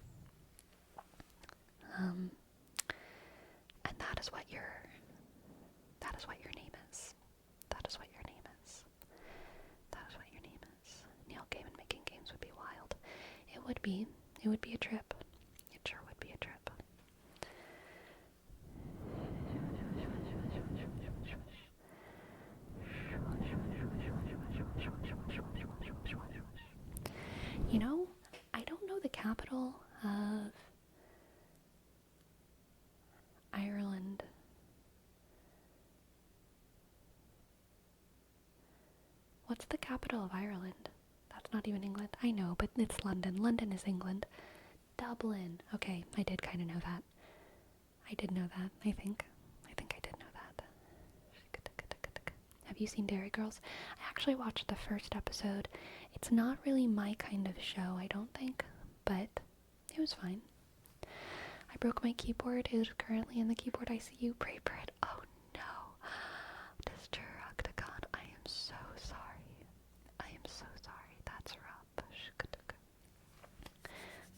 Speaker 1: And that is what your name is. That is what your name is. Neil Gaiman making games would be wild. It would be a trip. It sure would be a trip. You know, I don't know the capital of Ireland. What's the capital of Ireland? That's not even England. I know, but it's London. London is England. Dublin. Okay, I did kind of know that. I did know that, I think. I did know that. Have you seen Dairy Girls? I actually watched the first episode. It's not really my kind of show, I don't think, but it was fine. I broke my keyboard. It is currently in the keyboard ICU. Pray for it. Oh no. Destructicon, I am so sorry. That's rough.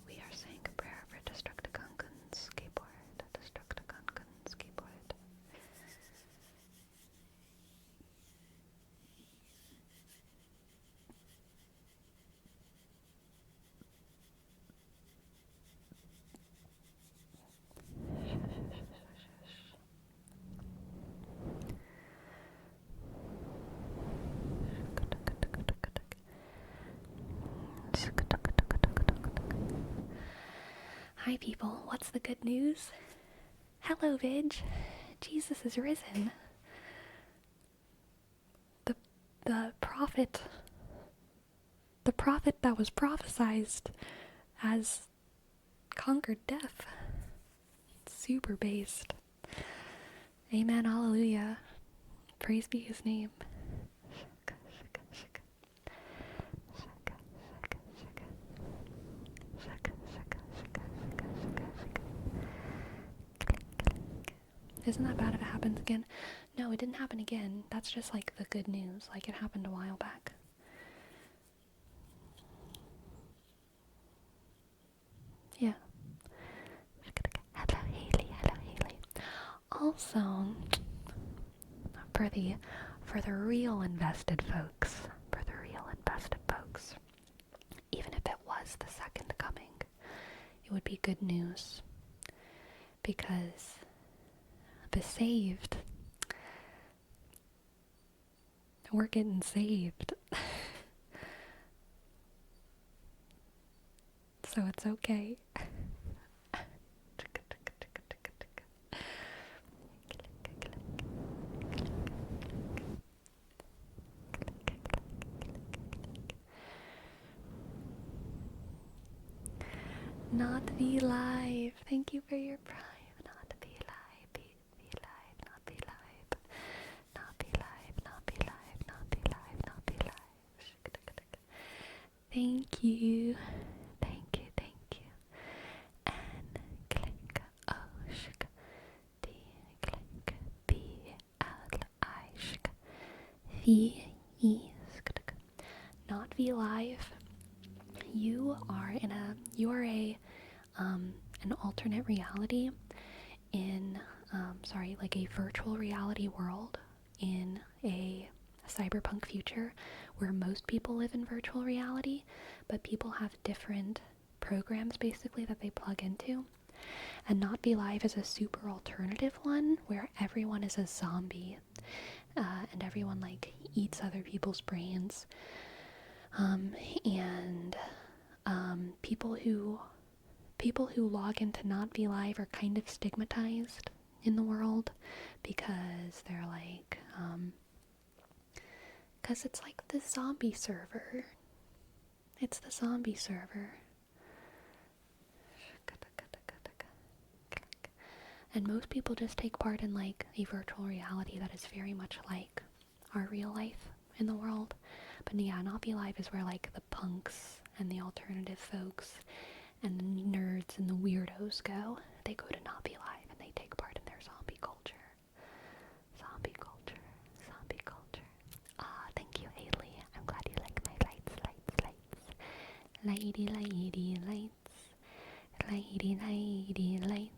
Speaker 1: We are saying a prayer for Destructicon's keyboard. Destructicon's keyboard. Hi people, what's the good news? Hello, Vidge. Jesus is risen. The prophet that was prophesized has conquered death. Super based. Amen, hallelujah. Praise be his name. Isn't that bad if it happens again? No, it didn't happen again. That's just like the good news. Like it happened a while back. Yeah. Hello, Haley. Hello, Haley. Also, for the real invested folks, even if it was the second coming, it would be good news. Because the saved, we're getting saved. So it's okay. Not be live. Thank you for your prime. Not be live. Be live. Not be live. Not be live. Not be live. Not be live. Not be live. Thank you. Thank you. Thank you. And click shk d click b l I shk v e skk. Not be live. You are an alternate reality in, like a virtual reality world in a cyberpunk future where most people live in virtual reality, but people have different programs basically that they plug into. And Not Be Live is a super alternative one where everyone is a zombie, and everyone like eats other people's brains. People who log into Not Be Live are kind of stigmatized in the world because they're like, because it's like the zombie server. It's the zombie server. And most people just take part in like a virtual reality that is very much like our real life in the world. But yeah, Not Be Live is where like the punks and the alternative folks and the nerds and the weirdos go. They go to Not Be Live and they take part in their zombie culture. Zombie culture. Zombie culture. Ah, thank you, Haley. I'm glad you like my lights. Lighty, lights. Lighty, lights.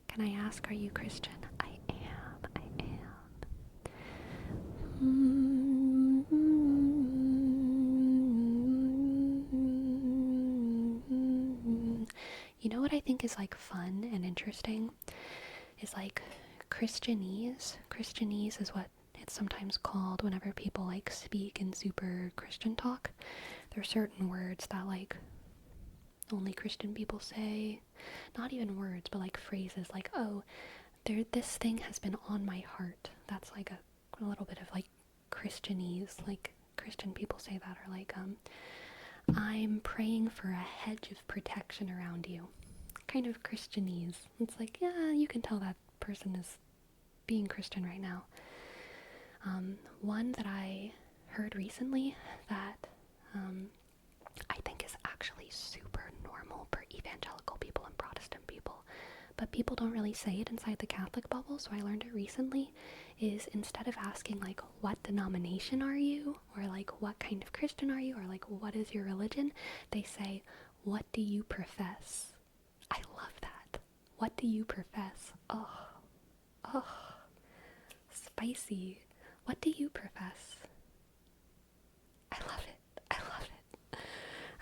Speaker 1: Can I ask, are you Christian? I am. You know what I think is like fun and interesting is like Christianese. Christianese is what it's sometimes called whenever people like speak in super Christian talk. There are certain words that like only Christian people say. Not even words, but like phrases like, oh, this thing has been on my heart. That's like a little bit of like Christianese. Like Christian people say that, or like, I'm praying for a hedge of protection around you. Kind of Christianese. It's like, yeah, you can tell that person is being Christian right now. One that I heard recently that I think is actually super normal for evangelical people and Protestant people, but people don't really say it inside the Catholic bubble, so I learned it recently, is instead of asking like, what denomination are you, or like, what kind of Christian are you, or like, what is your religion, they say, what do you profess? I love that. What do you profess? Oh, spicy. What do you profess? I love it. I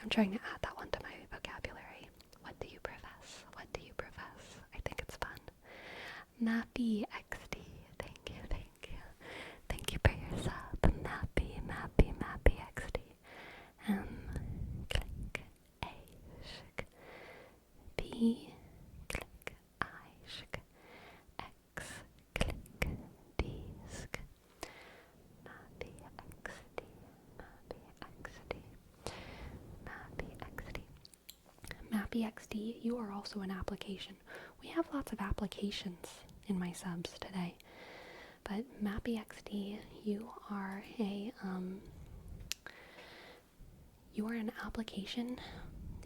Speaker 1: I'm trying to add that one to my vocabulary. What do you profess? What do you profess? I think it's fun. Mappy XD. Thank you, thank you. Thank you for your sub. Mappy XD. Click A shk. B click I shk. X click D sk. Mappy XD. Mappy XD, you are also an application. We have lots of applications in my subs today. But Mappy XD, you are an application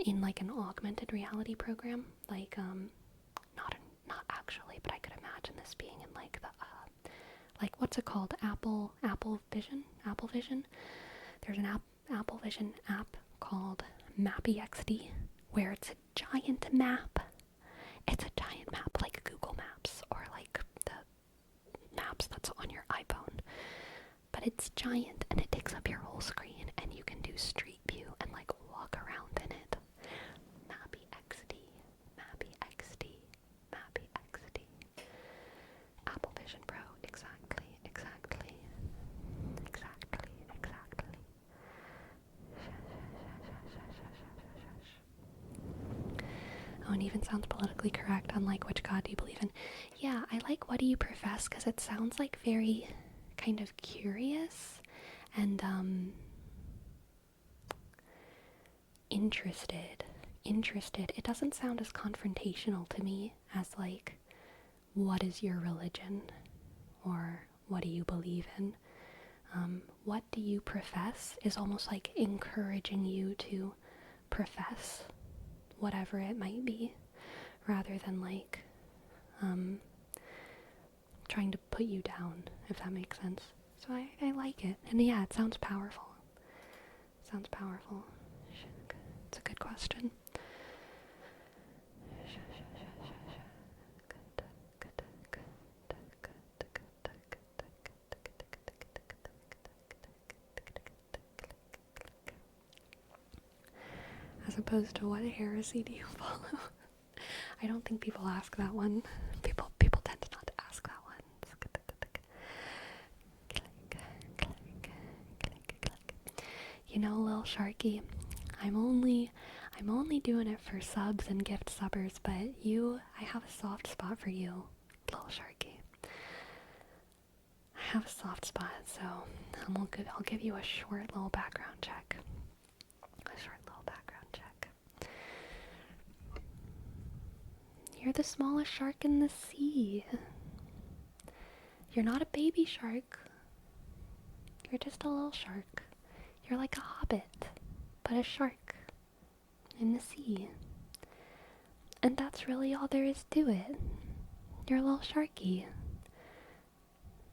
Speaker 1: in like an augmented reality program. Like not actually, but I could imagine this being in like the like what's it called? Apple Vision? There's an Apple Vision app called Mappy XD where it's a giant map. It's a giant map like Google Maps or like the maps that's on your iPhone. But it's giant and it takes up your whole screen and you can do street view and like walk around in it. Mappy XD. Apple Vision Pro. Exactly. Oh, it even sounds politically correct, unlike which god do you believe in. Yeah, I like what do you profess because it sounds like very kind of curious and interested. It doesn't sound as confrontational to me as like what is your religion or what do you believe in. What do you profess is almost like encouraging you to profess whatever it might be, rather than like trying to put you down, if that makes sense. So I like it. And yeah, it sounds powerful. It's a good question. As opposed to what heresy do you follow? I don't think people ask that one. People tend not to ask that one. You know, Lil Sharky, I'm only doing it for subs and gift subbers, but I have a soft spot for you, Lil Sharky. I have a soft spot, so I'll give you a short little background check. You're the smallest shark in the sea. You're not a baby shark. You're just a little shark. You're like a hobbit, but a shark in the sea. And that's really all there is to it. You're a little sharky.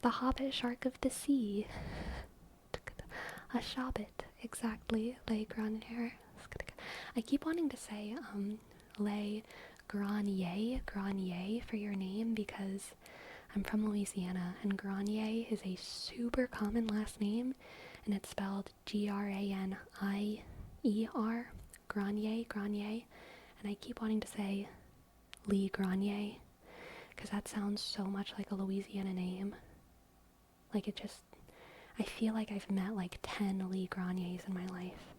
Speaker 1: The hobbit shark of the sea. A shobbit, exactly. Le Granier. I keep wanting to say, Le Granier for your name because I'm from Louisiana and Granier is a super common last name and it's spelled Granier, Granier, and I keep wanting to say Lee Granier because that sounds so much like a Louisiana name. Like I feel like I've met like 10 Lee Graniers in my life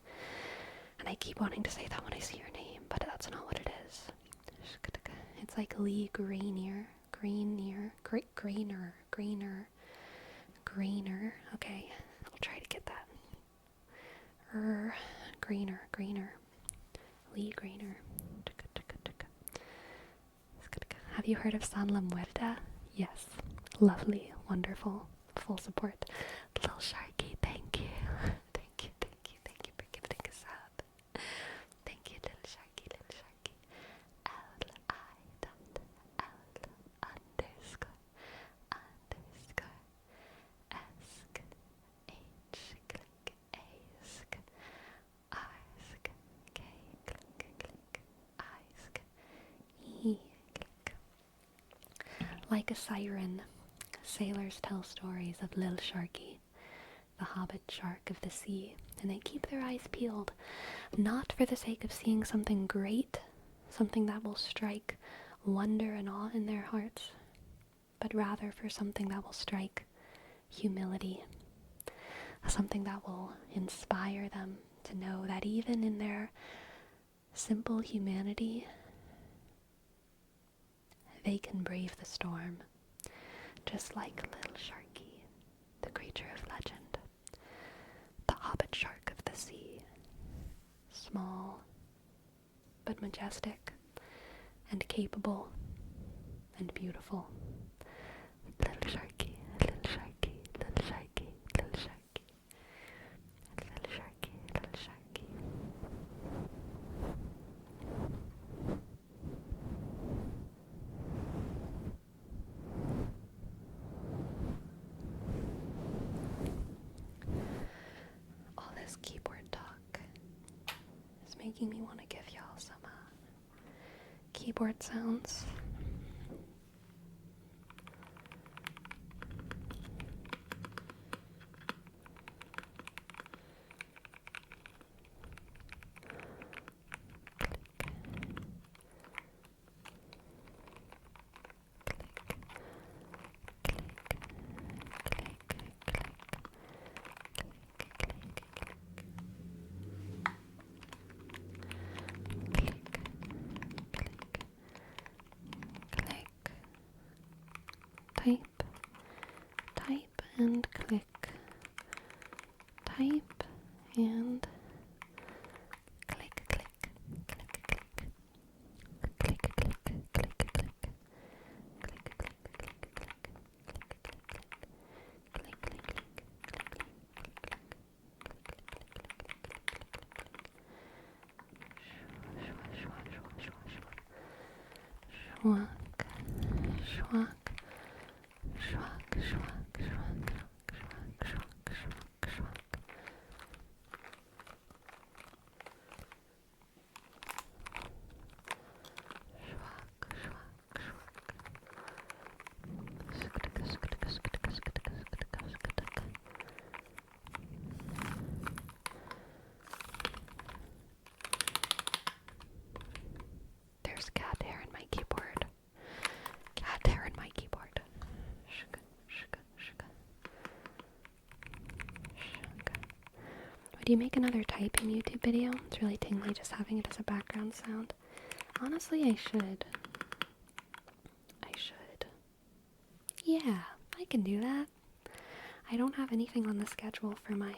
Speaker 1: and I keep wanting to say that when I see your name, but that's not what it is. It's like Lee Grainer. Okay, I'll try to get that. Grainer. Lee Grainer. Have you heard of San La Muerta? Yes. Lovely, wonderful, full support. Little Sharky, thank you. Thank you for giving a sub. Thank you, little Sharky. Like a siren, sailors tell stories of Lil Sharky, the hobbit shark of the sea, and they keep their eyes peeled, not for the sake of seeing something great, something that will strike wonder and awe in their hearts, but rather for something that will strike humility, something that will inspire them to know that even in their simple humanity, they can brave the storm, just like little Sharky, the creature of legend, the hobbit shark of the sea, small but majestic and capable and beautiful. Little Sharky, little Sharky, little Sharky, little Sharky, little Sharky, little Sharky. All this keyboard talk is making me want to give y'all some keyboard sounds. Type, type and click, type and click, click, click, click, click, click, click, click, click, click, schwack, schwack, schwack, schwack, schwack, schwack, schwack, schwack. There's cat hair in my keyboard. Cat hair in my keyboard. Shugga, shugga, shugga. Shugga. Would you make another typing YouTube video? It's really tingly just having it as a background sound. Honestly, I should. Yeah, I can do that. I don't have anything on the schedule for my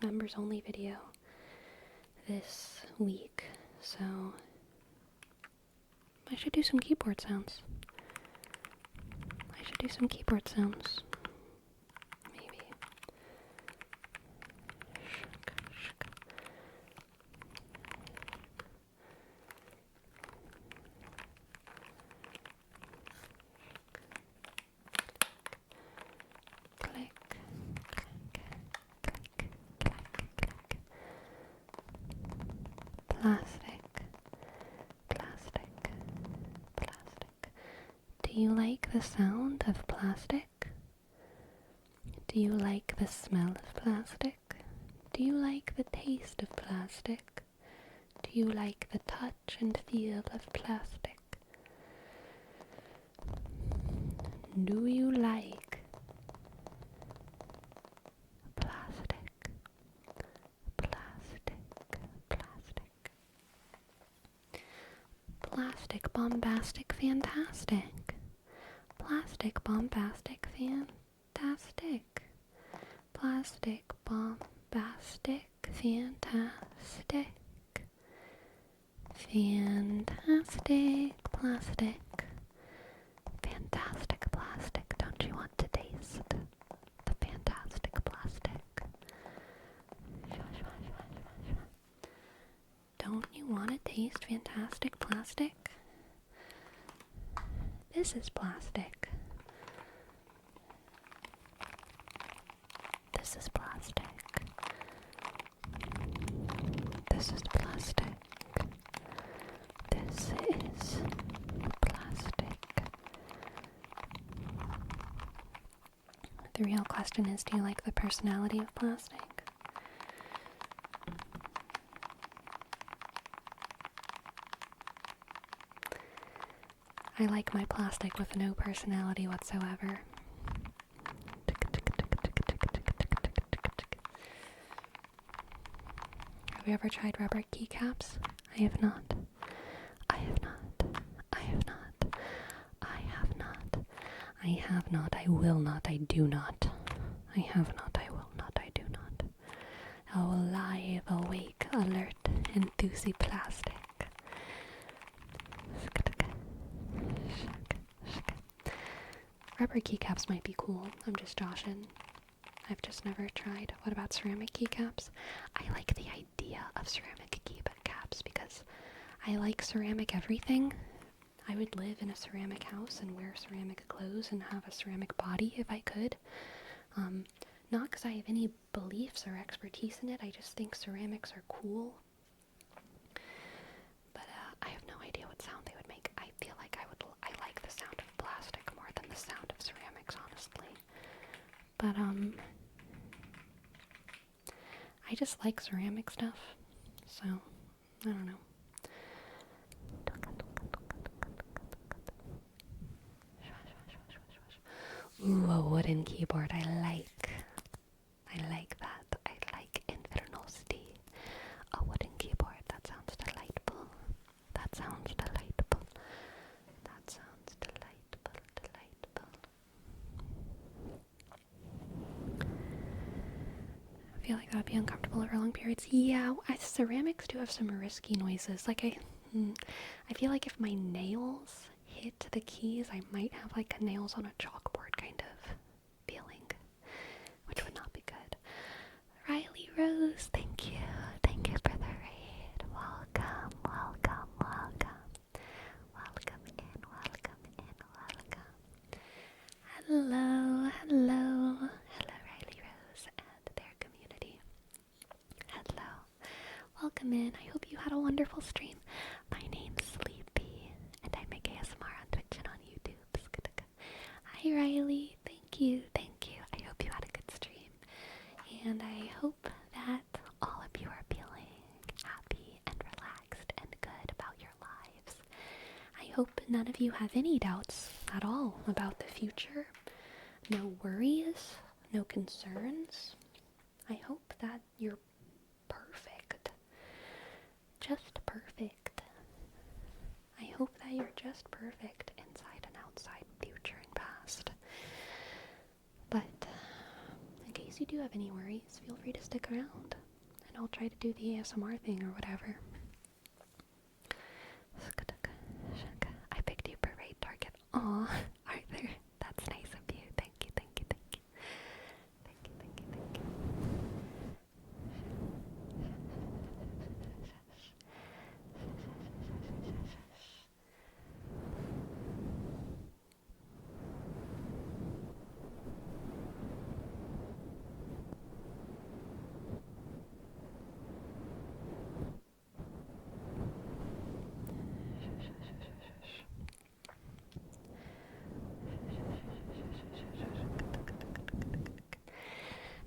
Speaker 1: members only video this week, so I should do some keyboard sounds. Maybe. Click, click, click, click. Plastic, plastic, plastic. Do you like the sound of plastic? Do you like the smell of plastic? Do you like the taste of plastic? Do you like the touch and feel of plastic? Do you like plastic? Plastic, plastic. Plastic, bombastic, fantastic. Plastic, bombastic, fantastic. Plastic, bombastic, fantastic. Fantastic plastic. Fantastic plastic. Don't you want to taste the fantastic plastic? Don't you want to taste fantastic plastic? This is plastic. This is plastic. This is plastic. This is plastic. The real question is, do you like the personality of plastic? I like my plastic with no personality whatsoever. Have you ever tried rubber keycaps? I have not. I have not. I have not. I have not. I have not. I will not. I do not. I have not. I will not. I do not. Alive, awake, alert, enthusiastic. Rubber keycaps might be cool. I'm just joshing. I've just never tried. What about ceramic keycaps? I like the idea of ceramic keycaps because I like ceramic everything. I would live in a ceramic house and wear ceramic clothes and have a ceramic body if I could. Not because I have any beliefs or expertise in it. I just think ceramics are cool. But I have no idea what sound they would make. I feel like I like the sound of plastic more than the sound of ceramics, honestly. But I just like ceramic stuff, so I don't know. Ooh, a wooden keyboard. I like that. I like Infernosti. A wooden keyboard. That sounds delightful. That sounds delightful. That sounds delightful. I feel like that would be uncomfortable over long periods. Yeah, ceramics do have some risky noises. Like I feel like if my nails hit the keys, I might have like nails on a chalkboard kind of feeling, which would not be good. Riley Rose, thank you. Thank you for the raid. Welcome, welcome, welcome. Welcome in, welcome in, welcome. Hello, hello. Hello, Riley Rose and their community. Hello. Welcome in. I hope you had a wonderful stream. My name's Sleepy, and I make ASMR on Twitch and on YouTube. Hi, Riley. Thank you, thank you. I hope you had a good stream. And I hope that all of you are feeling happy and relaxed and good about your lives. I hope none of you have any doubts at all about the future. No worries, no concerns. I hope that you're perfect. Just perfect. I hope that you're just perfect inside and outside, future and past. But in case you do have any worries, feel free to stick around and I'll try to do the ASMR thing or whatever. I picked you for raid target. Aw, Arthur, that's nice of you. Thank you, thank you, thank you. Thank you, thank you, thank you.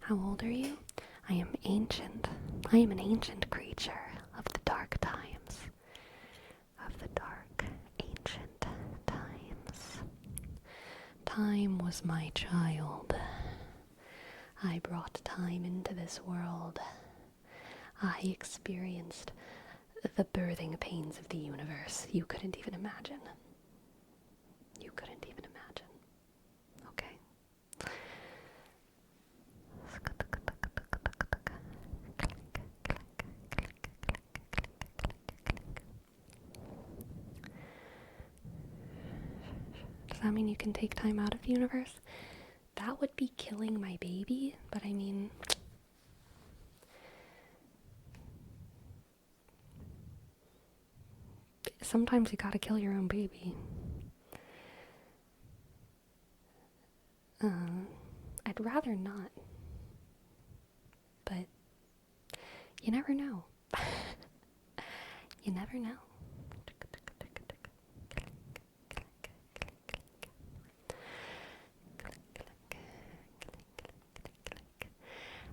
Speaker 1: How old are you? I am ancient. I am an ancient creature of the dark times. Of the dark, ancient times. Time was my child. I brought time into this world. I experienced the birthing pains of the universe. You couldn't even imagine. You couldn't even imagine. Okay? Does that mean you can take time out of the universe? That would be killing my baby, but I mean, sometimes you gotta kill your own baby. I'd rather not, but you never know. You never know.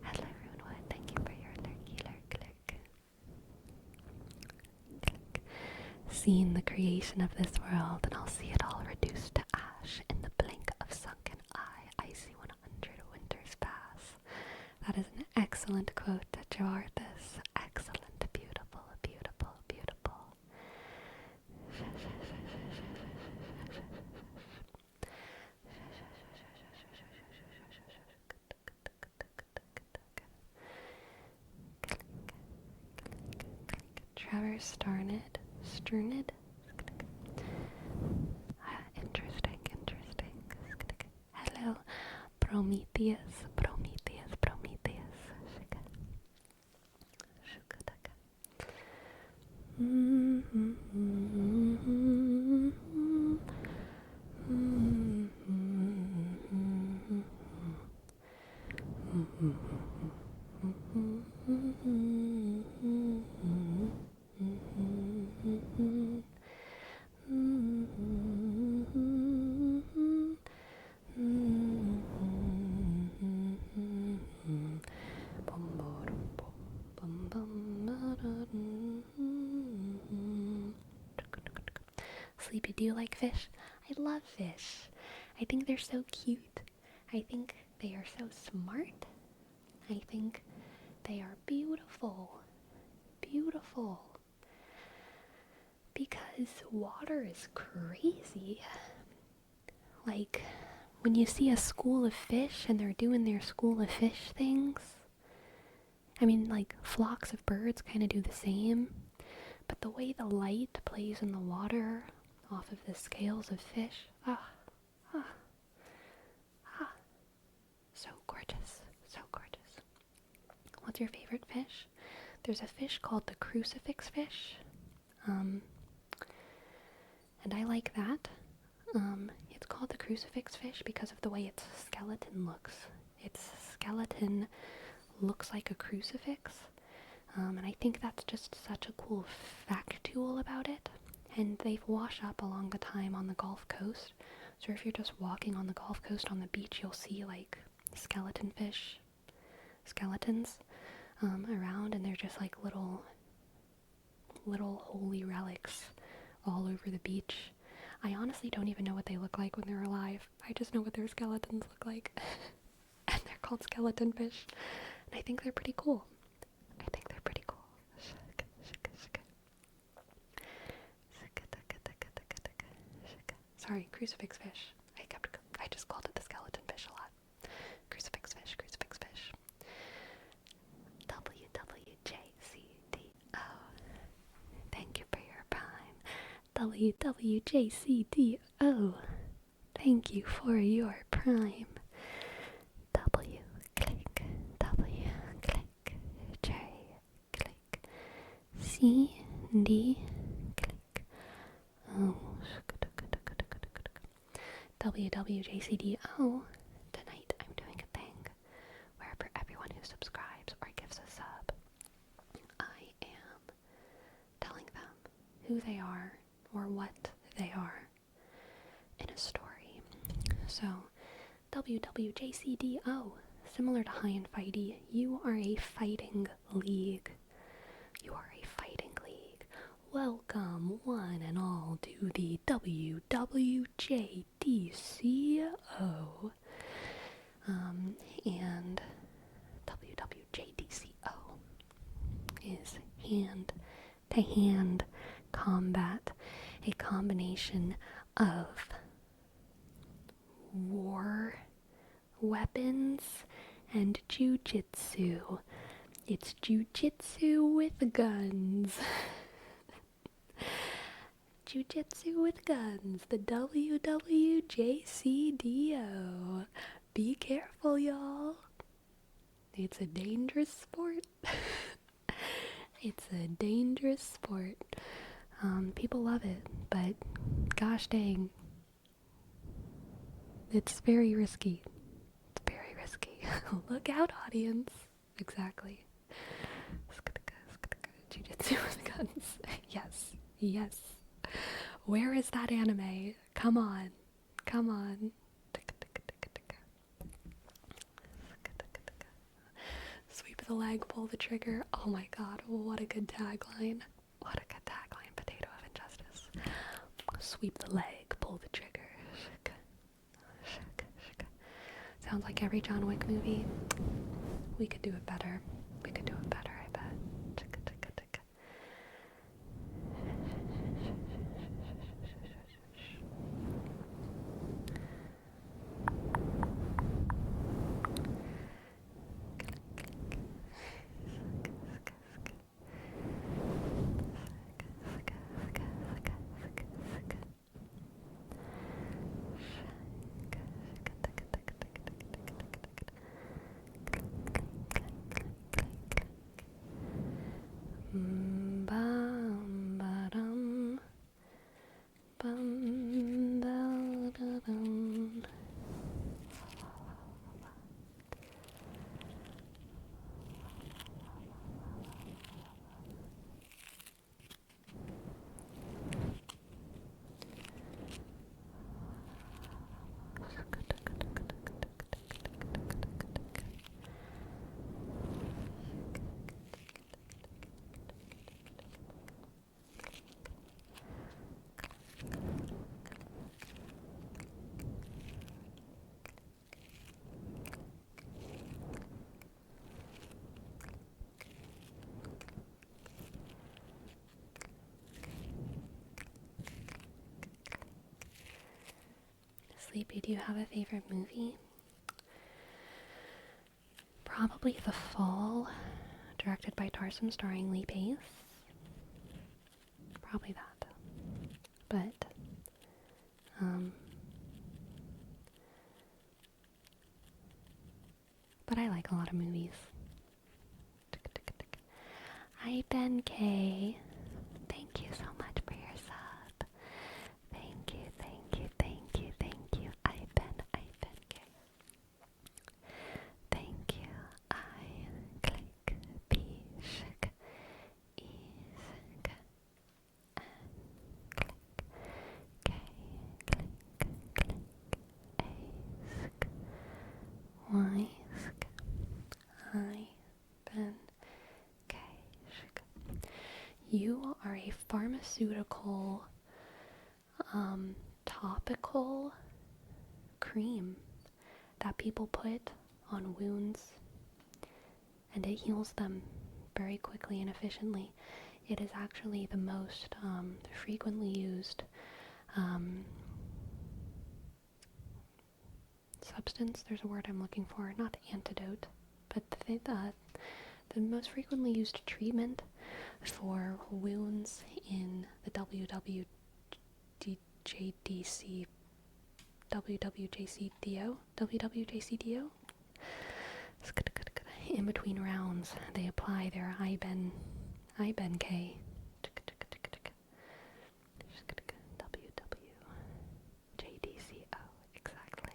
Speaker 1: Hello, Runewood. Thank you for your lurky lurk. Seen the creation of this world, and I'll see it all all reduced to ash in the blink of sunken eye. I see 100 winters pass. That is an excellent quote, Joarthus. Excellent, beautiful, beautiful, beautiful. Trevor Sternid. Interesting. Hello, Prometheus. Sleepy, do you like fish? I love fish. I think they're so cute. I think they are so smart. I think they are beautiful. Beautiful. Because water is crazy. Like, when you see a school of fish and they're doing their school of fish things, I mean, like, flocks of birds kind of do the same, but the way the light plays in the water off of the scales of fish, so gorgeous, so gorgeous. What's your favorite fish? There's a fish called the crucifix fish, and I like that. It's called the crucifix fish because of the way its skeleton looks. Its skeleton looks like a crucifix, and I think that's just such a cool factual about it. And they wash up along the time on the Gulf Coast, so if you're just walking on the Gulf Coast on the beach, you'll see like skeleton fish, skeletons around, and they're just like little holy relics all over the beach. I honestly don't even know what they look like when they're alive. I just know what their skeletons look like. And they're called skeleton fish. And I think they're pretty cool. Sorry, crucifix fish. I just called it the skeleton fish a lot. Crucifix fish. WWJCDO. Thank you for your prime. WWJCDO. Thank you for your prime. W click, J click, C D click, O. WWJCDO. Tonight I'm doing a thing where for everyone who subscribes or gives a sub, I am telling them who they are or what they are in a story. So, WWJCDO, similar to High and Fighty, you are a fighting league. Welcome, one and all, to the WWJDCO. And WWJDCO is hand-to-hand combat, a combination of war weapons and jujitsu. It's jujitsu with guns. Jujitsu with guns, the WWJCDO. Be careful, y'all. It's a dangerous sport. It's a dangerous sport. People love it, but gosh dang, it's very risky. It's very risky. Look out, audience. Exactly. Jujitsu with guns. Yes. Where is that anime? Come on. Sweep the leg, pull the trigger. Oh my god, what a good tagline. Potato of injustice. Sweep the leg, pull the trigger. Sounds like every John Wick movie. We could do it better. We could do it better, I bet. Bum, ba-dum, bum, ba-da-dum. Sleepy, do you have a favorite movie? Probably The Fall, directed by Tarsem, starring Lee Pace. Probably that. But I like a lot of movies. Hi, Ben K. Thank you so much for your sub. Thank you, thank you, thank you, thank you. I've been K. Thank you. I click B shik E shik N click K click click A shik Y shik I been K shik. You are a pharmaceutical topical cream that people put on wounds, and it heals them very quickly and efficiently. It is actually the most frequently used substance. There's a word I'm looking for, not antidote, but the most frequently used treatment for wounds in the WWJCDO. In between rounds, they apply their Iben K. WWJDCO. Exactly.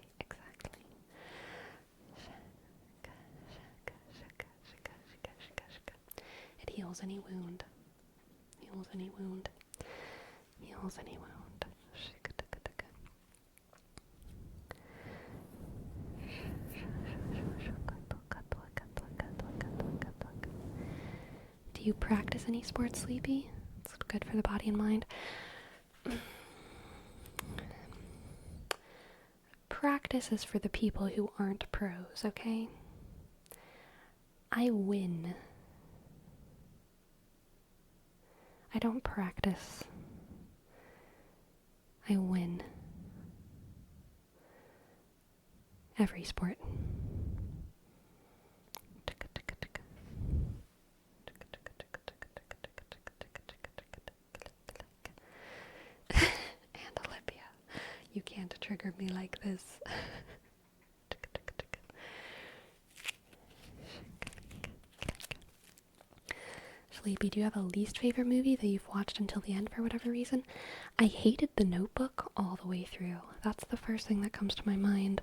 Speaker 1: It heals any wound. Heals any wound. Do you practice any sports, Sleepy? It's good for the body and mind. Practice is for the people who aren't pros, okay? I win. I don't practice. I win. Every sport. And Olympia, you can't trigger me like this. Sleepy, do you have a least favorite movie that you've watched until the end for whatever reason? I hated The Notebook all the way through. That's the first thing that comes to my mind.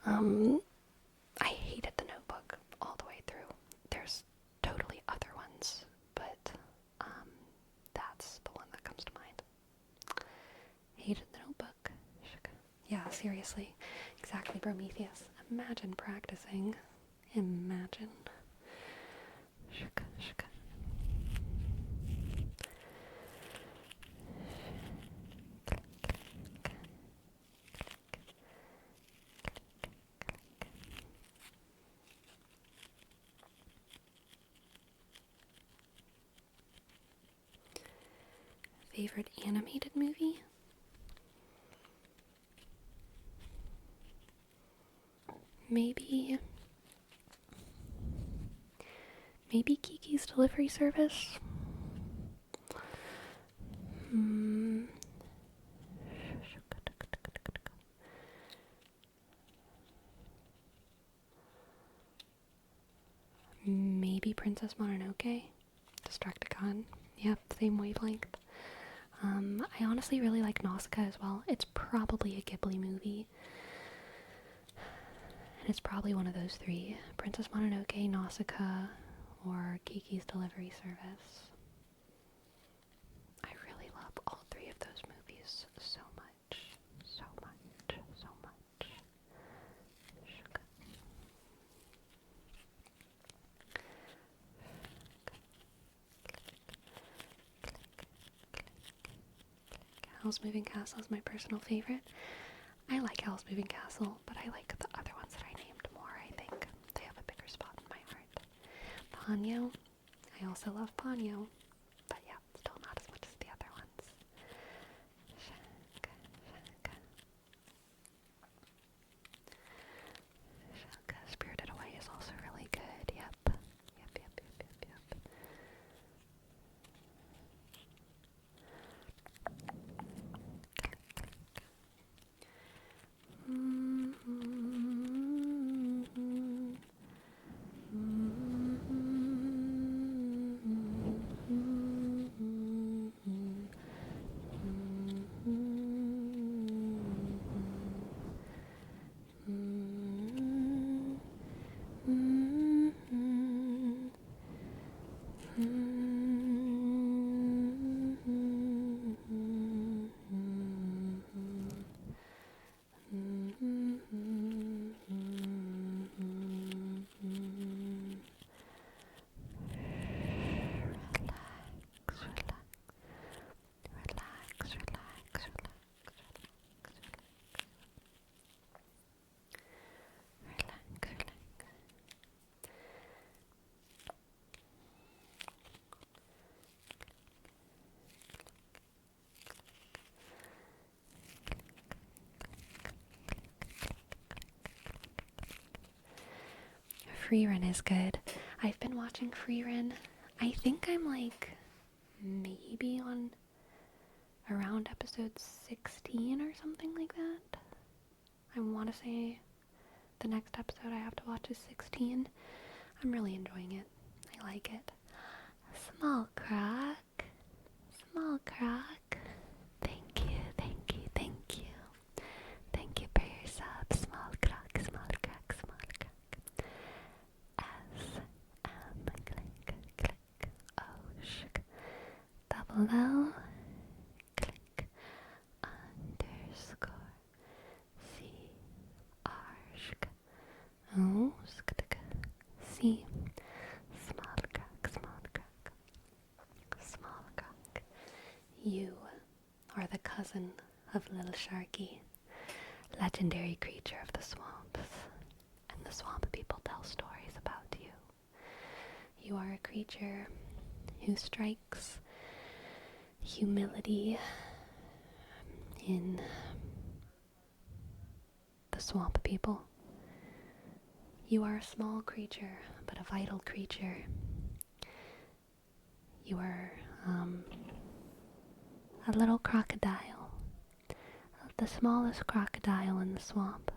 Speaker 1: I hated The Notebook all the way through. There's totally other ones, but that's the one that comes to mind. Hated The Notebook. Yeah, seriously. Exactly, Prometheus. Imagine practicing. Imagine. favorite animated movie? Maybe Kiki's Delivery Service? Maybe Princess Mononoke? Destructicon? Yep, same wavelength. I honestly really like Nausicaa as well. It's probably a Ghibli movie. And it's probably one of those three. Princess Mononoke, Nausicaa, or Kiki's Delivery Service. I really love all three of those movies so much. So much. So much. Howl's Moving Castle is my personal favorite. I like Howl's Moving Castle, but I like the other ones that I named more, I think. They have a bigger spot in my heart. Ponyo. I also love Ponyo. But yeah, still not as much as the other ones. Spirited Away is also really good. Yep. Freerun is good. I've been watching Freerun. I think I'm like maybe on around episode 16 or something like that. I want to say the next episode I have to watch is 16. I'm really enjoying it. I like it. Small croc. Small croc. Thank you, thank you, thank you. Thank you for your sub. Small croc, small croc, small croc. Click, click. Oh, shk. Double L. Click. Underscore. C. R. Shk. Oh, skk. C. Small croc, small croc. Small croc. You are the cousin of Little Sharky, legendary creature of the swamps, and the swamp people tell stories about you. You are a creature who strikes humility in the swamp people. You are a small creature, but a vital creature. You are a little crocodile, the smallest crocodile in the swamp.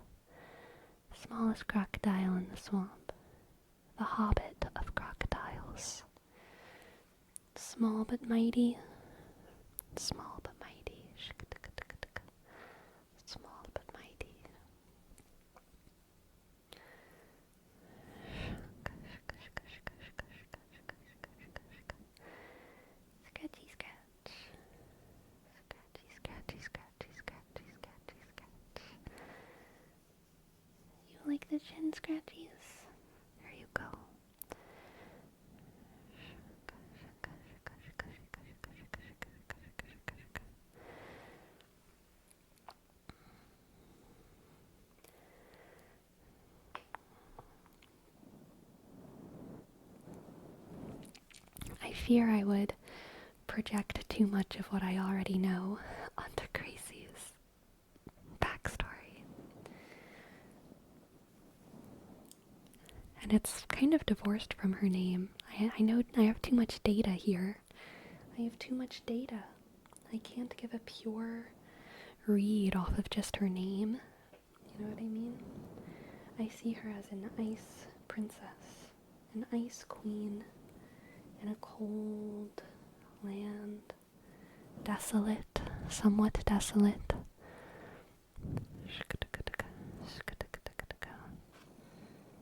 Speaker 1: Smallest crocodile in the swamp. The hobbit of crocodiles. Small but mighty. Small but mighty. Small but mighty. Scratchy scratch. Scratchy, scratchy, scratchy, scratchy, scratchy, scratch. You like the chin scratchies? There you go. I fear I would project too much of what I already know onto Gracie's backstory. And it's kind of divorced from her name. I know I have too much data here. I have too much data. I can't give a pure read off of just her name. You know what I mean? I see her as an ice princess, an ice queen, in a cold land. Desolate, somewhat desolate.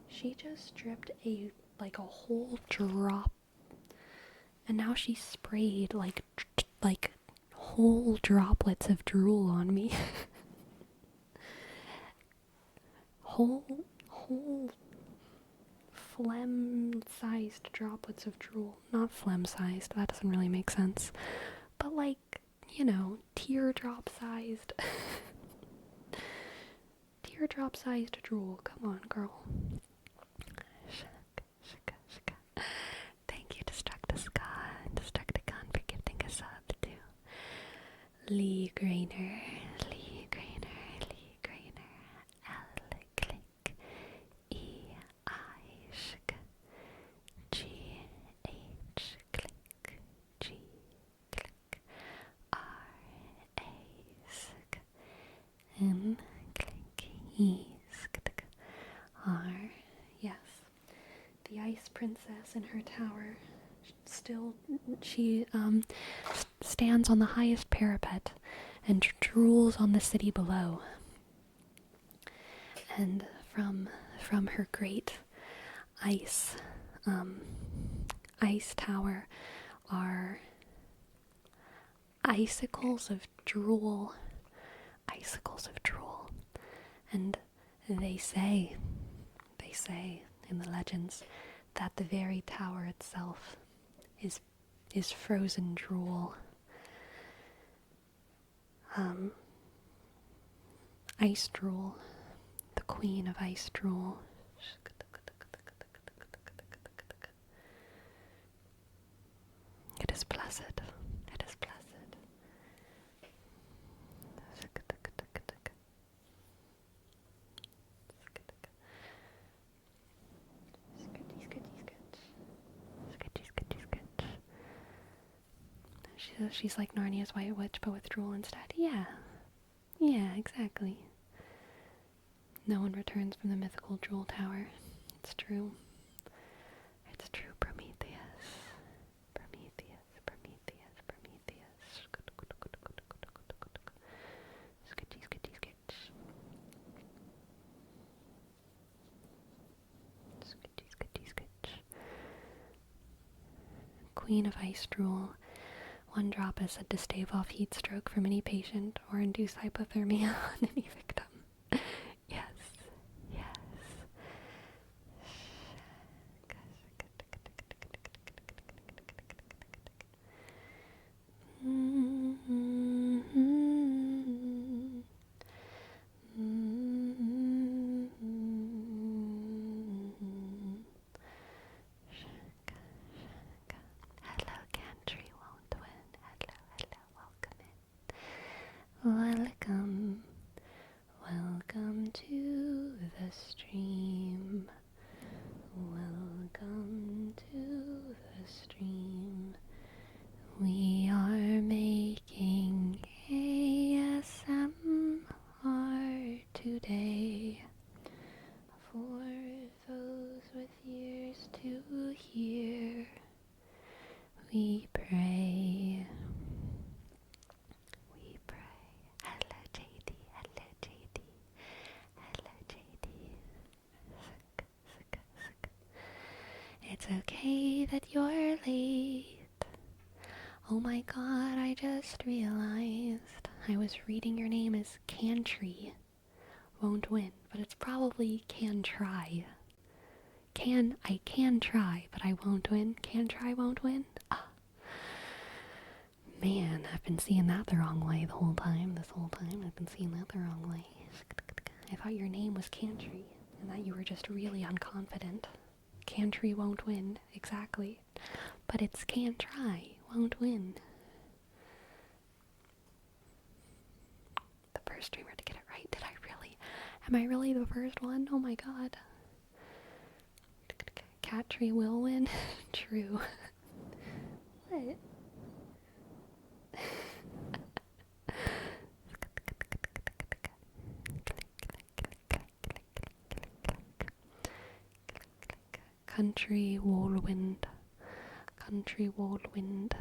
Speaker 1: She just dripped a whole drop, and now she sprayed like whole droplets of drool on me. whole phlegm-sized droplets of drool. Not phlegm-sized, that doesn't really make sense. But teardrop-sized. Teardrop-sized drool. Come on, girl. Thank you, Destructicon, for gifting a sub to Lee Grainer, L click, E I shk, G H click, G click, R A sk, M click, E sk, R. Yes, the ice princess in her tower. Still, she stands on the highest parapet and drools on the city below. And from her great ice tower are icicles of drool. And they say in the legends that the very tower itself is frozen drool. Ice drool, the queen of ice drool. It is blessed. It is blessed. She's like Narnia's White Witch, but with drool instead. Yeah, exactly. No one returns from the mythical drool tower. It's true. It's true, Prometheus. Queen of Ice Drool. One drop is said to stave off heat stroke from any patient or induce hypothermia on any victim. Yes. Welcome to the stream. Welcome to the stream. We are making ASMR today for those with ears to hear. We pray. Hello JD. It's okay that you're late. Oh my god, I just realized I was reading your name as Cantry. Won't win, but it's probably can try. I can try, but I won't win. Can try, won't win? Man, I've been seeing that the wrong way this whole time. I've been seeing that the wrong way. I thought your name was Cantry, and that you were just really unconfident. Cantry won't win, exactly. But it's can try, won't win. first streamer to get it right. Did I really? Am I really the first one? Oh my god. Cat tree will win? True. What? Country whirlwind. Country whirlwind.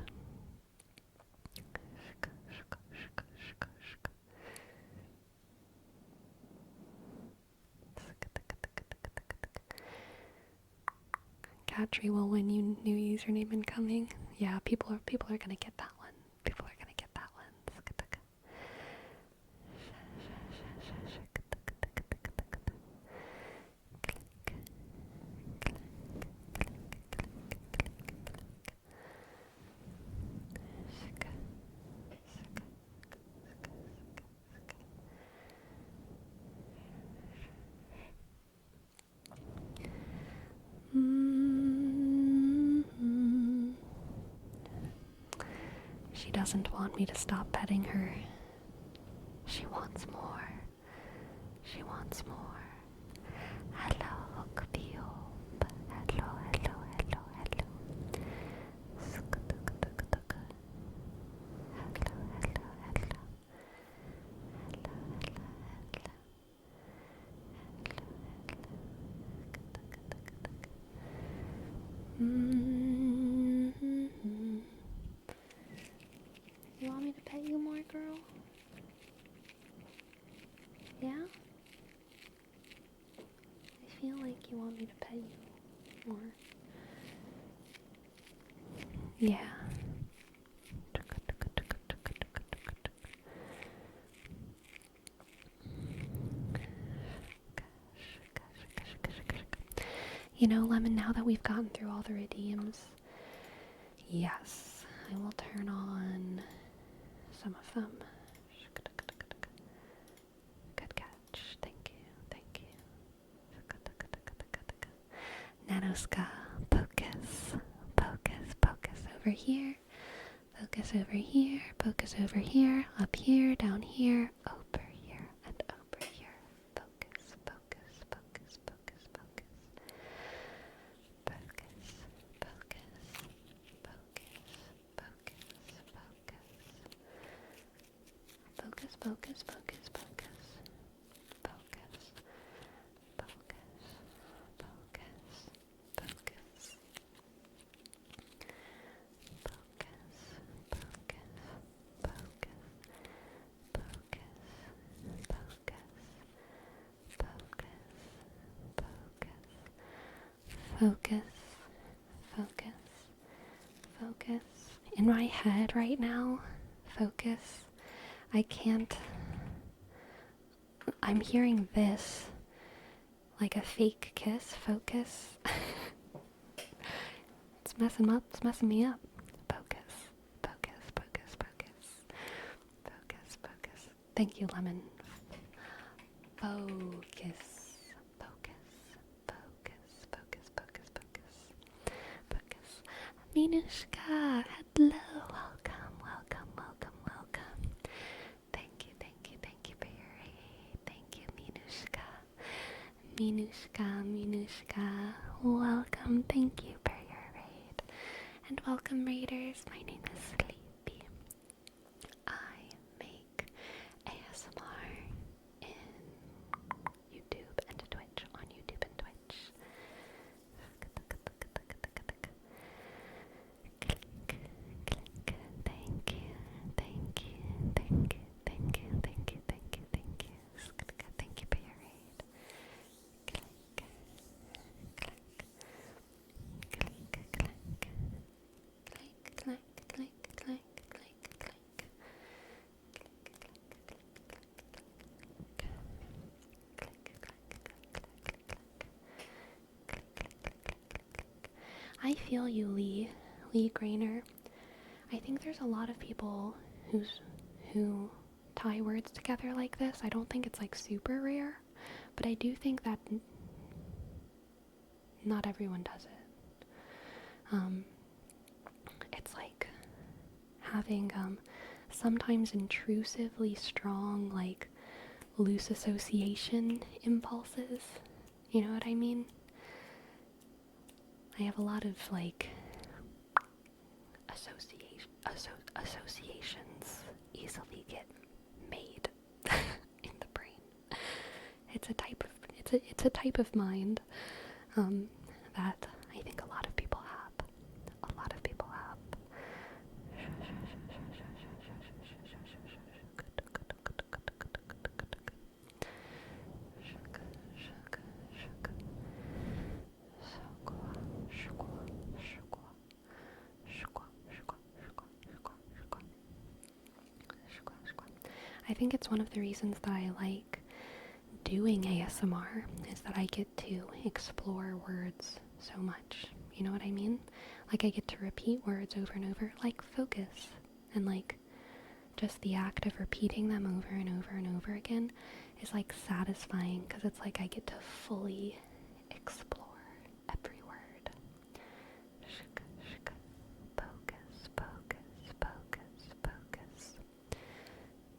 Speaker 1: Cat tree will win. You new username incoming. Yeah, people are gonna get that one. People are gonna get that one. She doesn't want me to stop petting her. She wants more. She wants more. Hello, Cupio. Hello, hello, hello, hello. Hello, hello, hello. Hello, hello, hello. You want me to pet you more, girl? Yeah? I feel like you want me to pet you more. Yeah. You know, Lemon, now that we've gotten through all the redeems, yes, I will turn on some of them. Good catch. Thank you. Thank you. Nanoska, focus. Focus. Focus over here. Focus over here. Focus over here. Up here. Down here. Over here. And over here. Focus. Focus. Focus. Focus. Focus. Focus. Focus. Focus. Focus. Focus. Focus. Focus. Focus. Focus. Focus. Focus. Focus. Focus, focus, focus. In my head right now, focus. I can't. I'm hearing this like a fake kiss. Focus. It's messing up. It's messing me up. Focus, focus, focus, focus, focus, focus. Thank you, Lemon. Focus. Minushka, hello, welcome, welcome, welcome, welcome. Thank you, thank you, thank you for your raid. Thank you, Minushka. Minushka, Minushka, welcome, thank you for your raid. And welcome, raiders, my name is Sleepy. I make ASMR in YouTube and Twitch, on YouTube and Twitch. Thank you for your raid. I feel you, Lee Grainer. I think there's a lot of people who tie words together like this. I don't think it's like super rare, but I do think that not everyone does it. It's like having sometimes intrusively strong like loose association impulses. You know what I mean? I have a lot of like associations easily get made in the brain. It's a type of mind that I think a lot of people have. A lot of people have. I think it's one of the reasons that I like doing ASMR is that I get to explore words so much. You know what I mean? Like I get to repeat words over and over, like focus, and like just the act of repeating them over and over and over again is like satisfying because it's like I get to fully explore every word. Focus, focus, focus, focus.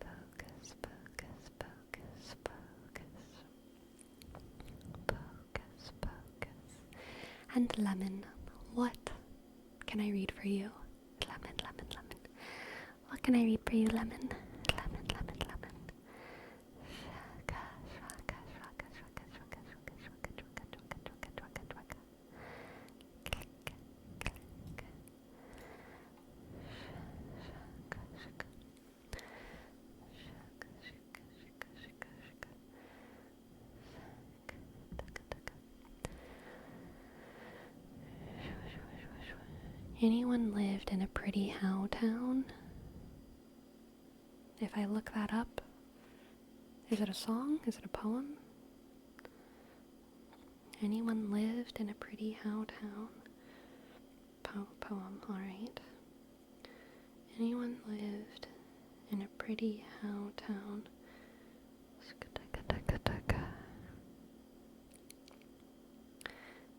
Speaker 1: Focus, focus, focus, focus. Focus, focus. And lemon. What can I read for you? Lemon, lemon, lemon. What can I read for you, lemon? Lemon, lemon, lemon. Shaka, shaka, shaka, shaka, shaka, shaka, shaka, shaka, shaka, shaka, shaka. Click, click. Shaka, shaka. Anyone lived in a pretty how town? If I look that up, is it a song? Is it a poem? Anyone lived in a pretty how town? Poem, alright. Anyone lived in a pretty how town?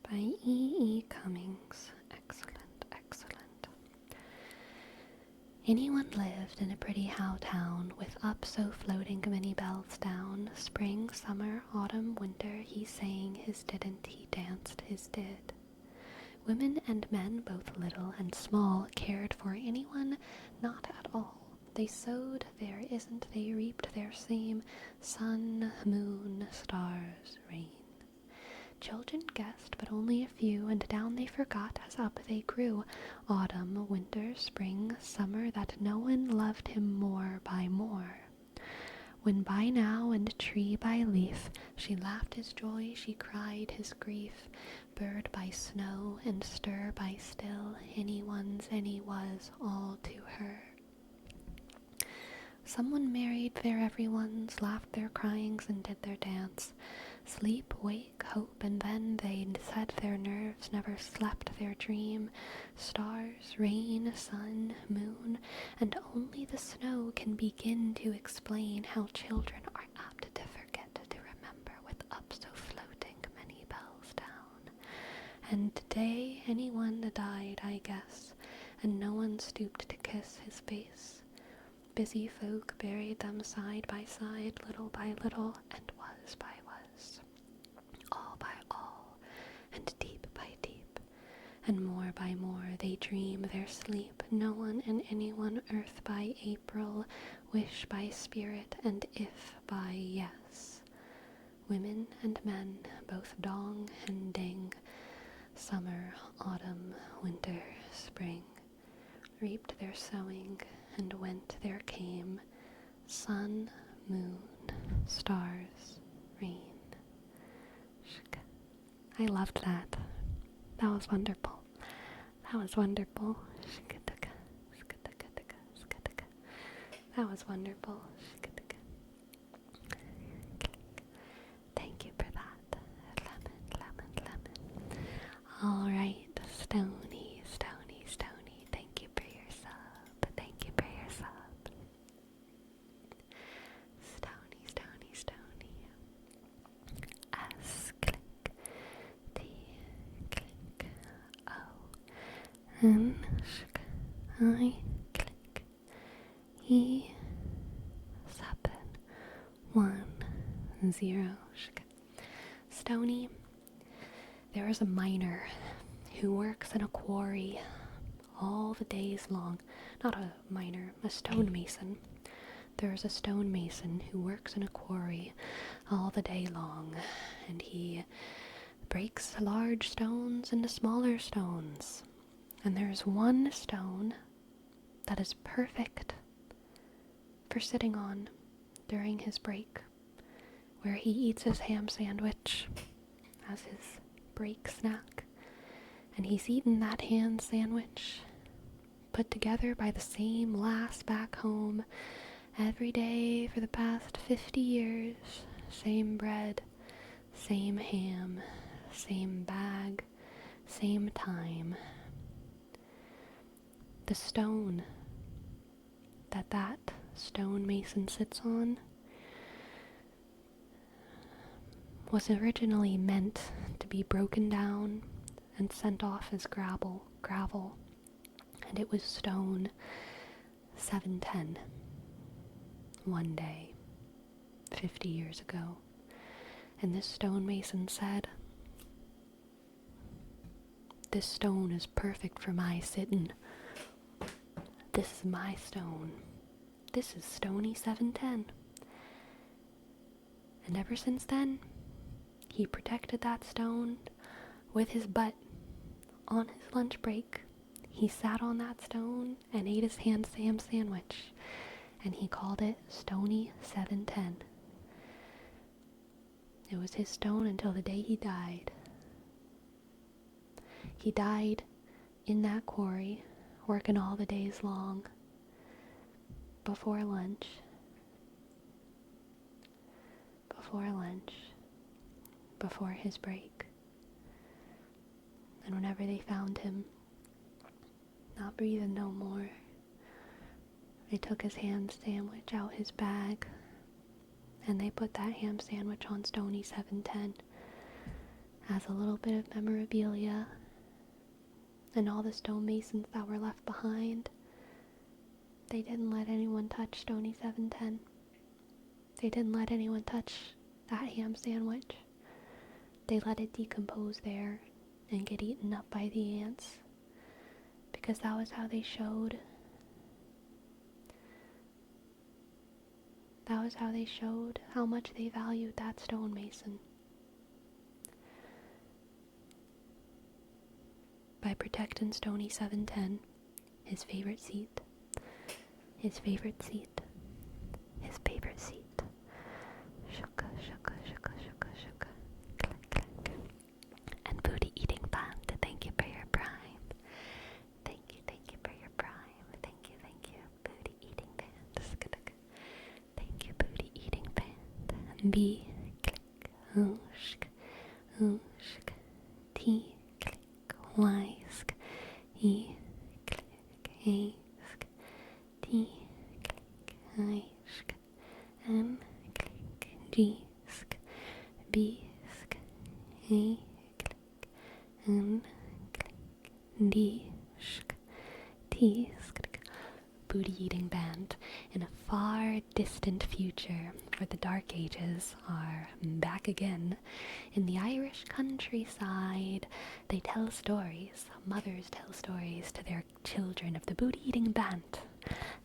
Speaker 1: By E. Cummings. Excellent, excellent. Anyone lived in a pretty how town, with up so floating many bells down. Spring, summer, autumn, winter, he sang his didn't, he danced his did. Women and men, both little and small, cared for anyone not at all. They sowed their isn't, they reaped their same. Sun, moon, stars, rain. Children guessed, but only a few, and down they forgot as up they grew. Autumn, winter, spring, summer, that no one loved him more by more. When by now and tree by leaf, she laughed his joy, she cried his grief. Bird by snow and stir by still, anyone's any was all to her. Someone married their everyone's, laughed their cryings and did their dance. Sleep, wake, hope, and then they said their nerves never slept their dream. Stars, rain, sun, moon, and only the snow can begin to explain how children are apt to forget to remember with up so floating many bells down. And today anyone died, I guess, and no one stooped to kiss his face. Busy folk buried them side by side, little by little, and was by was. All by all, and deep by deep, and more by more they dream their sleep. No one and anyone, earth by April, wish by spirit, and if by yes. Women and men, both dong and ding, summer, autumn, winter, spring, reaped their sowing, and went there came sun, moon, stars, rain. I loved that. That was wonderful. That was wonderful. That was wonderful. Thank you for that. Lemon, lemon, lemon. Alright, Stony, Stony, Stony. Thank you for your sub. Thank you for your sub. Stony, Stony, Stony. S, click. T, click. O, N, sh, I, click. E, 7, 1, 0. Stony. There is a miner who works in a quarry all the days long. Not a miner, a stonemason. There is a stonemason who works in a quarry all the day long, and he breaks large stones into smaller stones. And there's one stone that is perfect for sitting on during his break, where he eats his ham sandwich as his break snack. And he's eaten that ham sandwich put together by the same lass back home every day for the past 50 years. Same bread, same ham, same bag, same time. The stone that stonemason sits on was originally meant to be broken down and sent off as gravel, and it was stone 710 one day 50 years ago. And this stonemason said, "This stone is perfect for my sitting. This is my stone. This is Stony 710. And ever since then, he protected that stone with his butt. On his lunch break, he sat on that stone and ate his ham sandwich, and he called it Stony 710. It was his stone until the day he died. He died in that quarry, working all the days long, before lunch, before his break. And whenever they found him, not breathing no more, they took his ham sandwich out his bag, and they put that ham sandwich on Stony 710 as a little bit of memorabilia. And all the stonemasons that were left behind, they didn't let anyone touch Stony 710. They didn't let anyone touch that ham sandwich. They let it decompose there and get eaten up by the ants, because that was how they showed. That was how they showed how much they valued that stonemason. By protecting Stony 710, his favorite seat. Shuka, shuka, shuka, shuka, shuka. Click, click. And Booty Eating Band, thank you for your prime. Thank you for your prime. Thank you, Booty Eating Band. Thank you, Booty Eating Band. B, click, ooshk, ooshk. T, click, Y-sk. E, click, A-sk. T, click, I-sk. M, click, G-sk. B-sk. A, click, N, click, D-sk. T-sk. Booty Eating Band. In a far distant future, where the Dark Ages are back again, in the Irish countryside, they tell stories. Mothers tell stories to their children of the Booty Eating Band.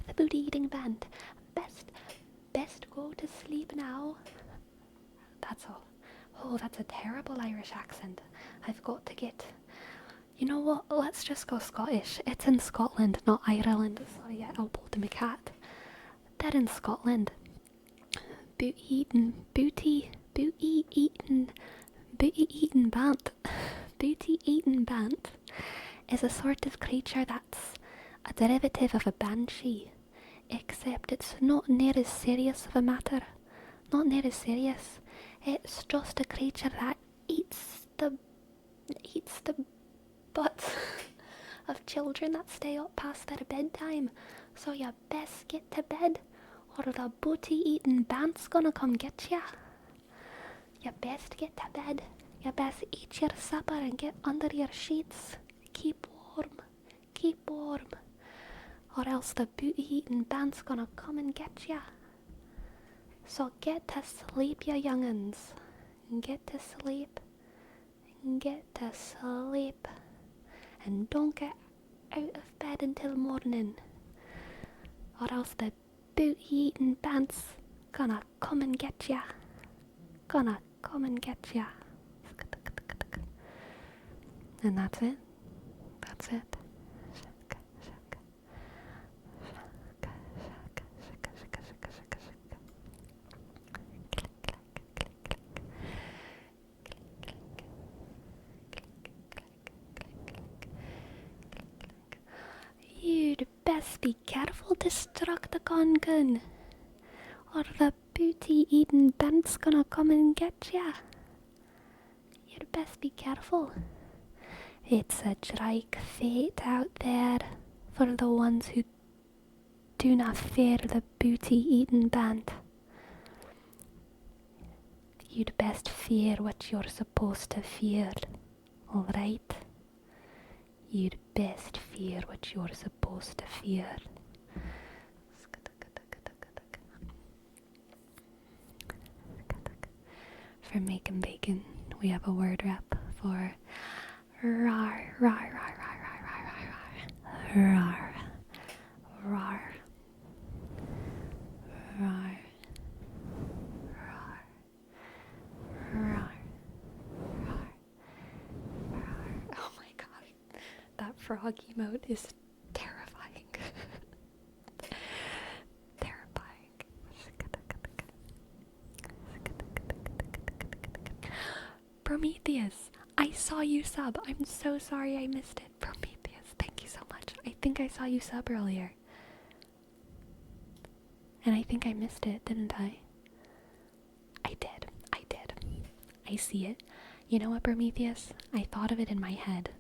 Speaker 1: The Booty Eating Band. Best go to sleep now. That's all. Oh, that's a terrible Irish accent. I've got to get... You know what? Let's just go Scottish. It's in Scotland, not Ireland. Sorry, I elbowed my cat. They're in Scotland. Booty eating bant. Booty eating bant is a sort of creature that's a derivative of a banshee, except it's not near as serious of a matter. Not near as serious. It's just a creature that eats the butts of children that stay up past their bedtime. So you best get to bed, or the booty-eating band's gonna come get ya. You best get to bed. You best eat your supper and get under your sheets. Keep warm, or else the booty-eating band's gonna come and get ya. So get to sleep, ya young'uns. Get to sleep. Get to sleep. And don't get out of bed until morning. Or else the booty-eating pants gonna come and get ya. Gonna come and get ya. And that's it. That's it. You'd best be careful, Drunken, or the booty-eating band's gonna come and get ya. You'd best be careful. It's a trike fate out there for the ones who do not fear the booty-eating band. You'd best fear what you're supposed to fear, alright? You'd best fear what you're supposed to fear. For making bacon, we have a word rep for rar, rar, rar, rar, rar, rar, rar, rar, rar, rar, rar, rar, rar, rar. Oh my god, that frog emote is terrifying. Terrifying. Prometheus, I saw you sub. I'm so sorry I missed it. Prometheus, thank you so much. I think I saw you sub earlier. And I think I missed it, didn't I? I did. I see it. You know what, Prometheus? I thought of it in my head.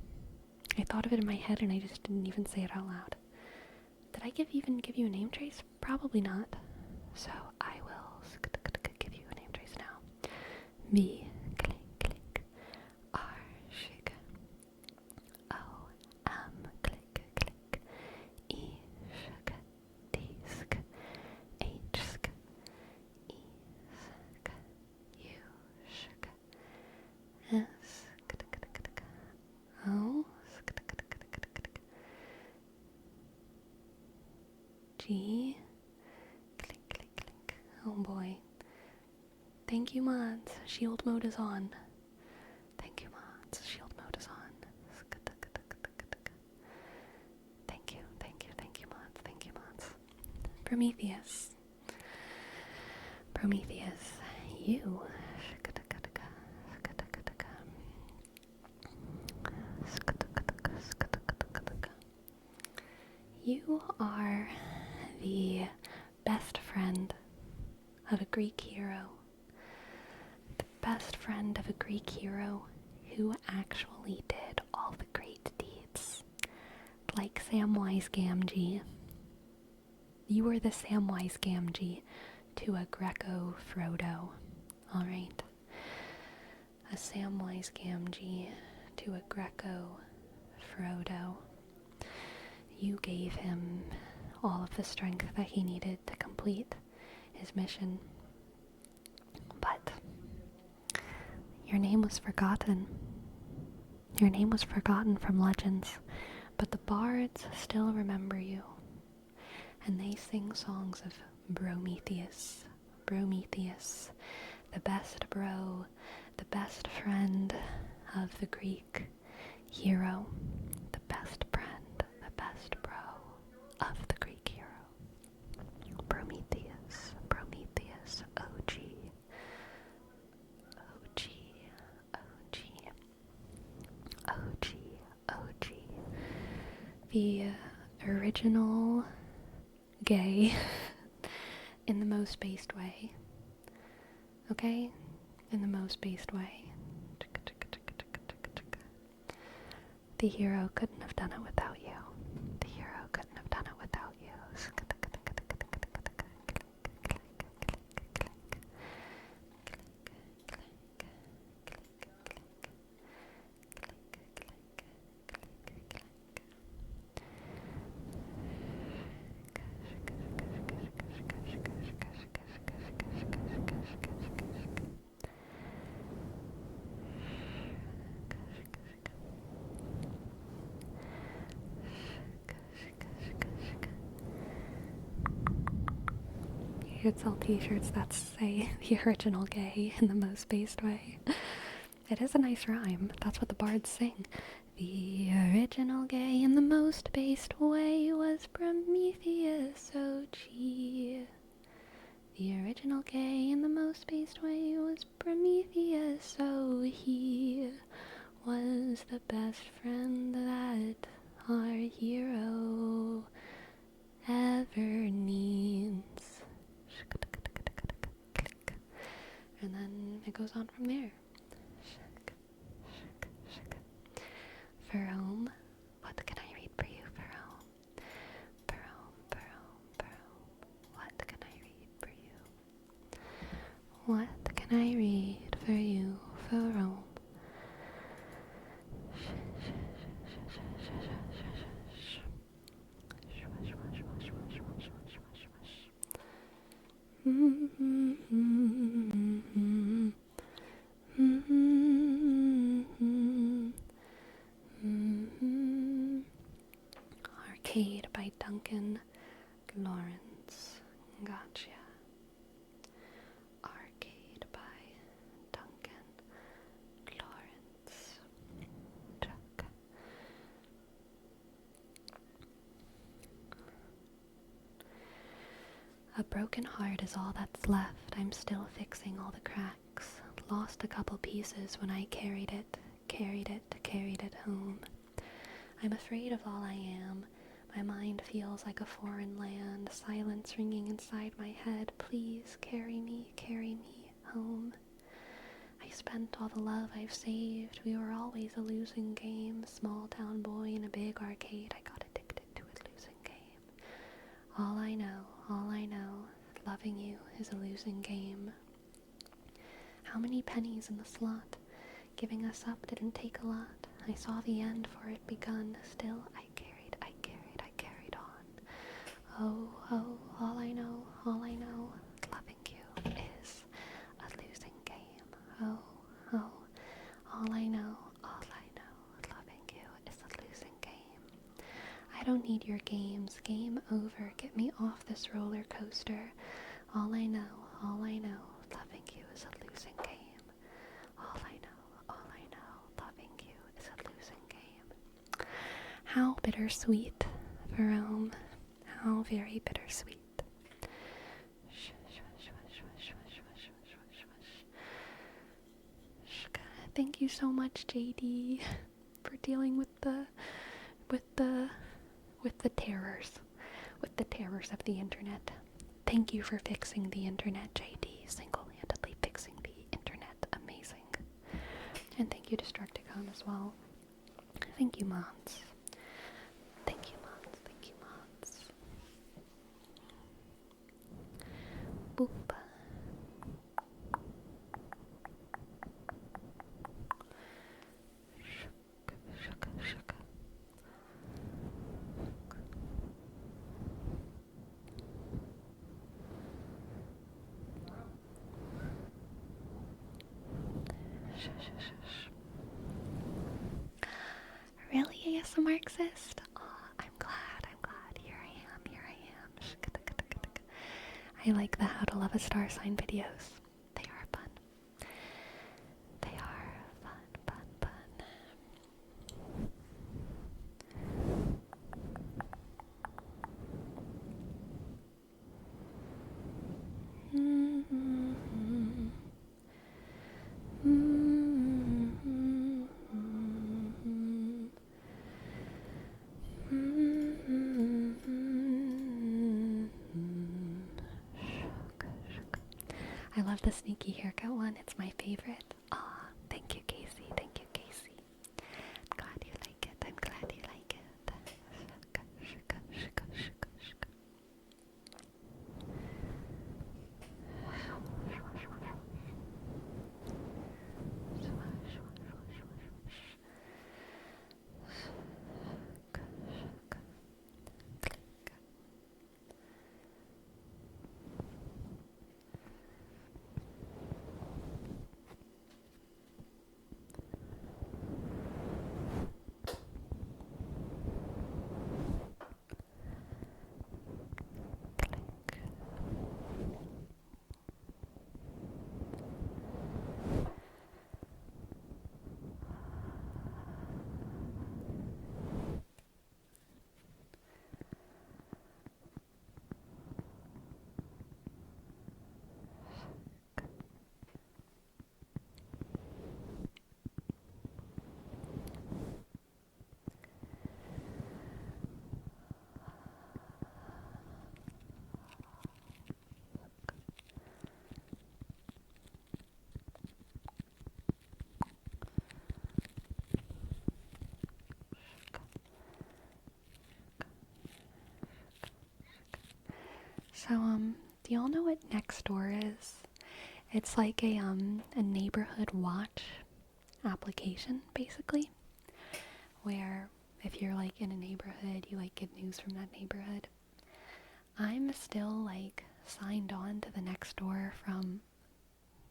Speaker 1: And I just didn't even say it out loud. Did I even give you a name trace? Probably not. So I will give you a name trace now. B, click, click. R, shig. O, M, click, click. E, shig. D, sk. H, sk. E, sk. U, shig. S, O, G, click, click, click. Oh boy. Thank you, mods. Shield mode is on. Thank you, mods. Shield mode is on. Thank you, mods. Thank you, mods. Prometheus. You. You are the best friend of a Greek hero. The best friend of a Greek hero who actually did all the great deeds. Like Samwise Gamgee. You were the Samwise Gamgee to a Greco Frodo. Alright? A Samwise Gamgee to a Greco Frodo. You gave him all of the strength that he needed to complete his mission. But your name was forgotten. Your name was forgotten from legends, but the bards still remember you. And they sing songs of Prometheus, the best bro, the best friend of the Greek hero, the best friend, the best bro of the Greek hero. Prometheus, OG, the original gay in the most based way. Okay? In the most based way. The hero couldn't have done it without you. The hero couldn't have done it without you. should sell t-shirts that say the original gay in the most based way. It is a nice rhyme. That's what the bards sing. The original gay in the most based way was Prometheus, OG. The original gay in the most based way was Prometheus, so he was the best friend that our hero ever needs. And then it goes on from there. Jerome, what can I read for you, Jerome? What can I read for you? What can I read for you, Jerome? Arcade by Duncan Lawrence. Gotcha. Arcade by Duncan Lawrence. Chuck. A broken heart is all that's left. I'm still fixing all the cracks. Lost a couple pieces when I carried it home. I'm afraid of all I am. My mind feels like a foreign land, silence ringing inside my head. Please carry me home. I spent all the love I've saved. We were always a losing game. Small town boy in a big arcade. I got addicted to a losing game. All I know, loving you is a losing game. How many pennies in the slot? Giving us up didn't take a lot. I saw the end for it begun. Still, I carried on. Oh, all I know, loving you is a losing game. Oh, all I know, loving you is a losing game. I don't need your games. Game over. Get me off this roller coaster. All I know, loving you is a losing game. All I know, loving you is a losing game. How bittersweet, Jerome. How very bittersweet. Thank you so much, JD, for dealing with the terrors of the internet. Thank you for fixing the internet, JD. Single-handedly fixing the internet. Amazing. And thank you, Destructicon, as well. Thank you, Mons. Thank you, Mons. Boop. Really, ASMR exist? Oh, I'm glad. Here I am. I like the How to Love a Star Sign videos. They are fun. I love the sneaky haircut one. It's my favorite. Aw, thank you, Casey. I'm glad you like it. So, do y'all know what Nextdoor is? It's like a neighborhood watch application, basically, where if you're like in a neighborhood, you like get news from that neighborhood. I'm still like signed on to the Nextdoor from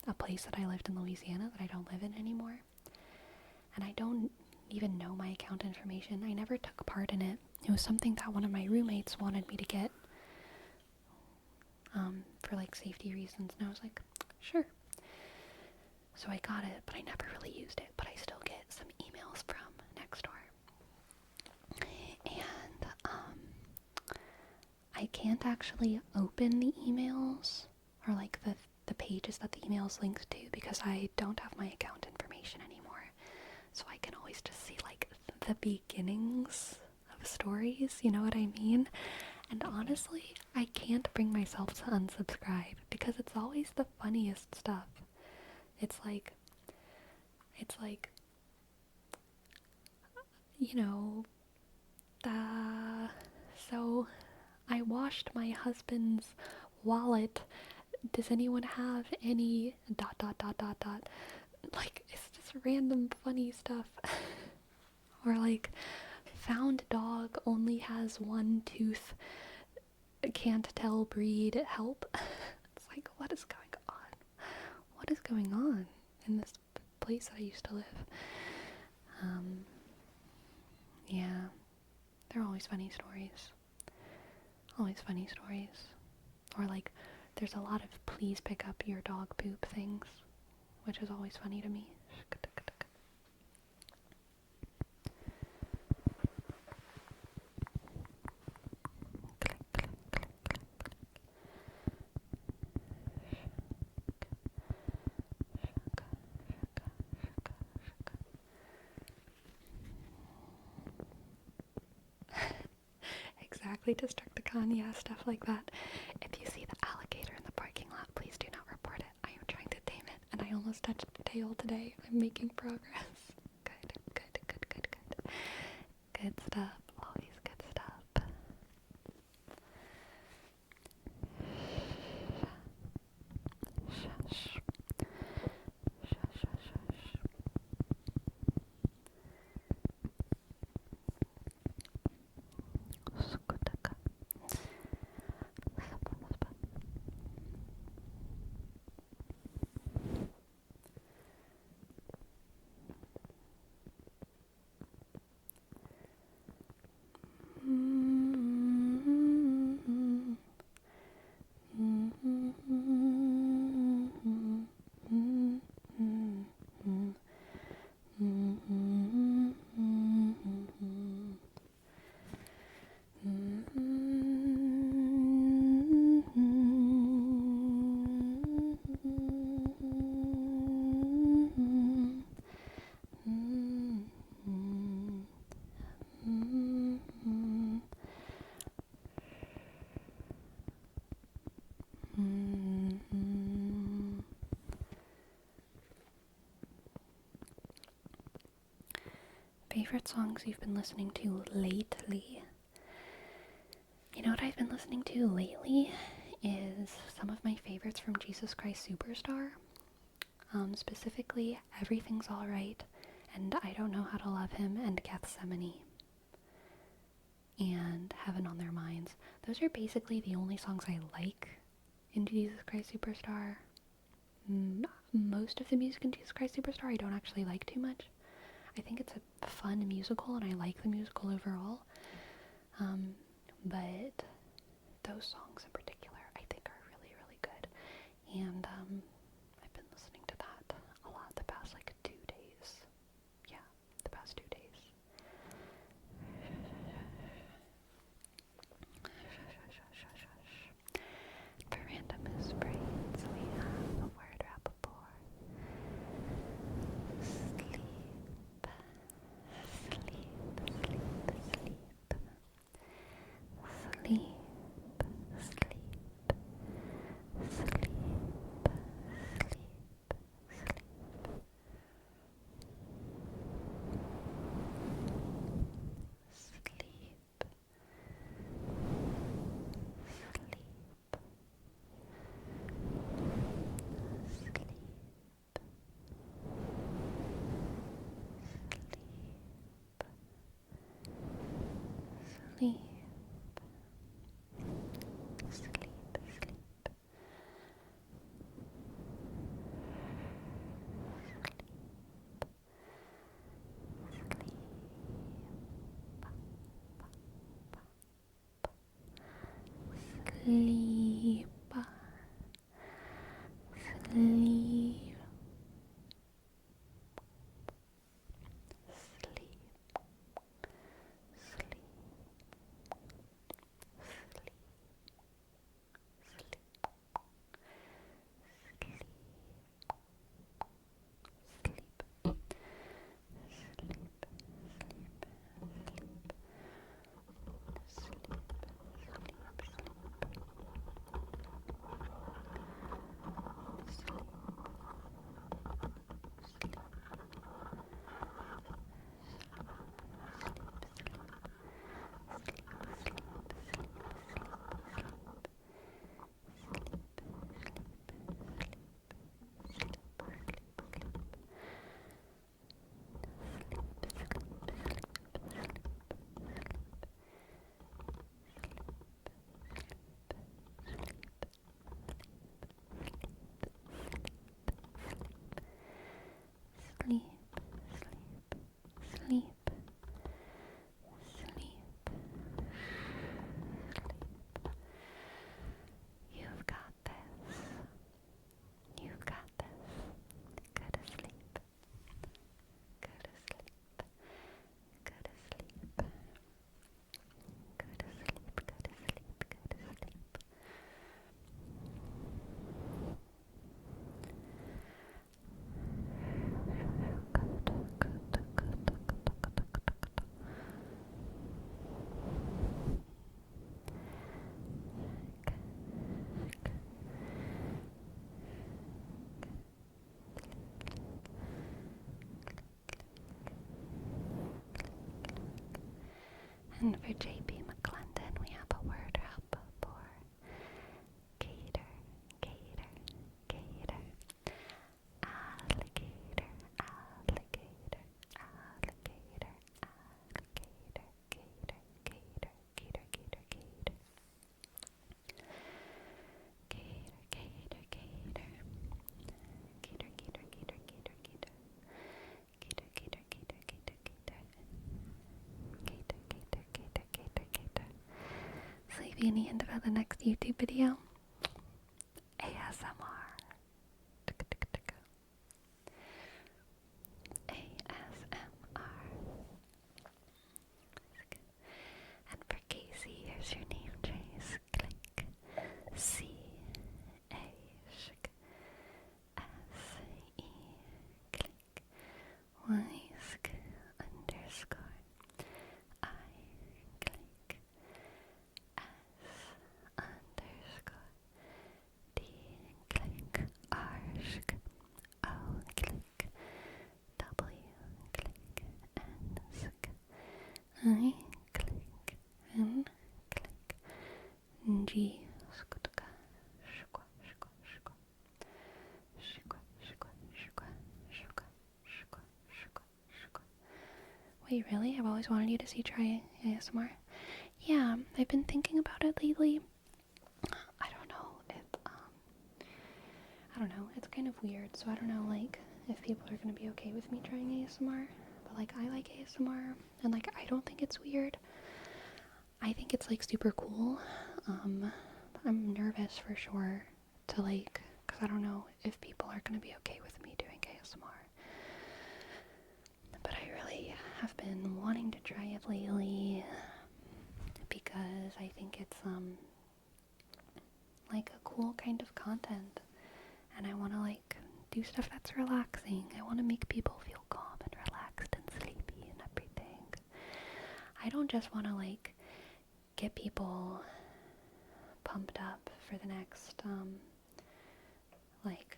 Speaker 1: a place that I lived in Louisiana that I don't live in anymore. And I don't even know my account information. I never took part in it. It was something that one of my roommates wanted me to get for like safety reasons, and I was like, sure. So I got it, but I never really used it, but I still get some emails from Nextdoor. And I can't actually open the emails or like the pages that the emails linked to because I don't have my account information anymore. So I can always just see like the beginnings of stories, you know what I mean? And honestly, I can't bring myself to unsubscribe because it's always the funniest stuff. It's like, you know, so I washed my husband's wallet. Does anyone have any ... Like, it's just random funny stuff. Or like, found dog only has one tooth, can't tell breed, help. It's like, what is going on? What is going on in this place that I used to live? Yeah, they're always funny stories. Always funny stories. Or like, there's a lot of please pick up your dog poop things, which is always funny to me. Exactly, Destructicon, yeah, stuff like that. If you see the alligator in the parking lot, please do not report it. I am trying to tame it, and I almost touched the tail today. I'm making progress. Good. Good stuff, always good stuff. Shush. Favorite songs you've been listening to lately? You know what I've been listening to lately is some of my favorites from Jesus Christ Superstar. Specifically, Everything's Alright, and I Don't Know How to Love Him, and Gethsemane, and Heaven on Their Minds. Those are basically the only songs I like in Jesus Christ Superstar. Most of the music in Jesus Christ Superstar I don't actually like too much. I think it's a fun musical, and I like the musical overall. But those songs in particular, I think are really, really good. And I've been listening to that a lot the past, 2 days. Yeah, the past 2 days. For random is brains, we have a word rapport. Sleep. sleep, sleep, sleep. Sleep, sleep, sleep, sleep, sleep, sleep, sleep. You've got this. You've got this. Go to sleep. Go to sleep. Go to sleep. Go to sleep. Go to sleep. Go to sleep. And for JP McClendon, we have a word up for gator, gator, gator, alligator, alligator, alligator, alligator, gator, gator, gator, gator, gator. Gator, gator, gator. Gator, gator, gator, gator, gator. Gator, gator, gator, gator, gator. Gator, gator, gator, gator, gator. Sleepy in the end of the next YouTube video. ASMR. ASMR. And for Casey, here's your name, Trace. Click. C. A. Sh. S. E. Click. Whisk. Underscore. I. Click. S. Underscore. D. Click. R. Sh. O. Click. W. Click. N. Sk. I. Click. N. Click. G. Skutka. Shkwa. Shkwa. Shkwa. Shkwa. Shkwa. Shkwa. Shkwa. Shkwa. Shkwa. Shkwa. Wait, really? I've always wanted you to try ASMR. Yeah, I've been thinking about it lately. I don't know if, I don't know, it's kind of weird, so I don't know, like, if people are gonna be okay with me trying ASMR, but, like, I like ASMR, and, like, I don't think it's weird. I think it's, like, super cool. I'm nervous for sure to, like, because I don't know if people are gonna be okay with me doing ASMR. But I really have been wanting to try it lately because I think it's, like a cool kind of content, and I want to, like, do stuff that's relaxing. I want to make people feel calm and relaxed and sleepy and everything. I don't just want to, like, get people pumped up for the next, like,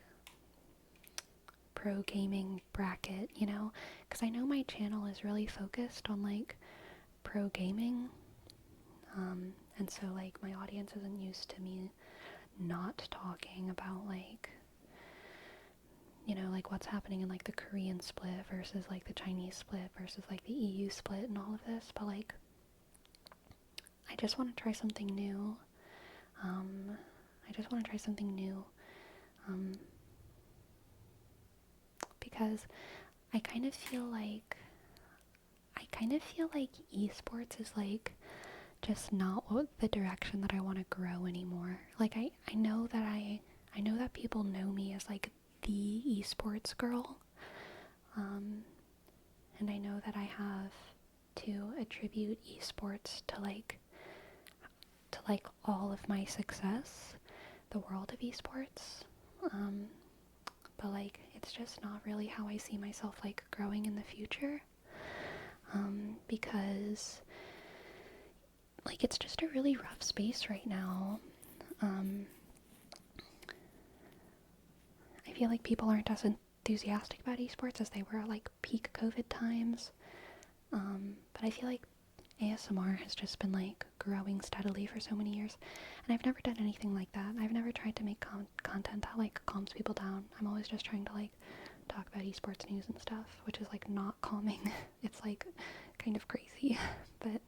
Speaker 1: pro gaming bracket, you know? Because I know my channel is really focused on, like, pro gaming, and so, like, my audience isn't used to me not talking about, like, you know, like, what's happening in, like, the Korean split versus, like, the Chinese split versus, like, the EU split and all of this, but, like, I just want to try something new. I just want to try something new. Because I kind of feel like esports is like just not the direction that I want to grow anymore. Like I know that people know me as like the esports girl. And I know that I have to attribute esports to like all of my success, the world of esports. But like it's just not really how I see myself like growing in the future. Because like it's just a really rough space right now. I feel like people aren't as enthusiastic about esports as they were at like peak COVID times. But I feel like ASMR has just been like growing steadily for so many years, and I've never done anything like that. I've never tried to make content that like calms people down. I'm always just trying to like talk about esports news and stuff, which is like not calming. It's like kind of crazy. But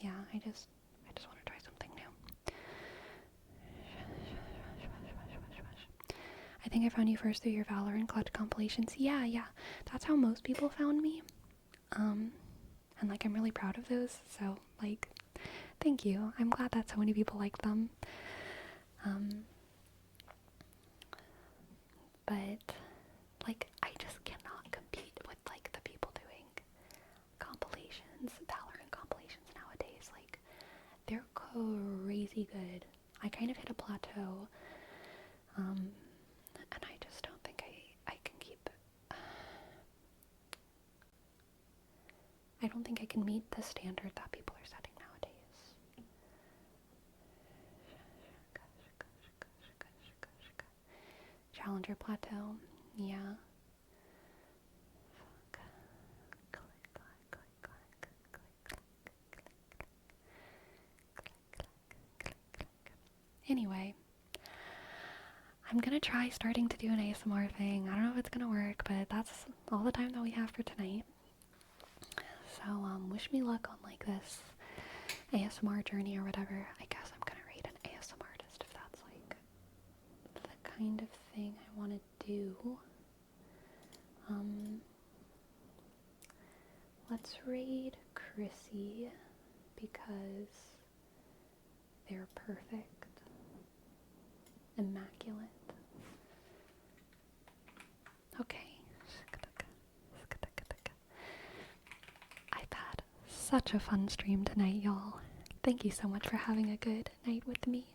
Speaker 1: yeah, I just want to try something new. I think I found you first through your Valorant Clutch compilations. Yeah, that's how most people found me. And like I'm really proud of those, so like thank you. I'm glad that so many people like them. But like I just cannot compete with like the people doing compilations, Valorant compilations nowadays. Like they're crazy good. I kind of hit a plateau. And I just don't think I can keep I don't think I can meet the standard that people are setting nowadays. Challenger plateau, yeah. Anyway, I'm gonna try starting to do an ASMR thing. I don't know if it's gonna work, but that's all the time that we have for tonight. So, wish me luck on like this ASMR journey or whatever. I guess I'm gonna rate an ASMR artist if that's like the kind of thing I want to do. Let's raid Chrissy because they're perfect, immaculate. Okay. I've had such a fun stream tonight, y'all. Thank you so much for having a good night with me.